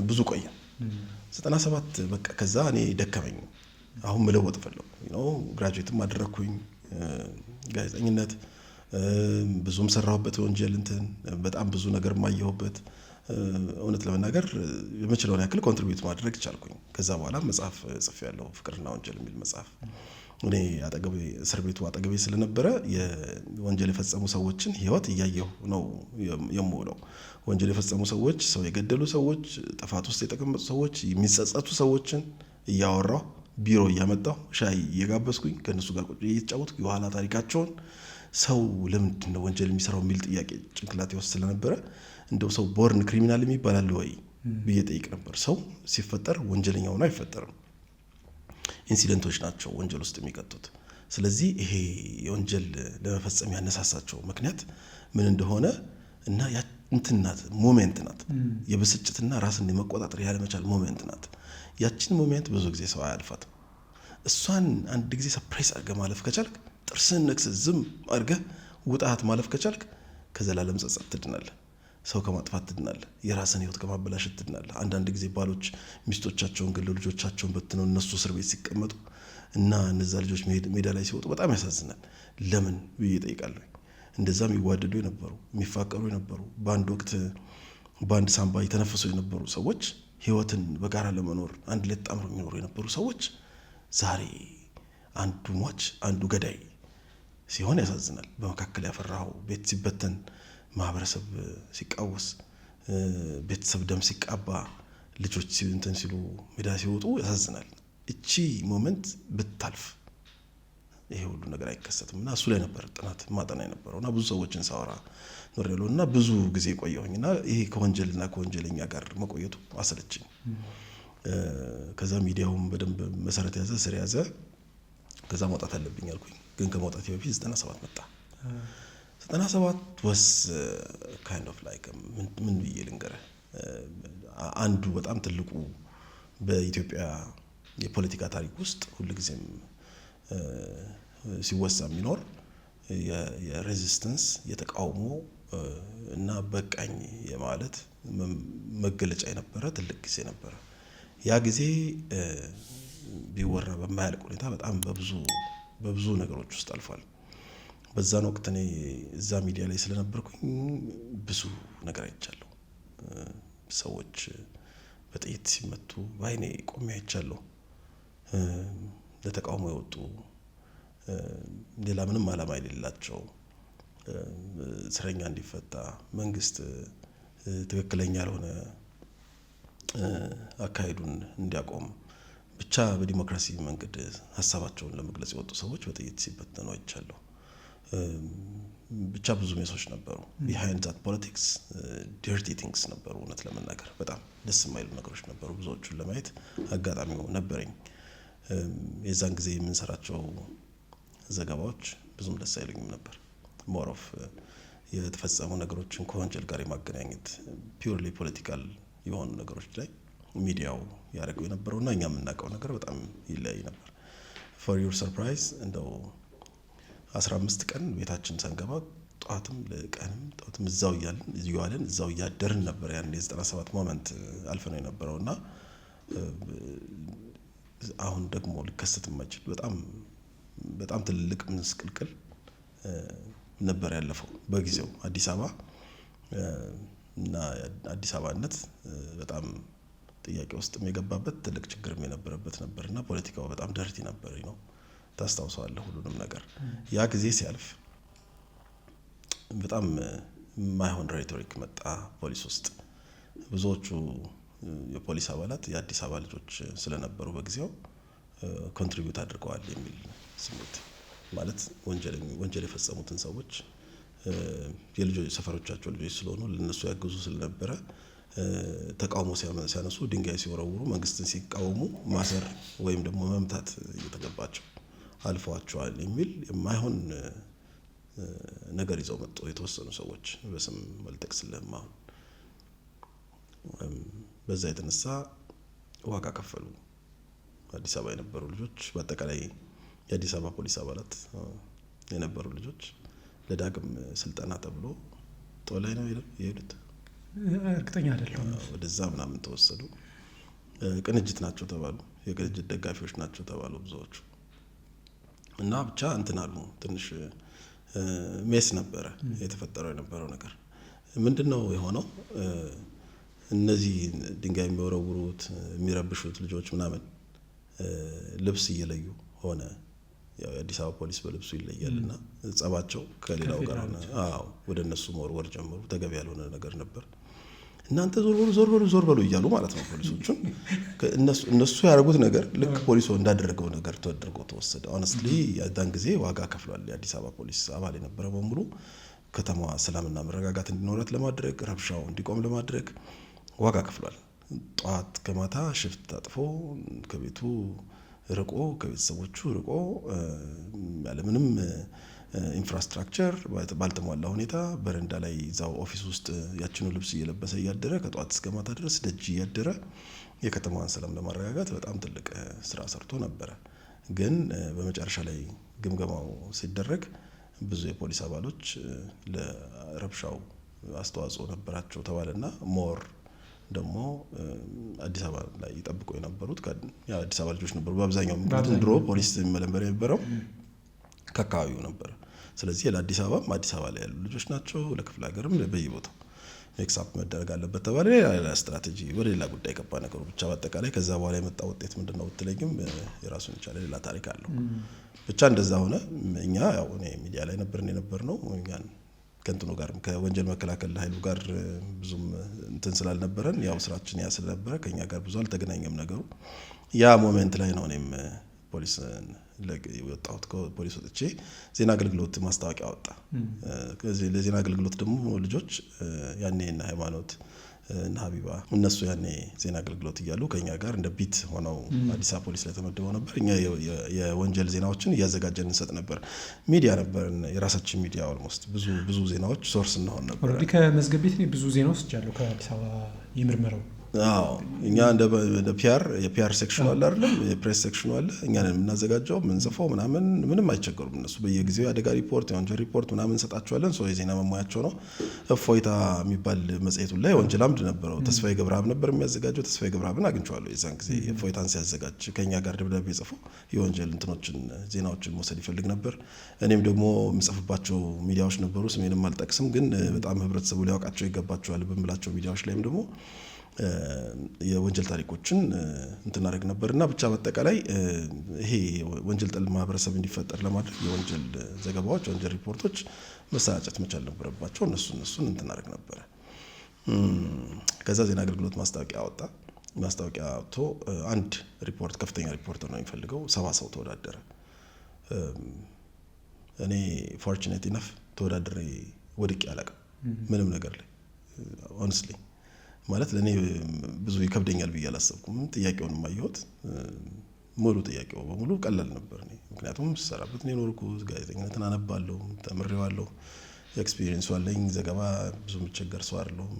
ብዙ ቆየን 97 በቃ። ከዛ እኔ ደከመኝ፣ አሁን መለወጥ ፈለኩ ነው። ግራጁዌትም አደረኩኝ ጋዜጠኝነት፣ ብዙም ሰራሁበት ወንጀል እንትን በጣም ብዙ ነገር ማየሁበት። እውነት ለመናገር የምችለውን ያክል ኮንትሪቢዩት ማድረግ ቻልኩኝ። ከዛ በኋላ መጽሐፍ ጽፌያለሁ፣ ፍቅርና ወንጀል የሚል መጽሐፍ። እኔ አጠገቤ እስር ቤቱ አጠገቤ ስለነበረ የወንጀል የፈጸሙ ሰዎችን ህይወት እያየሁ ነው የምውለው። ወንጀል የፈጸሙ ሰዎች፣ ሰው የገደሉ ሰዎች፣ ጥፋት ውስጥ የተቀመጡ ሰዎች፣ የሚጸጸቱ ሰዎችን እያወራሁ ቢሮ እያመጣሁ ሻይ እየጋበዝኩኝ ከእነሱ ጋር ቁጭ እየተጫወትኩ የኋላ ታሪካቸውን ሰው ለምንድን ነው ወንጀል የሚሰራው የሚል ጥያቄ ጭንቅላቴ ውስጥ ስለነበረ እንደው ሰው ቦርን ክሪሚናል የሚባል አለ ወይ ብዬ ጠይቅ ነበር። ሰው ሲፈጠር ወንጀለኛ ሆኖ አይፈጠርም። ኢንሲደንቶች ናቸው ወንጀል ውስጥ የሚቀጡት። ስለዚህ ይሄ የወንጀል ለመፈጸም ያነሳሳቸው ምክንያት ምን እንደሆነ እና እንትን ናት፣ ሞሜንት ናት። የብስጭትና ራስን የመቆጣጠር ያለመቻል ሞሜንት ናት። ያችን ሞሜንት ብዙ ጊዜ ሰው አያልፋትም። እሷን አንድ ጊዜ ሰፕሬስ አድርገህ ማለፍ ከቻልክ፣ ጥርስህን ነክሰህ ዝም አድርገህ ውጣት ማለፍ ከቻልክ ከዘላለም ጸጸት ትድናለህ። ሰው ከማጥፋት ትድናለህ። የራስን ህይወት ከማበላሸት ትድናለህ። አንዳንድ ጊዜ ባሎች ሚስቶቻቸውን ገለው ልጆቻቸውን በትነው እነሱ እስር ቤት ሲቀመጡ እና እነዛ ልጆች ሜዳ ላይ ሲወጡ በጣም ያሳዝናል። ለምን ብዬ እጠይቃለሁ። እንደዛ የሚዋደዱ የነበሩ የሚፋቀሩ የነበሩ በአንድ ወቅት በአንድ ሳምባ የተነፈሱ የነበሩ ሰዎች ህይወትን በጋራ ለመኖር አንድ ላይ ተጣምረው የሚኖሩ የነበሩ ሰዎች ዛሬ አንዱ ሟች አንዱ ገዳይ ሲሆን ያሳዝናል። በመካከል ያፈራው ቤት ሲበተን፣ ማህበረሰብ ሲቃወስ፣ ቤተሰብ ደም ሲቃባ፣ ልጆች እንትን ሲሉ ሜዳ ሲወጡ ያሳዝናል። እቺ ሞመንት ብታልፍ ይሄ ሁሉ ነገር አይከሰትም እና እሱ ላይ ነበር ጥናት ማጠና የነበረው እና ብዙ ሰዎችን ሳወራ ኖሬሎ እና ብዙ ጊዜ ቆየሁኝ እና ይሄ ከወንጀልና ከወንጀለኛ ጋር መቆየቱ አሰለችኝ። ከዛ ሚዲያውም በደንብ መሰረት ያዘ፣ ስር ያዘ። ከዛ መውጣት አለብኝ አልኩኝ። ግን ከመውጣት በፊት 97 መጣ። 97 was kind of like ምን ብዬ ልንገርህ፣ አንዱ በጣም ትልቁ በኢትዮጵያ የፖለቲካ ታሪክ ውስጥ ሁልጊዜም ሲወሳ የሚኖር የሬዚስተንስ የተቃውሞ እና በቃኝ የማለት መገለጫ የነበረ ትልቅ ጊዜ ነበረ። ያ ጊዜ ቢወራ በማያልቅ ሁኔታ በጣም በብዙ ነገሮች ውስጥ አልፏል። በዛን ወቅት እኔ እዛ ሚዲያ ላይ ስለነበርኩኝ ብዙ ነገር አይቻለሁ። ሰዎች በጥይት ሲመቱ በአይኔ ቆሜ አይቻለሁ። ለተቃውሞ የወጡ ሌላ ምንም ዓላማ የሌላቸው እስረኛ እንዲፈታ፣ መንግስት ትክክለኛ ያልሆነ አካሄዱን እንዲያቆም፣ ብቻ በዲሞክራሲ መንገድ ሀሳባቸውን ለመግለጽ የወጡ ሰዎች በጥይት ሲበተኑ አይቻለሁ። ብቻ ብዙ ሜሶች ነበሩ። ቢሃይንድ ዛት ፖለቲክስ ዲርቲ ቲንግስ ነበሩ። እውነት ለመናገር በጣም ደስ የማይሉ ነገሮች ነበሩ። ብዙዎቹን ለማየት አጋጣሚው ነበረኝ። የዛን ጊዜ የምንሰራቸው ዘገባዎች ብዙም ደስ አይሉኝም ነበር። ሞር ኦፍ የተፈጸሙ ነገሮችን ከወንጀል ጋር የማገናኘት ፒውርሊ ፖለቲካል የሆኑ ነገሮች ላይ ሚዲያው ያደረገው የነበረውና እኛ የምናውቀው ነገር በጣም ይለያይ ነበር። ፎር ዩር ሰርፕራይዝ እንደው 15 ቀን ቤታችን ሳንገባ ጠዋትም ጠዋትም እዛው እያለን እዛው እያደርን ነበር። ያን የ97 ሞመንት አልፈነው የነበረውና አሁን ደግሞ ሊከሰት የማይችል በጣም ትልቅ ምስቅልቅል ነበር ያለፈው በጊዜው አዲስ አበባ እና አዲስ አበባነት በጣም ጥያቄ ውስጥም የገባበት ትልቅ ችግርም የነበረበት ነበርና ፖለቲካው በጣም ደርቲ ነበር ነው። ታስታውሰዋለህ ሁሉንም ነገር። ያ ጊዜ ሲያልፍ በጣም ማይሆን ሬቶሪክ መጣ ፖሊስ ውስጥ። ብዙዎቹ የፖሊስ አባላት የአዲስ አበባ ልጆች ስለነበሩ በጊዜው ኮንትሪቢዩት አድርገዋል የሚል ስሜት ማለት ወንጀል የፈጸሙትን ሰዎች የልጆች ሰፈሮቻቸው ልጆች ስለሆኑ ለነሱ ያግዙ ስለነበረ ተቃውሞ ሲያነሱ፣ ድንጋይ ሲወረውሩ፣ መንግስትን ሲቃወሙ ማሰር ወይም ደግሞ መምታት እየተገባቸው አልፈዋቸዋል የሚል የማይሆን ነገር ይዘው መጡ የተወሰኑ ሰዎች። በስም መልጠቅስልህም አሁን በዛ የተነሳ ዋጋ ከፈሉ አዲስ አበባ የነበሩ ልጆች፣ በአጠቃላይ የአዲስ አበባ ፖሊስ አባላት የነበሩ ልጆች ለዳግም ስልጠና ተብሎ ጦላይ ነው የሄዱት። እርግጠኛ አይደለሁም። ወደዛ ምናምን ተወሰዱ። ቅንጅት ናቸው ተባሉ። የቅንጅት ደጋፊዎች ናቸው ተባሉ ብዙዎቹ። እና ብቻ እንትን አሉ። ትንሽ ሜስ ነበረ የተፈጠረው የነበረው ነገር። ምንድነው የሆነው? እነዚህ ድንጋይ የሚወረውሩት የሚረብሹት ልጆች ምናምን ልብስ እየለዩ ሆነ። ያው የአዲስ አበባ ፖሊስ በልብሱ ይለያልና ጸባቸው ከሌላው ጋር ሆነ። ወደ እነሱ መወርወር ጀመሩ። ተገቢ ያልሆነ ነገር ነበር። እናንተ ዞር በሉ እያሉ ማለት ነው ፖሊሶቹን። እነሱ ያደረጉት ነገር ልክ ፖሊሱ እንዳደረገው ነገር ተደርጎ ተወሰደ። ሆነስትሊ ያዳን ጊዜ ዋጋ ከፍሏል። የአዲስ አበባ ፖሊስ አባል የነበረ በሙሉ ከተማዋ ሰላምና መረጋጋት እንዲኖራት ለማድረግ፣ ረብሻው እንዲቆም ለማድረግ ዋጋ ከፍሏል። ጠዋት ከማታ ሽፍት ታጥፎ ከቤቱ ርቆ ከቤተሰቦቹ ርቆ ያለምንም ኢንፍራስትራክቸር ባልተሟላ ሁኔታ በረንዳ ላይ እዛው ኦፊስ ውስጥ ያችኑ ልብስ እየለበሰ እያደረ ከጧት እስከ ማታ ድረስ ደጅ እያደረ የከተማዋን ሰላም ለማረጋጋት በጣም ትልቅ ስራ ሰርቶ ነበረ። ግን በመጨረሻ ላይ ግምገማው ሲደረግ ብዙ የፖሊስ አባሎች ለረብሻው አስተዋጽኦ ነበራቸው ተባለና ሞር ደግሞ አዲስ አበባ ላይ ይጠብቁ የነበሩት የአዲስ አበባ ልጆች ነበሩ በአብዛኛው። ምክንያቱም ድሮ ፖሊስ መለመር የነበረው ከአካባቢው ነበር። ስለዚህ ለአዲስ አበባም አዲስ አበባ ላይ ያሉ ልጆች ናቸው፣ ለክፍለ ሀገርም በየቦታው ሜክሳፕ መደረግ አለበት ተባለ። ሌላ ስትራቴጂ ወደ ሌላ ጉዳይ ገባ ነገሩ። ብቻ በአጠቃላይ ከዛ በኋላ የመጣ ውጤት ምንድነው ብትለኝም የራሱን የቻለ ሌላ ታሪክ አለው። ብቻ እንደዛ ሆነ። እኛ ያው እኔ ሚዲያ ላይ የነበርነው እኛን ከእንትኑ ጋር ከወንጀል መከላከል ኃይሉ ጋር ብዙም እንትን ስላልነበረን ያው ስራችን ያ ስለነበረ ከኛ ጋር ብዙ አልተገናኘም ነገሩ። ያ ሞሜንት ላይ ነው እኔም ፖሊስ ወጣሁት። ከፖሊስ ወጥቼ ዜና አገልግሎት ማስታወቂያ ወጣ። ለዜና አገልግሎት ደግሞ ልጆች ያኔ እና ሃይማኖት እና ሀቢባ እነሱ ያኔ ዜና አገልግሎት እያሉ ከኛ ጋር እንደ ቢት ሆነው አዲስ አበባ ፖሊስ ላይ ተመድበው ነበር። እኛ የወንጀል ዜናዎችን እያዘጋጀን እንሰጥ ነበር። ሚዲያ ነበር የራሳችን ሚዲያ። ኦልሞስት ብዙ ዜናዎች ሶርስ እንሆን ነበር። ኦልሬዲ ከመዝገብ ቤት ብዙ ዜና ወስጃለሁ ከአዲስ አበባ የምርመራው። አዎ እኛ እንደ የፒአር ሴክሽኑ አለ አይደለም፣ የፕሬስ ሴክሽኑ አለ። እኛ ነን የምናዘጋጀው የምንጽፈው ምናምን። ምንም አይቸገሩም እነሱ። በየጊዜው የአደጋ ሪፖርት፣ የወንጀል ሪፖርት ምናምን እንሰጣቸዋለን። የዜና መሙያቸው ነው። እፎይታ የሚባል መጽሔቱ ላይ ወንጀል አምድ ነበረው። ተስፋዬ ገብረአብ ነበር የሚያዘጋጀው። ተስፋዬ ገብረአብን አግኝቼዋለሁ የዛን ጊዜ እፎይታን ሲያዘጋጅ። ከኛ ጋር ደብዳቤ ጽፎ የወንጀል እንትኖችን ዜናዎችን መውሰድ ይፈልግ ነበር። እኔም ደግሞ የምጽፍባቸው ሚዲያዎች ነበሩ። ስሜንም አልጠቅስም፣ ግን በጣም ህብረተሰቡ ሊያውቃቸው ይገባቸዋል በምላቸው ሚዲያዎች ላይም ደግሞ የወንጀል ታሪኮችን እንትናደርግ ነበርና ብቻ በአጠቃላይ ይሄ ወንጀል ጠል ማህበረሰብ እንዲፈጠር ለማድረግ የወንጀል ዘገባዎች፣ የወንጀል ሪፖርቶች መሰራጨት መቻል ነበረባቸው። እነሱን እንትናደርግ ነበረ። ከዛ ዜና አገልግሎት ማስታወቂያ አወጣ። ማስታወቂያ አውጥቶ አንድ ሪፖርት ከፍተኛ ሪፖርተር ነው የሚፈልገው። 70 ሰው ተወዳደረ። እኔ ፎርቹኔት ኢነፍ ተወዳድሬ ወድቄ አላውቅም ምንም ነገር ላይ ሆነስትሊ ማለት ለኔ ብዙ ይከብደኛል ብዬ አላሰብኩም። ጥያቄውን ማየሁት ሙሉ ጥያቄው በሙሉ ቀላል ነበር። ምክንያቱም ሰራበት ነው የኖርኩት። ጋዜጠኝነትን አነባለሁ፣ ተምሬዋለሁ፣ ኤክስፒሪየንስ አለኝ። ዘገባ ብዙ ምቸገር ሰው አይደለሁም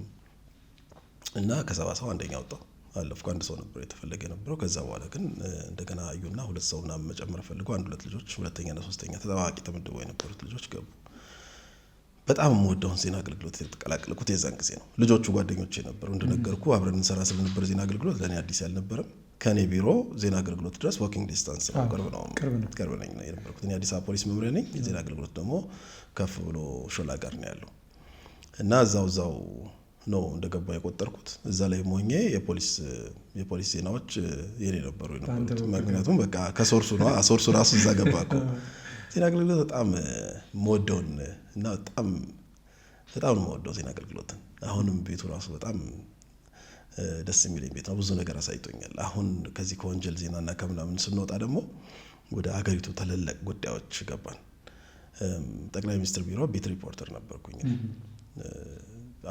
እና ከ70 ሰው አንደኛ ወጣሁ። አለፍኩ። አንድ ሰው ነበር የተፈለገ የነበረው። ከዛ በኋላ ግን እንደገና አዩና 2 ሰው ምናምን መጨመር ፈልገው 1-2 ልጆች ሁለተኛና ሶስተኛ ተጠባባቂ ተመድበው የነበሩት ልጆች ገቡ። በጣም የምወደውን ዜና አገልግሎት የተቀላቀልኩት የዛን ጊዜ ነው። ልጆቹ ጓደኞቼ ነበሩ። እንደነገርኩ አብረን እንሰራ ስለነበር ዜና አገልግሎት ለእኔ አዲስ ያልነበረም። ከኔ ቢሮ ዜና አገልግሎት ድረስ ዋኪንግ ዲስታንስ ነው፣ ቅርብ ነኝ ነው የነበርኩት። እኔ አዲስ አበባ ፖሊስ መምሪያ ነኝ። የዜና አገልግሎት ደግሞ ከፍ ብሎ ሾላ ጋር ነው ያለው እና እዛው ነው እንደገባ የቆጠርኩት። እዛ ላይ ሞኜ የፖሊስ ዜናዎች የኔ ነበሩ የነበሩት። ምክንያቱም በቃ ከሶርሱ ነው፣ ሶርሱ ራሱ እዛ ገባ እኮ። ዜና አገልግሎት በጣም የምወደውን እና በጣም ነው የምወደው ዜና አገልግሎትን። አሁንም ቤቱ ራሱ በጣም ደስ የሚለኝ ቤት ነው። ብዙ ነገር አሳይቶኛል። አሁን ከዚህ ከወንጀል ዜናና ከምናምን ስንወጣ ደግሞ ወደ አገሪቱ ታላላቅ ጉዳዮች ገባን። ጠቅላይ ሚኒስትር ቢሮ ቤት ሪፖርተር ነበርኩኝ።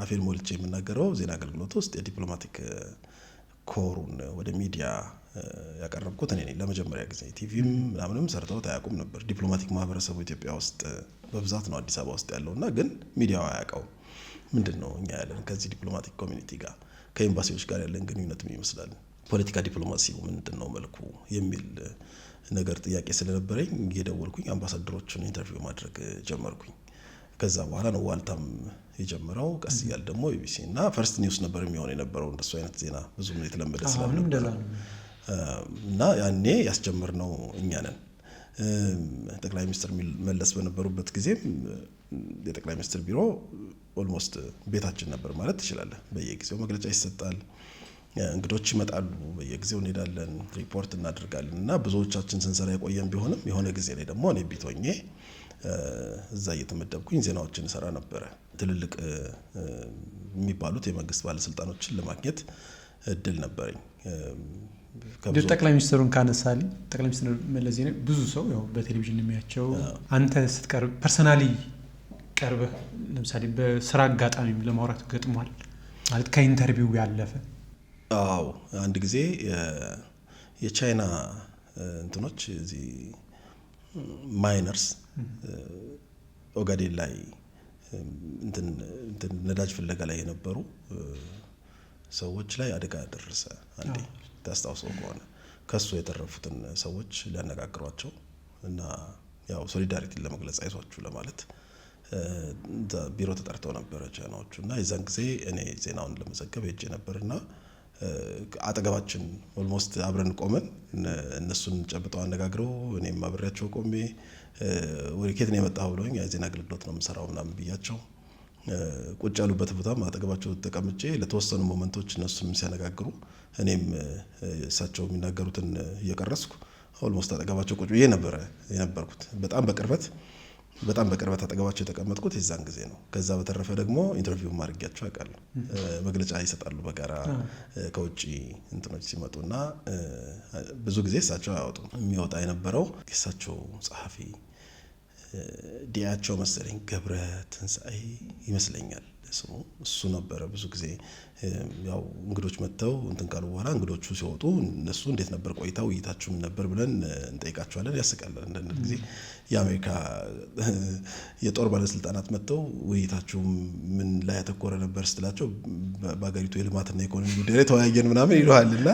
አፌን ሞልቼ የምናገረው ዜና አገልግሎት ውስጥ የዲፕሎማቲክ ኮሩን ወደ ሚዲያ ያቀረብኩት እኔ ነኝ ለመጀመሪያ ጊዜ። ቲቪም ምናምንም ሰርተውት አያውቁም ነበር። ዲፕሎማቲክ ማህበረሰቡ ኢትዮጵያ ውስጥ በብዛት ነው አዲስ አበባ ውስጥ ያለውና ግን ሚዲያው አያውቀውም። ምንድነው እኛ ያለን ከዚህ ዲፕሎማቲክ ኮሚኒቲ ጋር ከኤምባሲዎች ጋር ያለን ግንኙነት ምን ይመስላል፣ ፖለቲካ ዲፕሎማሲው ምንድነው መልኩ የሚል ነገር ጥያቄ ስለነበረኝ እየደወልኩኝ አምባሳደሮችን ኢንተርቪው ማድረግ ጀመርኩኝ። ከዛ በኋላ ነው ዋልታም የጀመረው። ቀስ እያለ ደግሞ ኢቢሲ እና ፈርስት ኒውስ ነበር የሚሆን የነበረው። እንደሱ አይነት ዜና ብዙም የተለመደ ስላልነበረ እና ያኔ ያስጀመርነው እኛ ነን። ጠቅላይ ሚኒስትር መለስ በነበሩበት ጊዜም የጠቅላይ ሚኒስትር ቢሮ ኦልሞስት ቤታችን ነበር ማለት ትችላለህ። በየጊዜው መግለጫ ይሰጣል፣ እንግዶች ይመጣሉ፣ በየጊዜው እንሄዳለን፣ ሪፖርት እናደርጋለን እና ብዙዎቻችን ስንሰራ የቆየን ቢሆንም የሆነ ጊዜ ላይ ደግሞ እኔ ቢቶኜ እዛ እየተመደብኩኝ ዜናዎችን ሰራ ነበረ። ትልልቅ የሚባሉት የመንግስት ባለስልጣኖችን ለማግኘት እድል ነበረኝ። ጠቅላይ ሚኒስትሩን ካነሳልኝ ጠቅላይ ሚኒስትር መለስ ዜናዊ ብዙ ሰው ያው በቴሌቪዥን የሚያቸው፣ አንተ ስትቀርብ ፐርሰናሊ ቀርበህ ለምሳሌ በስራ አጋጣሚ ለማውራት ገጥሟል ማለት ከኢንተርቪው ያለፈ? አዎ አንድ ጊዜ የቻይና እንትኖች እዚህ ማይነርስ ኦጋዴን ላይ እንትን ነዳጅ ፍለጋ ላይ የነበሩ ሰዎች ላይ አደጋ ደረሰ። አንዴ ታስታውሰው ከሆነ ከሱ የተረፉትን ሰዎች ሊያነጋግሯቸው እና ያው ሶሊዳሪቲን ለመግለጽ አይዟችሁ ለማለት ቢሮ ተጠርተው ነበረ ቻይናዎቹ እና የዛን ጊዜ እኔ ዜናውን ለመዘገብ ሄጄ ነበርና አጠገባችን ኦልሞስት አብረን ቆመን እነሱን ጨብጠው አነጋግረው እኔም አብሬያቸው ቆሜ ወደ ኬት ነው የመጣው ብለውኝ የዜና አገልግሎት ነው የምሰራው ምናምን ብያቸው ቁጭ ያሉበት ቦታም አጠገባቸው ተቀምጬ ለተወሰኑ ሞመንቶች እነሱንም ሲያነጋግሩ እኔም እሳቸው የሚናገሩትን እየቀረስኩ ኦልሞስት አጠገባቸው ቁጭ ብዬ ነበር የነበርኩት። በጣም በቅርበት አጠገባቸው የተቀመጥኩት የዛን ጊዜ ነው። ከዛ በተረፈ ደግሞ ኢንተርቪው ማድረጊያቸው አውቃለሁ። መግለጫ ይሰጣሉ በጋራ ከውጪ እንትኖች ሲመጡና ብዙ ጊዜ እሳቸው አያወጡም። የሚወጣ የነበረው የእሳቸው ጸሐፊ ዲያቸው መሰለኝ ገብረ ትንሳኤ ይመስለኛል ስሙ። እሱ ነበረ ብዙ ጊዜ ያው እንግዶች መጥተው እንትን ካሉ በኋላ እንግዶቹ ሲወጡ እነሱ እንዴት ነበር ቆይታ ውይይታችሁ ምን ነበር ብለን እንጠይቃቸዋለን። ያስቃል። አንዳንድ ጊዜ የአሜሪካ የጦር ባለስልጣናት መጥተው ውይይታችሁ ምን ላይ ያተኮረ ነበር ስትላቸው በአገሪቱ የልማትና ኢኮኖሚ ጉዳይ ላይ ተወያየን ምናምን ይሉሃልና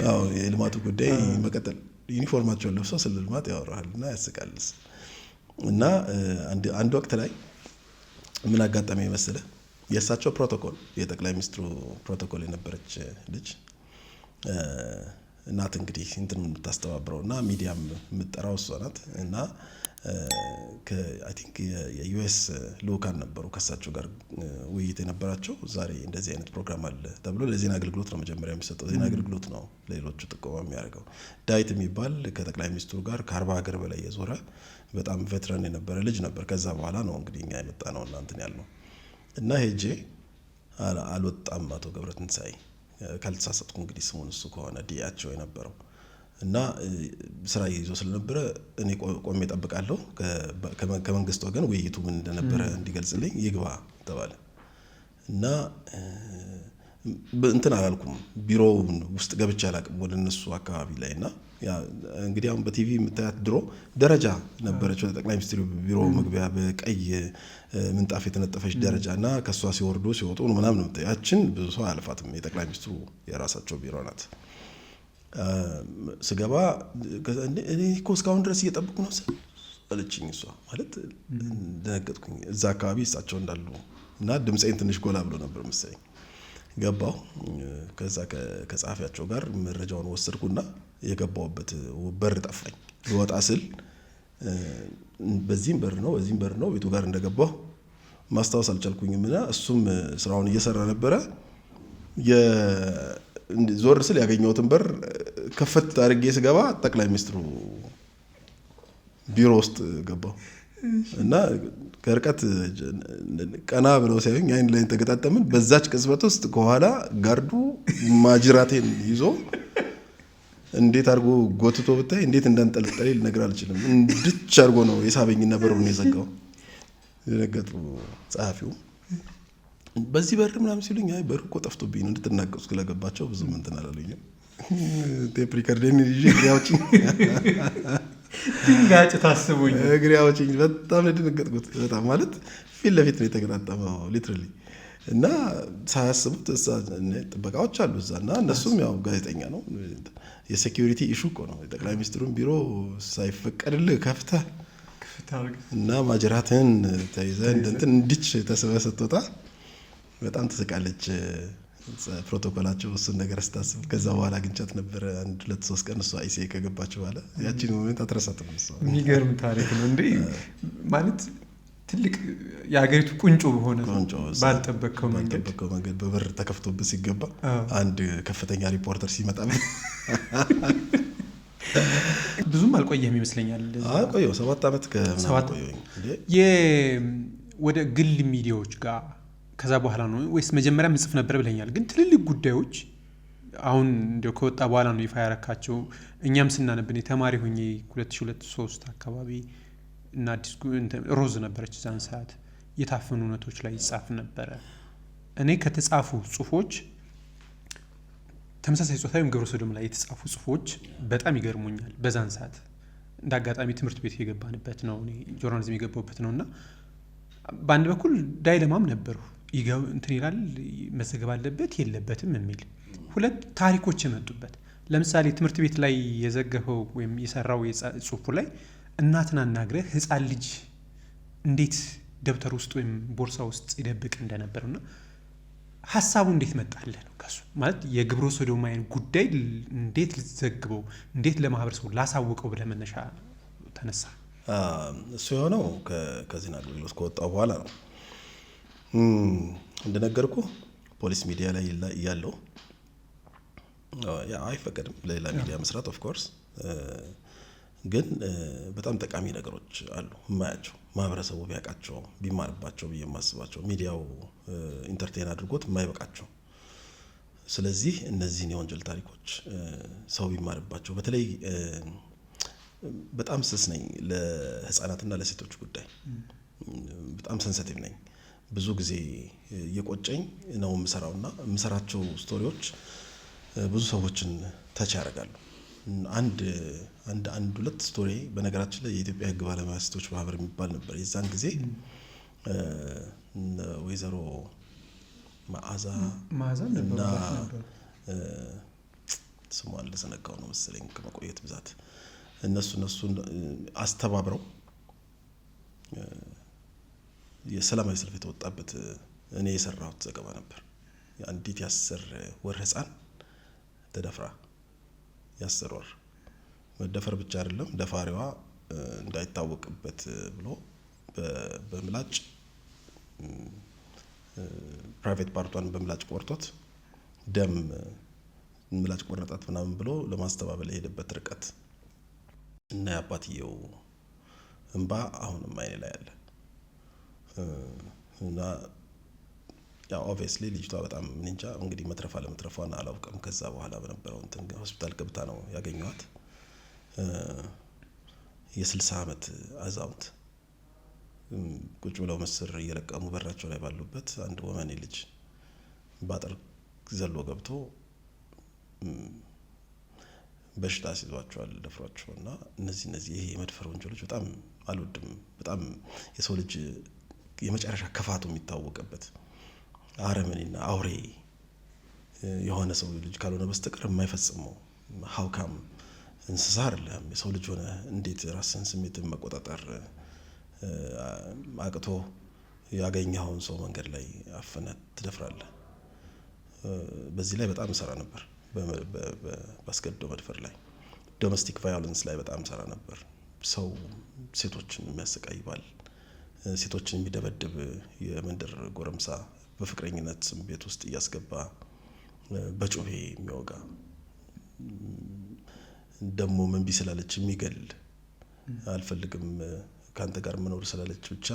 ያው የልማቱ ጉዳይ መቀጠል ዩኒፎርማቸውን ለብሰው ስለ ልማት ያወራሃልና ያስቃልስ። እና አንድ ወቅት ላይ ምን አጋጠመ መሰለህ? የእሳቸው ፕሮቶኮል የጠቅላይ ሚኒስትሩ ፕሮቶኮል የነበረች ልጅ እናት እንግዲህ እንትን የምታስተባብረው እና ሚዲያም የምትጠራው እሷ ናት። እና አይ ቲንክ የዩኤስ ልኡካን ነበሩ ከእሳቸው ጋር ውይይት የነበራቸው። ዛሬ እንደዚህ አይነት ፕሮግራም አለ ተብሎ ለዜና አገልግሎት ነው መጀመሪያ የሚሰጠው። ዜና አገልግሎት ነው ለሌሎቹ ጥቆማ የሚያደርገው። ዳዊት የሚባል ከጠቅላይ ሚኒስትሩ ጋር ከ40 ሀገር በላይ የዞረ በጣም ቬትራን የነበረ ልጅ ነበር። ከዛ በኋላ ነው እንግዲህ እኛ የመጣ ነው እና እንትን ያልነው እና ሄጄ አልወጣም አቶ ገብረትንሳኤ ካልተሳሳትኩ እንግዲህ ስሙን እሱ ከሆነ ዲያቸው የነበረው እና ስራ ይዞ ስለነበረ እኔ ቆሜ እጠብቃለሁ ከመንግስት ወገን ውይይቱ ምን እንደነበረ እንዲገልጽልኝ ይግባ ተባለ። እና እንትን አላልኩም ቢሮው ውስጥ ገብቼ አላቅም ወደ እነሱ አካባቢ ላይ እና እንግዲህ አሁን በቲቪ የምታያት ድሮ ደረጃ ነበረች ወደ ጠቅላይ ሚኒስትሩ ቢሮ መግቢያ በቀይ ምንጣፍ የተነጠፈች ደረጃ እና ከሷ ሲወርዱ ሲወጡ ምናምን ነው። ያችን ብዙ ሰው አያልፋትም። የጠቅላይ ሚኒስትሩ የራሳቸው ቢሮ ናት። ስገባ እኔ እኮ እስካሁን ድረስ እየጠበቁ ነው አለችኝ። እሷ ማለት ደነገጥኩኝ። እዛ አካባቢ እሳቸው እንዳሉ እና ድምፄን ትንሽ ጎላ ብሎ ነበር መሰለኝ። ገባሁ። ከዛ ከጸሐፊያቸው ጋር መረጃውን ወሰድኩና የገባሁበት በር ጠፋኝ። ልወጣ ስል በዚህም በር ነው ቤቱ ጋር እንደገባሁ ማስታወስ አልቻልኩኝም። እና እሱም ስራውን እየሰራ ነበረ። ዞር ስል ያገኘሁትን በር ከፈት አድርጌ ስገባ ጠቅላይ ሚኒስትሩ ቢሮ ውስጥ ገባሁ እና ከርቀት ቀና ብለው ሲያዩኝ አይን ላይ ተገጣጠምን። በዛች ቅጽበት ውስጥ ከኋላ ጋርዱ ማጅራቴን ይዞ እንዴት አድርጎ ጎትቶ ብታይ እንዴት እንዳንጠለጠለኝ ልነግርህ አልችልም። እንድች አድርጎ ነው የሳበኝና በሩን የዘጋው። የነገጡ ጸሐፊው በዚህ በር ምናምን ሲሉኝ አይ በሩ እኮ ጠፍቶብኝ ነው እንድትናገሩ ስለገባቸው ብዙ እንትን አላሉኝም። ቴፕ ሪከርደን ይዤ ግሪያዎችኝ ድንጋጭ ታስቡኝ ግሪያዎችኝ በጣም ደነገጥኩት። በጣም ማለት ፊት ለፊት ነው የተገጣጠመው ሊትራሊ። እና ሳያስቡት ጥበቃዎች አሉ እዛና እነሱም ያው ጋዜጠኛ ነው። የሴኩሪቲ ኢሹ እኮ ነው። የጠቅላይ ሚኒስትሩን ቢሮ ሳይፈቀድልህ ከፍተህ እና ማጅራትህን ተይዘህ እንትን እንድች ተስበህ ስትወጣ በጣም ትስቃለች። ፕሮቶኮላቸው እሱን ነገር ስታስብ ከዛ በኋላ አግኝቻት ነበረ 1-2-3 ቀን እሷ አይሲ ከገባች በኋላ ያቺን ሞመንት አትረሳትም። የሚገርም ታሪክ ነው እንዴ! ማለት ትልቅ የሀገሪቱ ቁንጮ በሆነ ባልጠበቅከው መንገድ በበር ተከፍቶብህ ሲገባ አንድ ከፍተኛ ሪፖርተር ሲመጣ ብዙም አልቆየህም ይመስለኛል። ቆየሁ 7 ዓመት ከምናምን ቆየሁኝ። ወደ ግል ሚዲያዎች ጋር ከዛ በኋላ ነው ወይስ መጀመሪያ ምጽፍ ነበር ብለኛል። ግን ትልልቅ ጉዳዮች አሁን እንደው ከወጣ በኋላ ነው ይፋ ያረካቸው። እኛም ስናነብን ተማሪ ሆኜ 2002-3 አካባቢ እና አዲስ ሮዝ ነበረች ዛን ሰዓት የታፈኑ እውነቶች ላይ ይጻፍ ነበረ። እኔ ከተጻፉ ጽሁፎች ተመሳሳይ ጾታዊም ግብረ ሰዶም ላይ የተጻፉ ጽሁፎች በጣም ይገርሙኛል። በዛን ሰዓት እንዳጋጣሚ ትምህርት ቤት የገባንበት ነው፣ እኔ ጆርናሊዝም የገባሁበት ነውና በአንድ በኩል ዳይለማም ነበሩ። እንትን ይላል መዘገብ አለበት የለበትም የሚል ሁለት ታሪኮች የመጡበት። ለምሳሌ ትምህርት ቤት ላይ የዘገበው ወይም የሰራው ጽሁፉ ላይ እናትን አናግረህ ህፃን ልጅ እንዴት ደብተር ውስጥ ወይም ቦርሳ ውስጥ ይደብቅ እንደነበርና ሐሳቡ እንዴት መጣልህ ነው። ከሱ ማለት የግብረ ሰዶማውያን ጉዳይ እንዴት ልዘግበው እንዴት ለማህበረሰቡ ላሳውቀው ብለህ መነሻ ተነሳ? እሱ የሆነው ከዜና አገልግሎት ከወጣው በኋላ ነው። እንደነገርኩ ፖሊስ ሚዲያ ላይ ያለው አይፈቀድም ለሌላ ሚዲያ መስራት ኦፍ ኮርስ። ግን በጣም ጠቃሚ ነገሮች አሉ የማያቸው ማህበረሰቡ ቢያውቃቸው ቢማርባቸው ብዬ የማስባቸው ሚዲያው ኢንተርቴን አድርጎት የማይበቃቸው። ስለዚህ እነዚህን የወንጀል ታሪኮች ሰው ቢማርባቸው። በተለይ በጣም ስስ ነኝ ለህፃናትና ለሴቶች ጉዳይ በጣም ሰንሰቲቭ ነኝ። ብዙ ጊዜ እየቆጨኝ ነው የምሰራውና የምሰራቸው ስቶሪዎች ብዙ ሰዎችን ተች ያደርጋሉ። አንድ ሁለት ስቶሪ በነገራችን ላይ የኢትዮጵያ ህግ ባለሙያ ሴቶች ማህበር የሚባል ነበር የዛን ጊዜ ወይዘሮ መዓዛ እና ስሟን ልዘነጋው ነው መሰለኝ ከመቆየት ብዛት እነሱን አስተባብረው የሰላማዊ ሰልፍ የተወጣበት እኔ የሰራሁት ዘገባ ነበር። አንዲት የ10 ወር ህፃን ተደፍራ የ10 ወር መደፈር ብቻ አይደለም ደፋሪዋ እንዳይታወቅበት ብሎ በምላጭ ፕራይቬት ፓርቷን በምላጭ ቆርጦት ደም ምላጭ ቆረጣት ምናምን ብሎ ለማስተባበል የሄደበት ርቀት እና የአባትየው እንባ አሁንም አይኔ ላይ አለ። እና ያው ኦብቪየስሊ ልጅቷ በጣም እንጃ እንግዲህ መትረፍ አለመትረፏን አላውቅም። ከዛ በኋላ በነበረው እንትን ሆስፒታል ገብታ ነው ያገኘኋት። የ60 ዓመት አዛውንት ቁጭ ብለው ምስር እየለቀሙ በራቸው ላይ ባሉበት አንድ ወመኔ ልጅ ባጥር ዘሎ ገብቶ በሽታ ሲዟቸዋል ደፍሯቸው። እና እነዚህ ይሄ የመድፈር ወንጀሎች በጣም አልወድም። በጣም የሰው ልጅ የመጨረሻ ክፋቱ የሚታወቅበት አረመኔና አውሬ የሆነ ሰው ልጅ ካልሆነ በስተቀር የማይፈጽመው ሀውካም እንስሳ አይደለም። የሰው ልጅ ሆነ እንዴት ራስን ስሜትን መቆጣጠር አቅቶ ያገኘኸውን ሰው መንገድ ላይ አፈነህ ትደፍራለህ? በዚህ ላይ በጣም ሰራ ነበር። ባስገድዶ መድፈር ላይ ዶሜስቲክ ቫዮለንስ ላይ በጣም ሰራ ነበር። ሰው ሴቶችን የሚያሰቃይ ባል፣ ሴቶችን የሚደበድብ የመንደር ጎረምሳ በፍቅረኝነት ስም ቤት ውስጥ እያስገባ በጩቤ የሚወጋ ደሞ ምን ቢስላለች የሚገል አልፈልግም ካንተ ጋር መኖር ስላለች ብቻ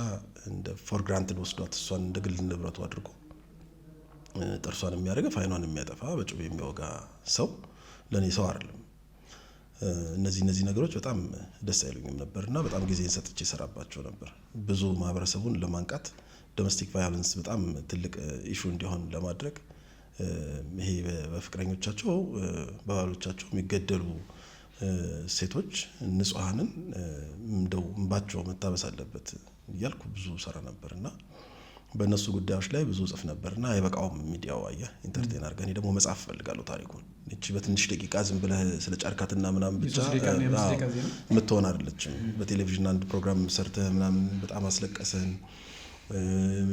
እንደ ፎር ግራንትድ ወስዷት እሷን እንደ ግል ንብረቱ አድርጎ ጥርሷን የሚያደርግ አይኗን የሚያጠፋ በጩቤ የሚወጋ ሰው ለኔ ሰው አይደለም። እነዚህ ነገሮች በጣም ደስ አይሉኝም ነበርና በጣም ጊዜን ሰጥቼ ሰራባቸው ነበር። ብዙ ማህበረሰቡን ለማንቃት ዶሜስቲክ ቫዮለንስ በጣም ትልቅ ኢሹ እንዲሆን ለማድረግ ይሄ በፍቅረኞቻቸው በባሎቻቸው የሚገደሉ ሴቶች ንጹሃንን እንደው እንባቸው መታበስ አለበት እያልኩ ብዙ ሰራ ነበርና በእነሱ ጉዳዮች ላይ ብዙ ጽፍ ነበርና አይበቃውም ሚዲያው አየህ ኢንተርቴን አድርገን ደግሞ መጻፍ ፈልጋለሁ ታሪኩን። እቺ በትንሽ ደቂቃ ዝም ብለህ ስለ ጫርካትና ምናምን ብቻ የምትሆን አይደለችም። በቴሌቪዥን አንድ ፕሮግራም ሰርተህ ምናምን በጣም አስለቀሰን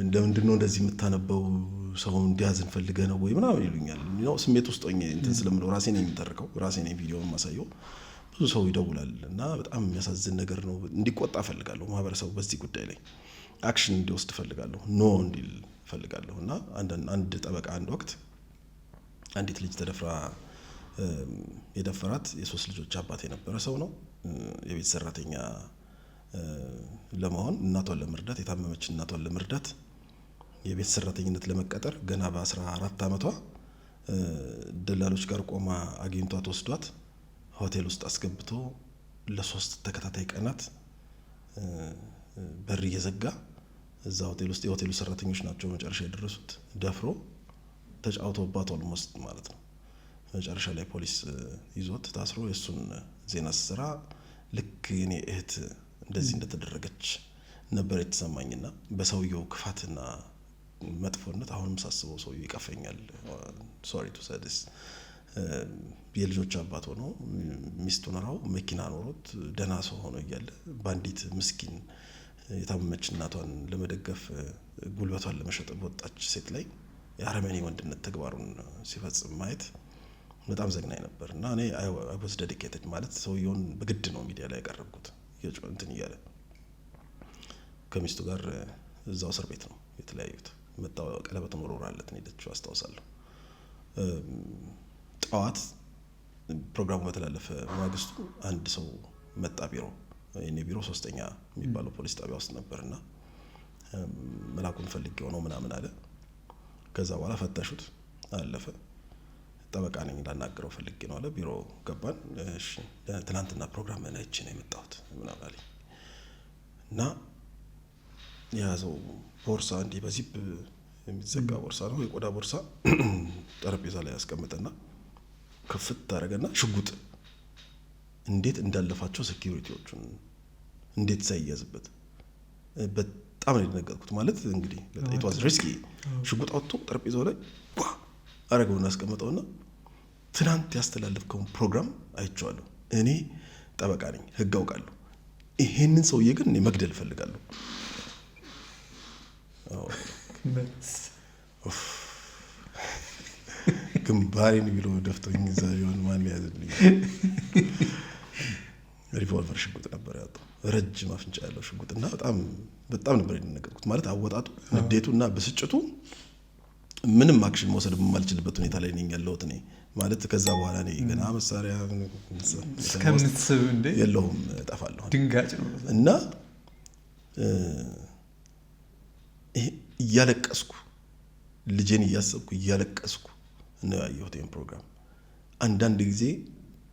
እንደምንድን ነው እንደዚህ የምታነበው ሰው እንዲያዝን ፈልገህ ነው ወይ ምናምን ይሉኛል። ነው ስሜት ውስጥ ሆኜ እንትን ስለምለው ራሴ ነኝ የምተርከው ራሴ ነኝ ቪዲዮውን ማሳየው። ብዙ ሰው ይደውላል እና በጣም የሚያሳዝን ነገር ነው። እንዲቆጣ ፈልጋለሁ ማህበረሰቡ በዚህ ጉዳይ ላይ አክሽን እንዲወስድ ፈልጋለሁ፣ ኖ እንዲል ፈልጋለሁ። እና አንድ ጠበቃ አንድ ወቅት አንዲት ልጅ ተደፍራ የደፈራት የ3 ልጆች አባት የነበረ ሰው ነው። የቤት ሰራተኛ ለመሆን እናቷን ለመርዳት የታመመች እናቷን ለመርዳት የቤት ሰራተኝነት ለመቀጠር ገና በ14 ዓመቷ ደላሎች ጋር ቆማ አግኝቷት ወስዷት ሆቴል ውስጥ አስገብቶ ለ3 ተከታታይ ቀናት በር እየዘጋ እዛ ሆቴል ውስጥ የሆቴሉ ሰራተኞች ናቸው መጨረሻ የደረሱት ደፍሮ ተጫውቶባት ኦልሞስት ማለት ነው። መጨረሻ ላይ ፖሊስ ይዞት ታስሮ የሱን ዜና ስሰራ ልክ የኔ እህት እንደዚህ እንደተደረገች ነበር የተሰማኝና በሰውየው ክፋትና መጥፎነት አሁንም ሳስበው ሰውየው ይቀፈኛል። ሶሪ ቱ ሴይ ዲስ የልጆች አባት ሆኖ ሚስቱ ኖራው መኪና ኖሮት ደህና ሰው ሆኖ እያለ ባንዲት ምስኪን የታመመች እናቷን ለመደገፍ ጉልበቷን ለመሸጥ በወጣች ሴት ላይ የአረመኔ ወንድነት ተግባሩን ሲፈጽም ማየት በጣም ዘግናኝ ነበር። እና እኔ አይ ዋዝ ዴዲኬትድ ማለት ሰውየውን በግድ ነው ሚዲያ ላይ ያቀረብኩት እንትን እያለ ከሚስቱ ጋር እዛው እስር ቤት ነው የተለያዩት። መጣው ቀለበቱን ወርውራለት ነው ሄደችው አስታውሳለሁ። ጠዋት ፕሮግራሙ በተላለፈ ማግስቱ አንድ ሰው መጣ ቢሮ። የኔ ቢሮ 3ኛ የሚባለው ፖሊስ ጣቢያ ውስጥ ነበርና መላኩን ፈልጌው ነው ምናምን አለ። ከዛ በኋላ ፈተሹት፣ አለፈ። ጠበቃ ነኝ እንዳናገረው ፈልጌ ነው አለ። ቢሮ ገባን። እሺ ትናንትና ፕሮግራም ነች ነው የመጣሁት ምናምን አለኝ እና የያዘው ቦርሳ እንዲህ በዚፕ የሚዘጋ ቦርሳ ነው፣ የቆዳ ቦርሳ ጠረጴዛ ላይ ያስቀመጠና ክፍት ታረገና ሽጉጥ እንዴት እንዳለፋቸው ሴኩሪቲዎቹን እንዴት ሳይያዝበት በጣም ነው የደነገጥኩት። ማለት እንግዲህ it was risky። ሽጉጥ አውጥቶ ጠረጴዛው ላይ አረገውና አስቀመጠውና ትናንት ያስተላለፍከውን ፕሮግራም አይቼዋለሁ፣ እኔ ጠበቃ ነኝ፣ ህግ አውቃለሁ፣ ይሄንን ሰውዬ ግን እኔ መግደል እፈልጋለሁ። ግንባሬን ቢሎ ደፍቶኝ እዛ ቢሆን ማን ያዝልኝ። ሪቮልቨር ሽጉጥ ነበር ያጣው፣ ረጅም አፍንጫ ያለው ሽጉጥና በጣም ነበር የደነገጥኩት። ማለት አወጣጡ፣ ንዴቱና ብስጭቱ ምንም አክሽን መውሰድ የማልችልበት ሁኔታ ላይ ነኝ ያለሁት እኔ። ማለት ከዛ በኋላ እኔ ገና መሳሪያ እስከምትስብ እንደ የለውም እጠፋለሁ፣ ድንጋጭ ነው እና እያለቀስኩ ልጄን እያሰብኩ እያለቀስኩ ነው ያየሁት ይሄን ፕሮግራም። አንዳንድ ጊዜ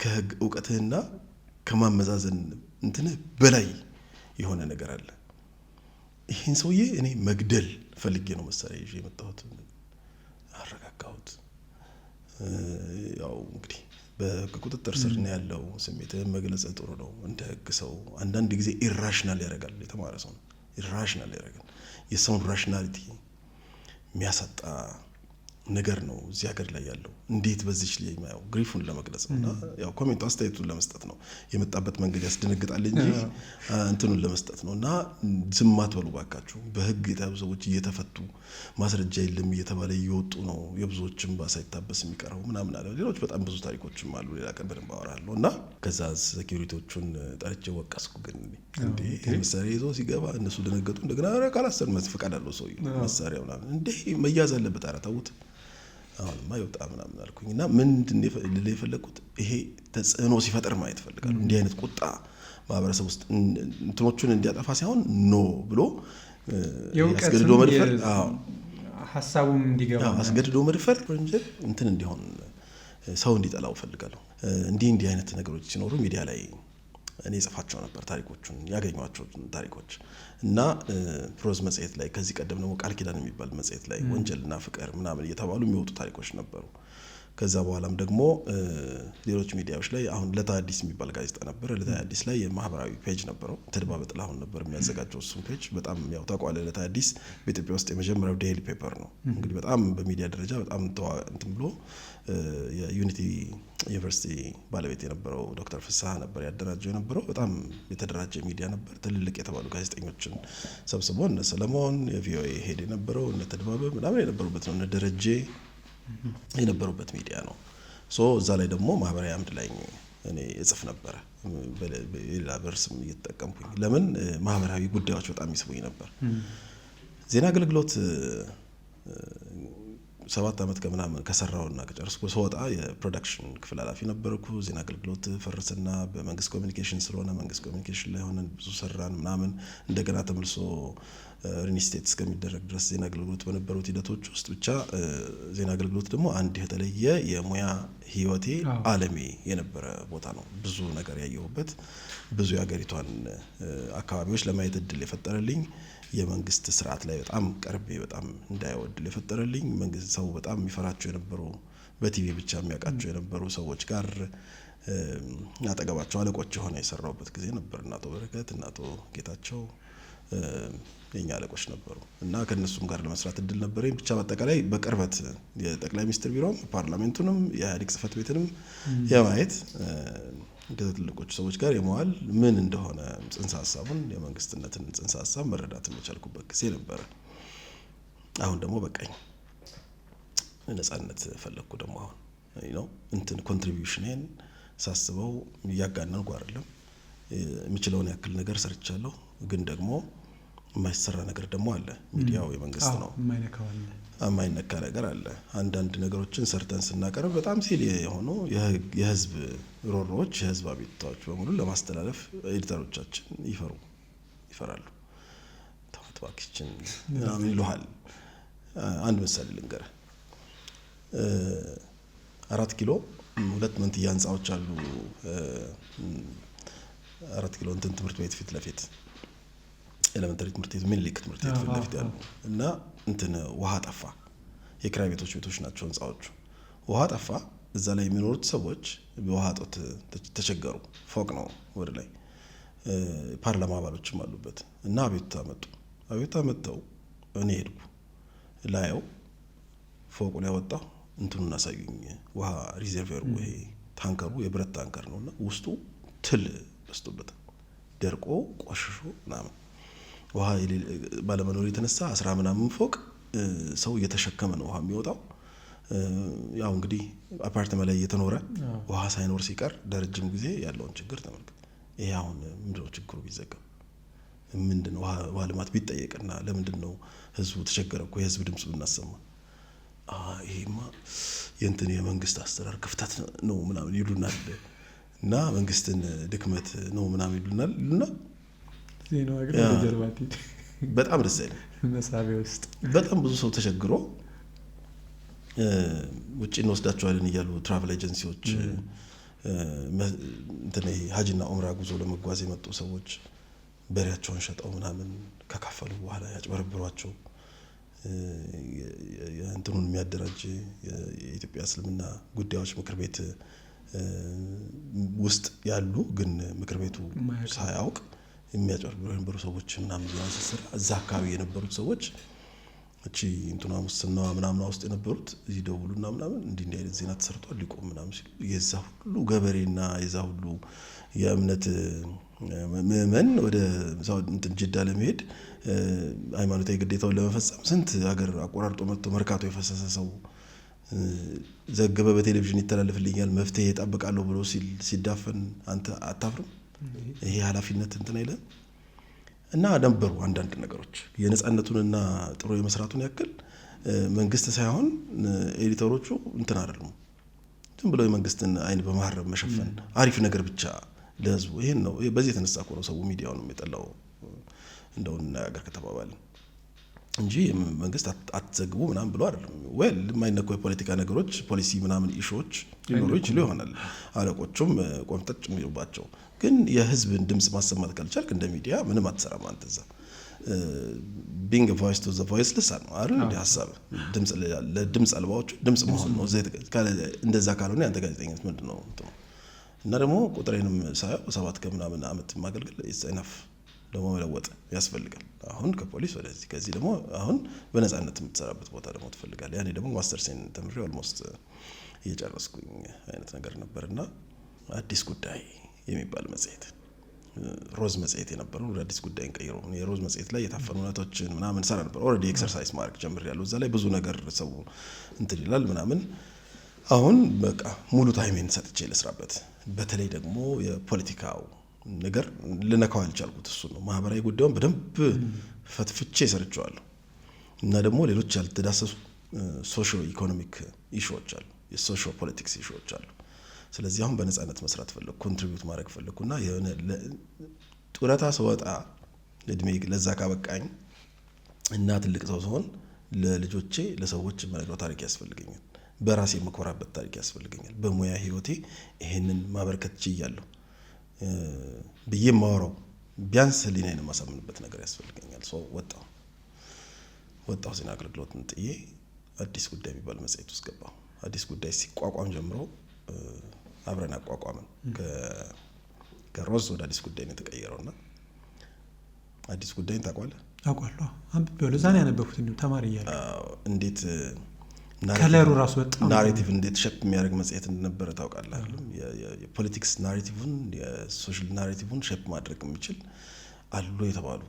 ከህግ እውቀትህና ከማመዛዘን እንትንህ በላይ የሆነ ነገር አለ። ይሄን ሰውዬ እኔ መግደል ፈልጌ ነው መሳሪያ ይዤ የመጣሁት። አረጋጋሁት። ያው እንግዲህ በቁጥጥር ስር ነው ያለው። ስሜትህን መግለጽ ጥሩ ነው እንደ ህግ ሰው። አንዳንድ ጊዜ ኢራሽናል ያደርጋል። የተማረ ሰው ነው ኢራሽናል ያደርጋል። የሰውን ራሽናሊቲ የሚያሳጣ ነገር ነው እዚህ ሀገር ላይ ያለው። እንዴት በዚህ ላይ ማየው ግሪፉን ለመግለጽ እና ያው ኮሜንት አስተያየቱን ለመስጠት ነው የመጣበት መንገድ ያስደነግጣል እንጂ እንትኑን ለመስጠት ነው። እና ዝም አትበሉ ባካችሁ። በህግ የተያዙ ሰዎች እየተፈቱ ማስረጃ የለም እየተባለ እየወጡ ነው። የብዙዎችም ባሳይታበስ የሚቀረው ምናምን አለ። ሌሎች በጣም ብዙ ታሪኮችም አሉ። ሌላ ቀን በደንብ አወራለሁ። እና ከዛ ሴኩሪቲዎቹን ጠርቼ ወቀስኩ። ግን እንዴ መሳሪያ ይዞ ሲገባ እነሱ ደነገጡ። እንደገና ካላሰር ፈቃድ አለው ሰውዬው መሳሪያ ምናምን እንዴ መያዝ አለበት። ኧረ ተውት አሁንማ ይወጣ ምናምን አልኩኝ። እና ምንድን ልል የፈለኩት ይሄ ተጽዕኖ ሲፈጠር ማየት ፈልጋለሁ። እንዲህ አይነት ቁጣ ማህበረሰብ ውስጥ እንትኖቹን እንዲያጠፋ ሳይሆን ኖ ብሎ አስገድዶ መድፈር፣ ሀሳቡም እንዲገባ አስገድዶ መድፈር ወንጀል እንትን እንዲሆን ሰው እንዲጠላው ፈልጋለሁ። እንዲህ አይነት ነገሮች ሲኖሩ ሚዲያ ላይ እኔ ጽፋቸው ነበር ታሪኮቹን ያገኟቸው ታሪኮች እና ፕሮዝ መጽሔት ላይ ከዚህ ቀደም ደግሞ ቃል ኪዳን የሚባል መጽሔት ላይ ወንጀልና ፍቅር ምናምን እየተባሉ የሚወጡ ታሪኮች ነበሩ። ከዛ በኋላም ደግሞ ሌሎች ሚዲያዎች ላይ አሁን ለታ አዲስ የሚባል ጋዜጣ ነበር። ለታ አዲስ ላይ የማህበራዊ ፔጅ ነበረው። ተድባበ ጥላሁን ነበር የሚያዘጋጀው እሱን ፔጅ። በጣም ያው ታውቋለህ፣ ለታ አዲስ በኢትዮጵያ ውስጥ የመጀመሪያው ዴይሊ ፔፐር ነው። እንግዲህ በጣም በሚዲያ ደረጃ በጣም እንትን ብሎ የዩኒቲ ዩኒቨርሲቲ ባለቤት የነበረው ዶክተር ፍስሐ ነበር ያደራጀው የነበረው። በጣም የተደራጀ ሚዲያ ነበር። ትልልቅ የተባሉ ጋዜጠኞችን ሰብስቦ እነ ሰለሞን የቪኦኤ ሄድ የነበረው እነ ተድባበ ምናምን የነበሩበት ነው። እነ ደረጀ የነበሩበት ሚዲያ ነው። እዛ ላይ ደግሞ ማህበራዊ አምድ ላይ እኔ እጽፍ ነበረ በሌላ በርስም እየተጠቀምኩኝ። ለምን ማህበራዊ ጉዳዮች በጣም ይስቡኝ ነበር። ዜና አገልግሎት 7 ዓመት ከምናምን ከሰራውና ከጨረስኩ ስወጣ የፕሮዳክሽን ክፍል ኃላፊ ነበርኩ። ዜና አገልግሎት ፈርስና በመንግስት ኮሚኒኬሽን ስለሆነ መንግስት ኮሚኒኬሽን ላይ ሆነን ብዙ ሰራን ምናምን። እንደገና ተመልሶ ሪኒስቴት እስከሚደረግ ድረስ ዜና አገልግሎት በነበሩት ሂደቶች ውስጥ ብቻ ዜና አገልግሎት ደግሞ አንድ የተለየ የሙያ ህይወቴ ዓለሜ የነበረ ቦታ ነው። ብዙ ነገር ያየሁበት፣ ብዙ የሀገሪቷን አካባቢዎች ለማየት እድል የፈጠረልኝ፣ የመንግስት ስርዓት ላይ በጣም ቀርቤ በጣም እንዳይወድል የፈጠረልኝ፣ መንግስት ሰው በጣም የሚፈራቸው የነበሩ በቲቪ ብቻ የሚያውቃቸው የነበሩ ሰዎች ጋር አጠገባቸው አለቆች የሆነ የሰራሁበት ጊዜ ነበር። እናቶ በረከት፣ እናቶ ጌታቸው የኛ አለቆች ነበሩ እና ከነሱም ጋር ለመስራት እድል ነበረኝ። ብቻ በአጠቃላይ በቅርበት የጠቅላይ ሚኒስትር ቢሮም ፓርላሜንቱንም የኢህአዴግ ጽህፈት ቤትንም የማየት ከትልቆቹ ሰዎች ጋር የመዋል ምን እንደሆነ ጽንሰ ሀሳቡን የመንግስትነትን ጽንሰ ሀሳብ መረዳት የቻልኩበት ጊዜ ነበረ። አሁን ደግሞ በቃኝ፣ ነፃነት ፈለግኩ። ደግሞ አሁን ነው እንትን ኮንትሪቢዩሽኔን ሳስበው እያጋነንኩ አይደለም፣ የምችለውን ያክል ነገር ሰርቻለሁ። ግን ደግሞ የማይሰራ ነገር ደግሞ አለ። ሚዲያው የመንግስት ነው፣ የማይነካ ነገር አለ። አንዳንድ ነገሮችን ሰርተን ስናቀርብ በጣም ሲል የሆኑ የህዝብ ሮሮዎች፣ የህዝብ አቤቱታዎች በሙሉ ለማስተላለፍ ኤዲተሮቻችን ይፈራሉ። ተዋት እባክሽን ምናምን ይሉሃል። አንድ ምሳሌ ልንገርህ። 4 ኪሎ 2 መንትያ ህንጻዎች አሉ። 4 ኪሎ እንትን ትምህርት ቤት ፊት ለፊት ኤሌመንተሪ ትምህርት ቤት ምኒልክ ትምህርት ቤት ፊት ለፊት ያሉ እና እንትን ውሃ ጠፋ። የክራይ ቤቶች ናቸው ህንጻዎቹ። ውሃ ጠፋ። እዛ ላይ የሚኖሩት ሰዎች በውሃ እጦት ተቸገሩ። ፎቅ ነው ወደ ላይ። ፓርላማ አባሎችም አሉበት እና አቤቱታ መጥተው እኔ ሄድኩ ላየው። ፎቁ ላይ ወጣሁ። እንትኑን አሳዩኝ። ውሃ ሪዘርቨሩ ይሄ ታንከሩ የብረት ታንከር ነውና ውስጡ ትል በስቶበታል። ደርቆ ቆሽሾ ምናምን ውሃ ባለመኖር የተነሳ 10 ምናምን ፎቅ ሰው እየተሸከመ ነው ውሃ የሚወጣው። ያው እንግዲህ አፓርትመንት ላይ እየተኖረ ውሃ ሳይኖር ሲቀር ለረጅም ጊዜ ያለውን ችግር ተመልከት። ይሄ አሁን ምንድነው ችግሩ? ቢዘጋም ምንድነው ውሃ ልማት ቢጠየቅና ለምንድነው ህዝቡ ተቸገረ እኮ የህዝብ ድምጽ ብናሰማ ይሄማ የእንትን የመንግስት አስተዳደር ክፍተት ነው ምናምን ይሉናል እና መንግስትን ድክመት ነው ምናምን ይሉናል እና ዜናው አገር በጀርባቲ በጣም ደስ ይላል። መሳቢያ ውስጥ በጣም ብዙ ሰው ተቸግሮ ውጪ እንወስዳቸዋለን እያሉ ትራቨል ኤጀንሲዎች እንትን ሀጅና ኡምራ ጉዞ ለመጓዝ የመጡ ሰዎች በሬያቸውን ሸጠው ምናምን ከካፈሉ በኋላ ያጭበረብሯቸው። እንትኑን የሚያደራጅ የኢትዮጵያ እስልምና ጉዳዮች ምክር ቤት ውስጥ ያሉ ግን ምክር ቤቱ ሳያውቅ የሚያጭበረብሩ የነበሩ ሰዎች ምናምን ያንሰስራ እዛ አካባቢ የነበሩት ሰዎች እቺ እንትኗ ሙስናዋ ምናምን ውስጥ የነበሩት እዚህ ደውሉና ምናምን እንዲህ አይነት ዜና ተሰርቷል ሊቆም ምናምን ሲሉ የዛ ሁሉ ገበሬና የዛ ሁሉ የእምነት ምዕመን ወደ እንትን ጅዳ ለመሄድ ሃይማኖታዊ ግዴታውን ለመፈጸም ስንት ሀገር አቆራርጦ መጥቶ መርካቶ የፈሰሰ ሰው ዘገበ። በቴሌቪዥን ይተላለፍልኛል መፍትሄ እጠብቃለሁ ብሎ ሲዳፈን አንተ አታፍርም? ይሄ ኃላፊነት እንትን አይደለም? እና ነበሩ አንዳንድ ነገሮች የነጻነቱንና ጥሩ የመስራቱን ያክል መንግስት ሳይሆን ኤዲተሮቹ እንትን አይደሉም። ዝም ብለው የመንግስትን አይን በማህረብ መሸፈን አሪፍ ነገር ብቻ ለህዝቡ ይሄን ነው። በዚህ የተነሳ እኮ ነው ሰው ሚዲያውን የሚጠላው እንደው ነገር ከተባባልን እንጂ መንግስት አትዘግቡ ምናምን ብሎ አይደለም። ወይ የማይነኩ የፖለቲካ ነገሮች ፖሊሲ ምናምን ኢሹዎች ሊኖሩ ይችሉ ይሆናል አለቆቹም ቆምጠጭ የሚሉባቸው። ግን የህዝብን ድምጽ ማሰማት ካልቻልክ እንደ ሚዲያ ምንም አትሰራም። አንተ እዛ ቢንግ ቮይስ ቱ ዘ ቮይስለስ ነው አይደል? እንደ ሀሳብ ድምጽ ለድምጽ አልባዎቹ ድምጽ መሆን ነው። እንደዛ ካልሆነ አንተ ጋዜጠኝነት ምንድነው? እና ደግሞ ቁጥሬንም ሳይው 7 ከምናምን አመት ማገልገል ኢነፍ ደግሞ መለወጥ ያስፈልጋል። አሁን ከፖሊስ ወደዚህ ከዚህ ደግሞ አሁን በነጻነት የምትሰራበት ቦታ ደግሞ ትፈልጋለህ። ያኔ ደግሞ ማስተርሴን ተምሬ ኦልሞስት እየጨረስኩኝ አይነት ነገር ነበርና አዲስ ጉዳይ የሚባል መጽሔት ሮዝ መጽሔት የነበረው ወደ አዲስ ጉዳይ እንቀይሮ የሮዝ መጽሔት ላይ የታፈኑ እውነቶችን ምናምን ሰራ ነበር። ኦልሬዲ ኤክሰርሳይዝ ማድረግ ጀምሬያለሁ። እዛ ላይ ብዙ ነገር ሰው እንትን ይላል ምናምን። አሁን በቃ ሙሉ ታይሜን ሰጥቼ ልስራበት። በተለይ ደግሞ የፖለቲካው ነገር ልነካው አልቻልኩት። እሱ ነው ማህበራዊ ጉዳዩን በደንብ ፈትፍቼ ሰርቼዋለሁ። እና ደግሞ ሌሎች ያልተዳሰሱ ሶሾ ኢኮኖሚክ ኢሹዎች አሉ፣ የሶሾ ፖለቲክስ ኢሹዎች አሉ። ስለዚህ አሁን በነጻነት መስራት ፈለኩ፣ ኮንትሪቢዩት ማድረግ ፈለኩና የሆነ ጡረታ ስወጣ እድሜ ለዛ ካበቃኝ እና ትልቅ ሰው ስሆን ለልጆቼ ለሰዎች የምነግረው ታሪክ ያስፈልገኛል። በራሴ የምኮራበት ታሪክ ያስፈልገኛል። በሙያ ህይወቴ ይሄንን ማበርከት ችያለሁ ብዬ ማወራው ቢያንስ ህሊናዬን የማሳምንበት ነገር ያስፈልገኛል። ሰው ወጣው ዜና አገልግሎትን ጥዬ አዲስ ጉዳይ የሚባል መጽሔት ውስጥ ገባሁ። አዲስ ጉዳይ ሲቋቋም ጀምሮ አብረን አቋቋምን። ከሮዝ ወደ አዲስ ጉዳይ ነው የተቀየረውና አዲስ ጉዳይን ታውቃለህ? አውቃለሁ። አንብቤው ለዛ ነው ያነበብኩት እንዴ ተማሪ እያለሁ። እንዴት ከለሩ ራሱ በጣም ናሬቲቭ እንዴት ሸፕ የሚያደርግ መጽሔት እንደነበረ ታውቃለህ አይደል? የፖለቲክስ ናሬቲቭን የሶሻል ናሬቲቭን ሸፕ ማድረግ የሚችል አሉ የተባሉ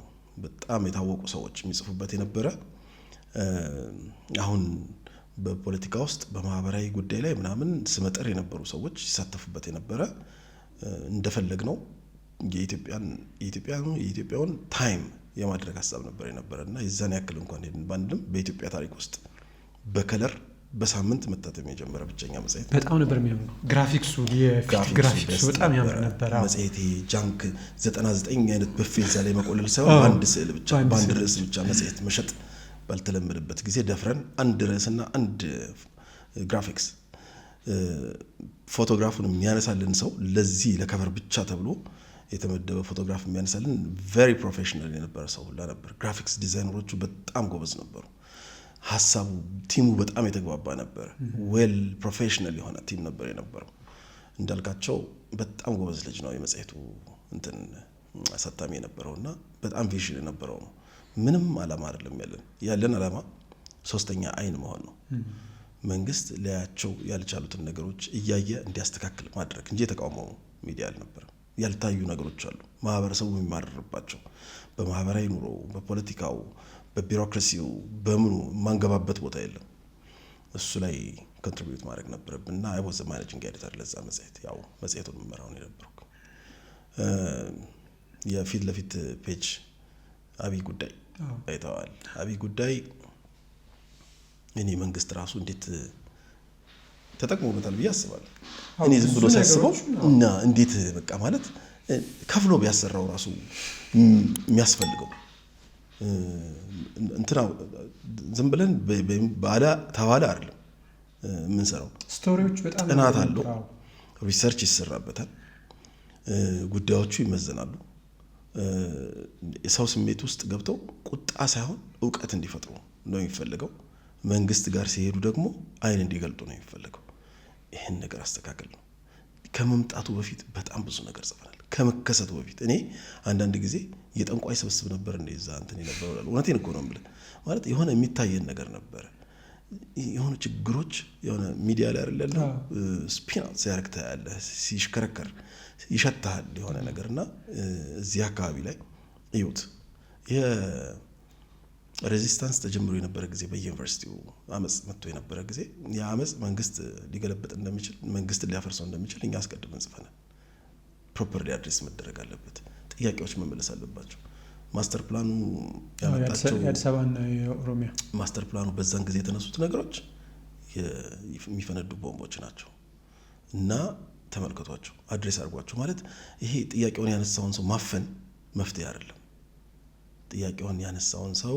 በጣም የታወቁ ሰዎች የሚጽፉበት የነበረ አሁን በፖለቲካ ውስጥ በማህበራዊ ጉዳይ ላይ ምናምን ስመጥር የነበሩ ሰዎች ሲሳተፉበት የነበረ እንደፈለግ ነው የኢትዮጵያውን ታይም የማድረግ ሀሳብ ነበር የነበረና የዛን ያክል እንኳን ሄድን ባንድም በኢትዮጵያ ታሪክ ውስጥ በከለር በሳምንት መታተም የጀመረ ብቸኛ መጽሔት በጣም ነበር የሚያምረው። ግራፊክሱ ግራፊክሱ በጣም ያምር ነበር። መጽሔቴ ጃንክ 99 አይነት በፌ እዛ ላይ መቆለል ሳይሆን አንድ ስዕል ብቻ በአንድ ርዕስ ብቻ መጽሔት መሸጥ ባልተለመደበት ጊዜ ደፍረን አንድ ርዕስና አንድ ግራፊክስ ፎቶግራፉን የሚያነሳልን ሰው ለዚህ ለከቨር ብቻ ተብሎ የተመደበ ፎቶግራፍ የሚያነሳልን ቬሪ ፕሮፌሽናል የነበረ ሰው ሁላ ነበር። ግራፊክስ ዲዛይነሮቹ በጣም ጎበዝ ነበሩ። ሀሳቡ ቲሙ በጣም የተግባባ ነበር። ዌል ፕሮፌሽናል የሆነ ቲም ነበር የነበረው። እንዳልካቸው በጣም ጎበዝ ልጅ ነው የመጽሔቱ እንትን አሳታሚ የነበረውና በጣም ቪዥን የነበረው ነው። ምንም አላማ አይደለም ያለን አላማ ሶስተኛ አይን መሆን ነው። መንግስት ሊያያቸው ያልቻሉትን ነገሮች እያየ እንዲያስተካክል ማድረግ እንጂ የተቃውሞ ሚዲያ አልነበረም። ያልታዩ ነገሮች አሉ ማህበረሰቡ የሚማረርባቸው በማህበራዊ ኑሮ፣ በፖለቲካው፣ በቢሮክራሲው በምኑ ማንገባበት ቦታ የለም። እሱ ላይ ኮንትሪቢዩት ማድረግ ነበረብንና አይ ዋዝ ማኔጂንግ ኤዲተር ለዛ መጽሔት ያው መጽሔቱን መመራው ነው የነበረው። የፊት ለፊት ፔጅ አብይ ጉዳይ አይተዋል። አብይ ጉዳይ እኔ መንግስት ራሱ እንዴት ተጠቅሞበታል ብዬ አስባለሁ። እኔ ዝም ብሎ ሳስበው እና እንዴት በቃ ማለት ከፍሎ ቢያሰራው ራሱ የሚያስፈልገው እንትና ዝም ብለን ባላ ተባለ አይደለም የምንሰራው። ስቶሪዎች በጣም ጥናት አለው፣ ሪሰርች ይሰራበታል፣ ጉዳዮቹ ይመዘናሉ። የሰው ስሜት ውስጥ ገብተው ቁጣ ሳይሆን እውቀት እንዲፈጥሩ ነው የሚፈልገው። መንግስት ጋር ሲሄዱ ደግሞ አይን እንዲገልጡ ነው የሚፈልገው። ይህን ነገር አስተካክል ነው። ከመምጣቱ በፊት በጣም ብዙ ነገር ጽፈናል። ከመከሰቱ በፊት እኔ አንዳንድ ጊዜ የጠንቋይ ስብስብ ነበር እንደዛ እንትን የነበረው እላለሁ። እውነቴን እኮ ነው የምልህ። ማለት የሆነ የሚታየን ነገር ነበረ። የሆነ ችግሮች የሆነ ሚዲያ ላይ አይደለም ስፒን አውት ሲያደርግ ታያለህ፣ ሲሽከረከር ይሸታል የሆነ ነገርና እዚህ አካባቢ ላይ እዩት። ሬዚስታንስ ተጀምሮ የነበረ ጊዜ በዩኒቨርሲቲው አመጽ መጥቶ የነበረ ጊዜ የአመጽ መንግስት ሊገለበጥ እንደሚችል መንግስት ሊያፈርሰው እንደሚችል እኛ አስቀድመን ጽፈናል። ፕሮፐርሊ አድሬስ መደረግ አለበት። ጥያቄዎች መመለስ አለባቸው። ማስተር ፕላኑ ያመጣቸው የአዲስ አበባና የኦሮሚያ ማስተር ፕላኑ በዛን ጊዜ የተነሱት ነገሮች የሚፈነዱ ቦምቦች ናቸው እና ተመልከቷቸው፣ አድሬስ አድርጓቸው። ማለት ይሄ ጥያቄውን ያነሳውን ሰው ማፈን መፍትሄ አይደለም። ጥያቄውን ያነሳውን ሰው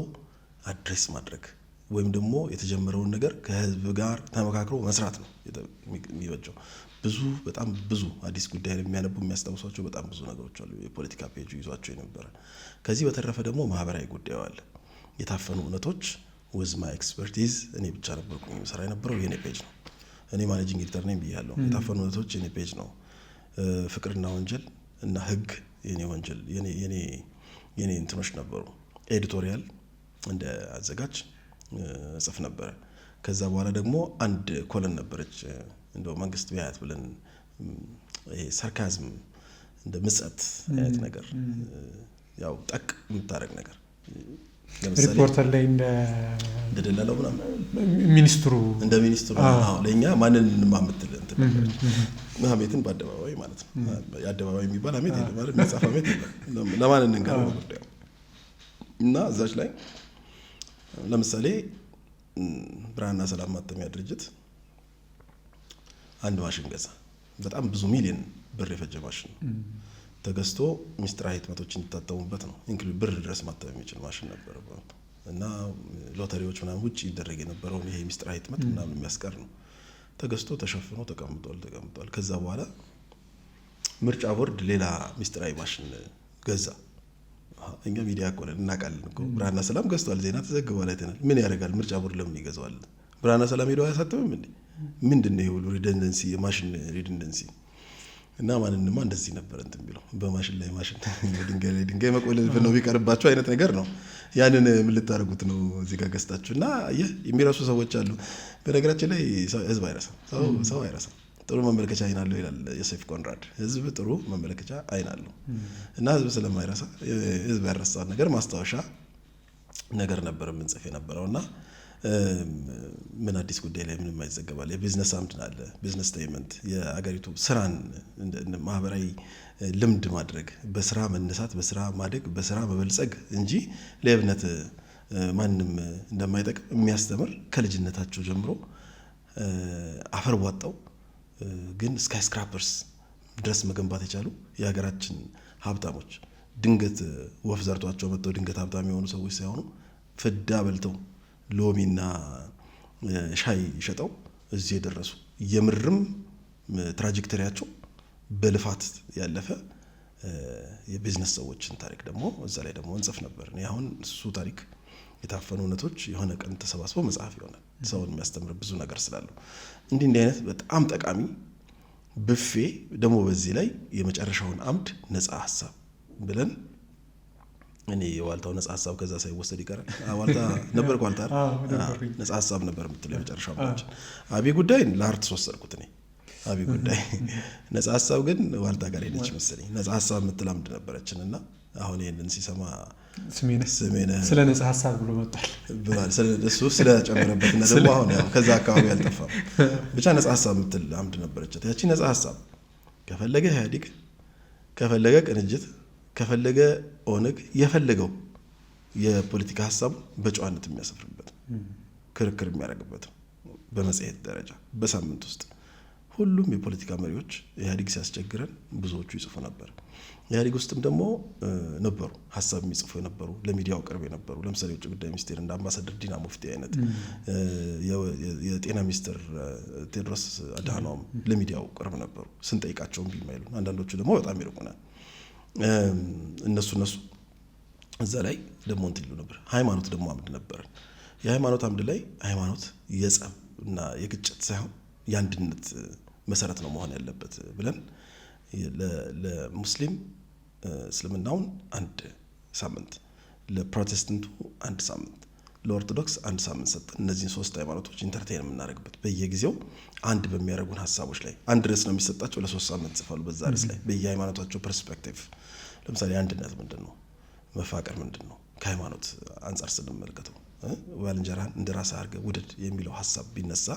አድሬስ ማድረግ ወይም ደግሞ የተጀመረውን ነገር ከህዝብ ጋር ተመካክሮ መስራት ነው የሚበጀው። በጣም ብዙ አዲስ ጉዳይ የሚያነቡ የሚያስታውሷቸው በጣም ብዙ ነገሮች አሉ። የፖለቲካ ፔጁ ይዟቸው የነበረ። ከዚህ በተረፈ ደግሞ ማህበራዊ ጉዳዩ አለ። የታፈኑ እውነቶች ወዝ ማይ ኤክስፐርቲዝ እኔ ብቻ ነበርኩኝ የምሰራ የነበረው የኔ ፔጅ ነው። እኔ ማኔጂንግ ኤዲተር ነኝ ብያለሁ። የታፈኑ እውነቶች የኔ ፔጅ ነው። ፍቅርና ወንጀል እና ህግ የኔ ወንጀል የኔ እንትኖች ነበሩ። ኤዲቶሪያል እንደ አዘጋጅ ጽፍ ነበረ። ከዛ በኋላ ደግሞ አንድ ኮለን ነበረች እንደው መንግስት ቢያያት ብለን ይሄ ሳርካዝም እንደ ምጸት አይነት ነገር ያው ጠቅ የምታረግ ነገር ሪፖርተር ላይ እንደ ደላላው ምናምን ሚኒስትሩ ለኛ ማንን ማምትል እንትን ነበረች። ሀሜትን በአደባባይ ማለት ነው። የአደባባይ የሚባል ሀሜት የለም ማለት የሚጻፍ ሀሜት የለም። ለማን እንንገረው ጉዳዩ እና እዛች ላይ ለምሳሌ ብርሃንና ሰላም ማተሚያ ድርጅት አንድ ማሽን ገዛ። በጣም ብዙ ሚሊዮን ብር የፈጀ ማሽን ተገዝቶ ሚስጥራዊ ህትመቶችን እንዲታተሙበት ነው። እንግዲህ ብር ድረስ ማተም የሚችል ማሽን ነበር እና ሎተሪዎች ምናምን ውጭ ይደረግ የነበረውን ይሄ ሚስጥራዊ ህትመት ምናምን የሚያስቀር ነው። ተገዝቶ ተሸፍኖ ተቀምጧል። ከዛ በኋላ ምርጫ ቦርድ ሌላ ሚስጥራዊ ማሽን ገዛ። እኛ ሚዲያ እኮ ነን እናውቃለን እኮ። ብርሃንና ሰላም ገዝቷል፣ ዜና ተዘግቧል፣ አይተናል። ምን ያደርጋል? ምርጫ ቦርድ ለምን ይገዛዋል? ብርሃንና ሰላም ሄደው አያሳትምም እንዴ? ምንድን ነው ይሁሉ ሪደንደንሲ፣ የማሽን ሪደንደንሲ እና ማንንማ እንደዚህ ነበር እንትን ቢለው በማሽን ላይ ማሽን ድንጋይ መቆለል ነው ቢቀርባቸው አይነት ነገር ነው። ያንን ምን ልታደርጉት ነው እዚህ ጋር ገዝታችሁ? እና የሚረሱ ሰዎች አሉ። በነገራችን ላይ ህዝብ አይረሳም፣ ሰው አይረሳም። ጥሩ መመለከቻ አይን አለው ይላል ዮሴፍ ኮንራድ። ህዝብ ጥሩ መመለከቻ አይን አለው እና ህዝብ ስለማይረሳ ህዝብ ያረሳውን ነገር ማስታወሻ ነገር ነበር የምንጽፍ የነበረው እና ምን አዲስ ጉዳይ ላይ ምንም አይዘገባል። የቢዝነስ አምድ አለ፣ ቢዝነስ ስቴትመንት የአገሪቱ ስራን ማህበራዊ ልምድ ማድረግ፣ በስራ መነሳት፣ በስራ ማደግ፣ በስራ መበልጸግ እንጂ ሌብነት ማንም እንደማይጠቅም የሚያስተምር ከልጅነታቸው ጀምሮ አፈር ዋጣው ግን ስካይ ስክራፐርስ ድረስ መገንባት የቻሉ የሀገራችን ሀብታሞች ድንገት ወፍ ዘርቷቸው መጥተው ድንገት ሀብታም የሆኑ ሰዎች ሳይሆኑ ፍዳ በልተው ሎሚና ሻይ ሸጠው እዚህ የደረሱ የምርም ትራጀክተሪያቸው በልፋት ያለፈ የቢዝነስ ሰዎችን ታሪክ ደግሞ እዛ ላይ ደግሞ እንጽፍ ነበር። እኔ አሁን እሱ ታሪክ የታፈኑ እውነቶች የሆነ ቀን ተሰባስበው መጽሐፍ ይሆናል። ሰውን የሚያስተምር ብዙ ነገር ስላለው እንዲህ አይነት በጣም ጠቃሚ ብፌ ደግሞ በዚህ ላይ የመጨረሻውን አምድ ነፃ ሀሳብ ብለን እኔ የዋልታው ነፃ ሀሳብ ከዛ ሳይወሰድ ይቀራል። ዋልታ ነበር ቋልታ ነፃ ሀሳብ ነበር የምትለው የመጨረሻው አምድ። አብይ ጉዳይ ለአርት ወሰድኩት እኔ አብይ ጉዳይ። ነፃ ሀሳብ ግን ዋልታ ጋር ሄደች መሰለኝ። ነፃ ሀሳብ የምትል አምድ ነበረችን እና አሁን ይሄንን ሲሰማ ስሜነ ስለ ነፃ ሀሳብ ብሎ መጣል ብሏል። እሱ ስለጨመረበት እና ደግሞ አሁን ያው ከዛ አካባቢ አልጠፋም። ብቻ ነፃ ሀሳብ የምትል አምድ ነበረች። ያቺ ነፃ ሀሳብ ከፈለገ ኢህአዴግ፣ ከፈለገ ቅንጅት፣ ከፈለገ ኦነግ የፈለገው የፖለቲካ ሀሳብ በጨዋነት የሚያሰፍርበት ክርክር የሚያደርግበት በመጽሔት ደረጃ በሳምንት ውስጥ ሁሉም የፖለቲካ መሪዎች ኢህአዴግ ሲያስቸግረን ብዙዎቹ ይጽፉ ነበር። ኢህአዴግ ውስጥም ደግሞ ነበሩ ሀሳብ የሚጽፉ የነበሩ ለሚዲያው ቅርብ የነበሩ ለምሳሌ የውጭ ጉዳይ ሚኒስቴር እንደ አምባሳደር ዲና ሙፍቲ አይነት፣ የጤና ሚኒስትር ቴዎድሮስ አድሃኖም ለሚዲያው ቅርብ ነበሩ። ስንጠይቃቸውም ቢማይሉ አንዳንዶቹ ደግሞ በጣም ይርቁናል። እነሱ እዛ ላይ ደግሞ እንትን ይሉ ነበር። ሃይማኖት ደግሞ አምድ ነበር። የሃይማኖት አምድ ላይ ሃይማኖት የጸብ እና የግጭት ሳይሆን የአንድነት መሰረት ነው መሆን ያለበት ብለን ለሙስሊም እስልምናውን አንድ ሳምንት፣ ለፕሮቴስታንቱ አንድ ሳምንት፣ ለኦርቶዶክስ አንድ ሳምንት ሰጠን። እነዚህን 3 ሃይማኖቶች ኢንተርቴን የምናደርግበት በየጊዜው አንድ በሚያደርጉን ሀሳቦች ላይ አንድ ርዕስ ነው የሚሰጣቸው። ለ3 ሳምንት ጽፋሉ በዛ ርዕስ ላይ በየሃይማኖታቸው ፐርስፔክቲቭ። ለምሳሌ አንድነት ምንድን ነው? መፋቀር ምንድን ነው? ከሃይማኖት አንጻር ስንመለከተው ባልንጀራህን እንደ ራስህ አድርገህ ውደድ የሚለው ሀሳብ ቢነሳ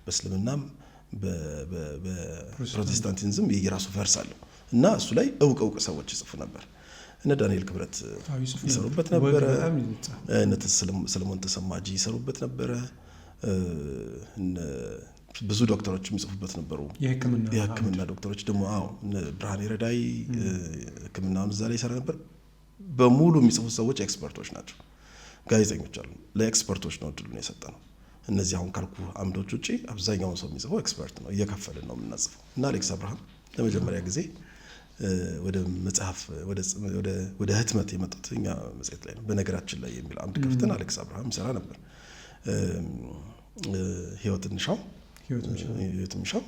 በእስልምናም በፕሮቴስታንቲዝም የራሱ ፈርስ አለው እና እሱ ላይ እውቅ ሰዎች ይጽፉ ነበር። እነ ዳንኤል ክብረት ይሰሩበት ነበረ። እነ ሰለሞን ተሰማጂ ይሰሩበት ነበረ። ብዙ ዶክተሮች የሚጽፉበት ነበሩ። የሕክምና ዶክተሮች ደግሞ ብርሃኔ ረዳይ ሕክምናውን እዛ ላይ ይሰራ ነበር። በሙሉ የሚጽፉት ሰዎች ኤክስፐርቶች ናቸው። ጋዜጠኞች አሉ። ለኤክስፐርቶች ነው እድሉን የሰጠነው። እነዚህ አሁን ካልኩ አምዶች ውጪ አብዛኛውን ሰው የሚጽፈው ኤክስፐርት ነው። እየከፈልን ነው የምናጽፈው። እና አሌክስ አብርሃም ለመጀመሪያ ጊዜ ወደ መጽሐፍ ወደ ህትመት የመጡት እኛ መጽሔት ላይ ነው። በነገራችን ላይ የሚል አምድ ከፍተን አሌክስ አብርሃም ይሰራ ነበር። ህይወት ምሻው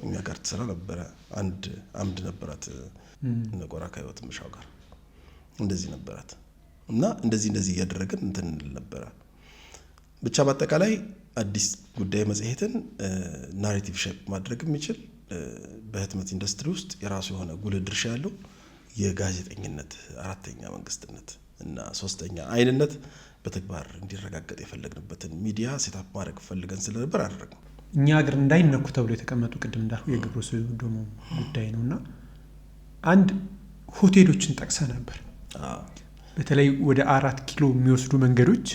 እኛ ጋር ትሰራ ነበረ። አንድ አምድ ነበራት ነቆራ ከህይወት ምሻው ጋር እንደዚህ ነበራት። እና እንደዚህ እያደረግን እንትን ነበረ። ብቻ በአጠቃላይ አዲስ ጉዳይ መጽሔትን ናሬቲቭ ሼፕ ማድረግ የሚችል በህትመት ኢንዱስትሪ ውስጥ የራሱ የሆነ ጉልህ ድርሻ ያለው የጋዜጠኝነት 4ኛ መንግስትነት እና 3ኛ አይንነት በተግባር እንዲረጋገጥ የፈለግንበትን ሚዲያ ሴታፕ ማድረግ ፈልገን ስለነበር አደረግነው። እኛ ሀገር እንዳይነኩ ተብሎ የተቀመጡ ቅድም እንዳልኩ የግብረ ሰዶም ጉዳይ ነውና አንድ ሆቴሎችን ጠቅሰ ነበር። በተለይ ወደ 4 ኪሎ የሚወስዱ መንገዶች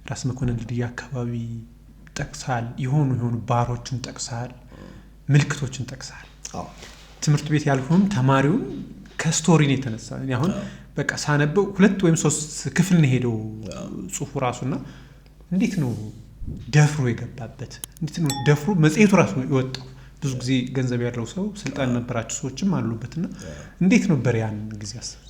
ራስ መኮንን ድልድይ አካባቢ ጠቅሳል። የሆኑ ባሮችን ጠቅሳል፣ ምልክቶችን ጠቅሳል። ትምህርት ቤት ያልሆኑም ተማሪውን ከስቶሪን የተነሳ አሁን በቃ ሳነበው 2 ወይም 3 ክፍል ነው ሄደው ጽሁፉ ራሱና እንዴት ነው ደፍሮ የገባበት? እንዴት ነው ደፍሮ መጽሔቱ ራሱ የወጣው? ብዙ ጊዜ ገንዘብ ያለው ሰው ስልጣን ነበራቸው ሰዎችም አሉበትና እንዴት ነበር ያን ጊዜ አሰብ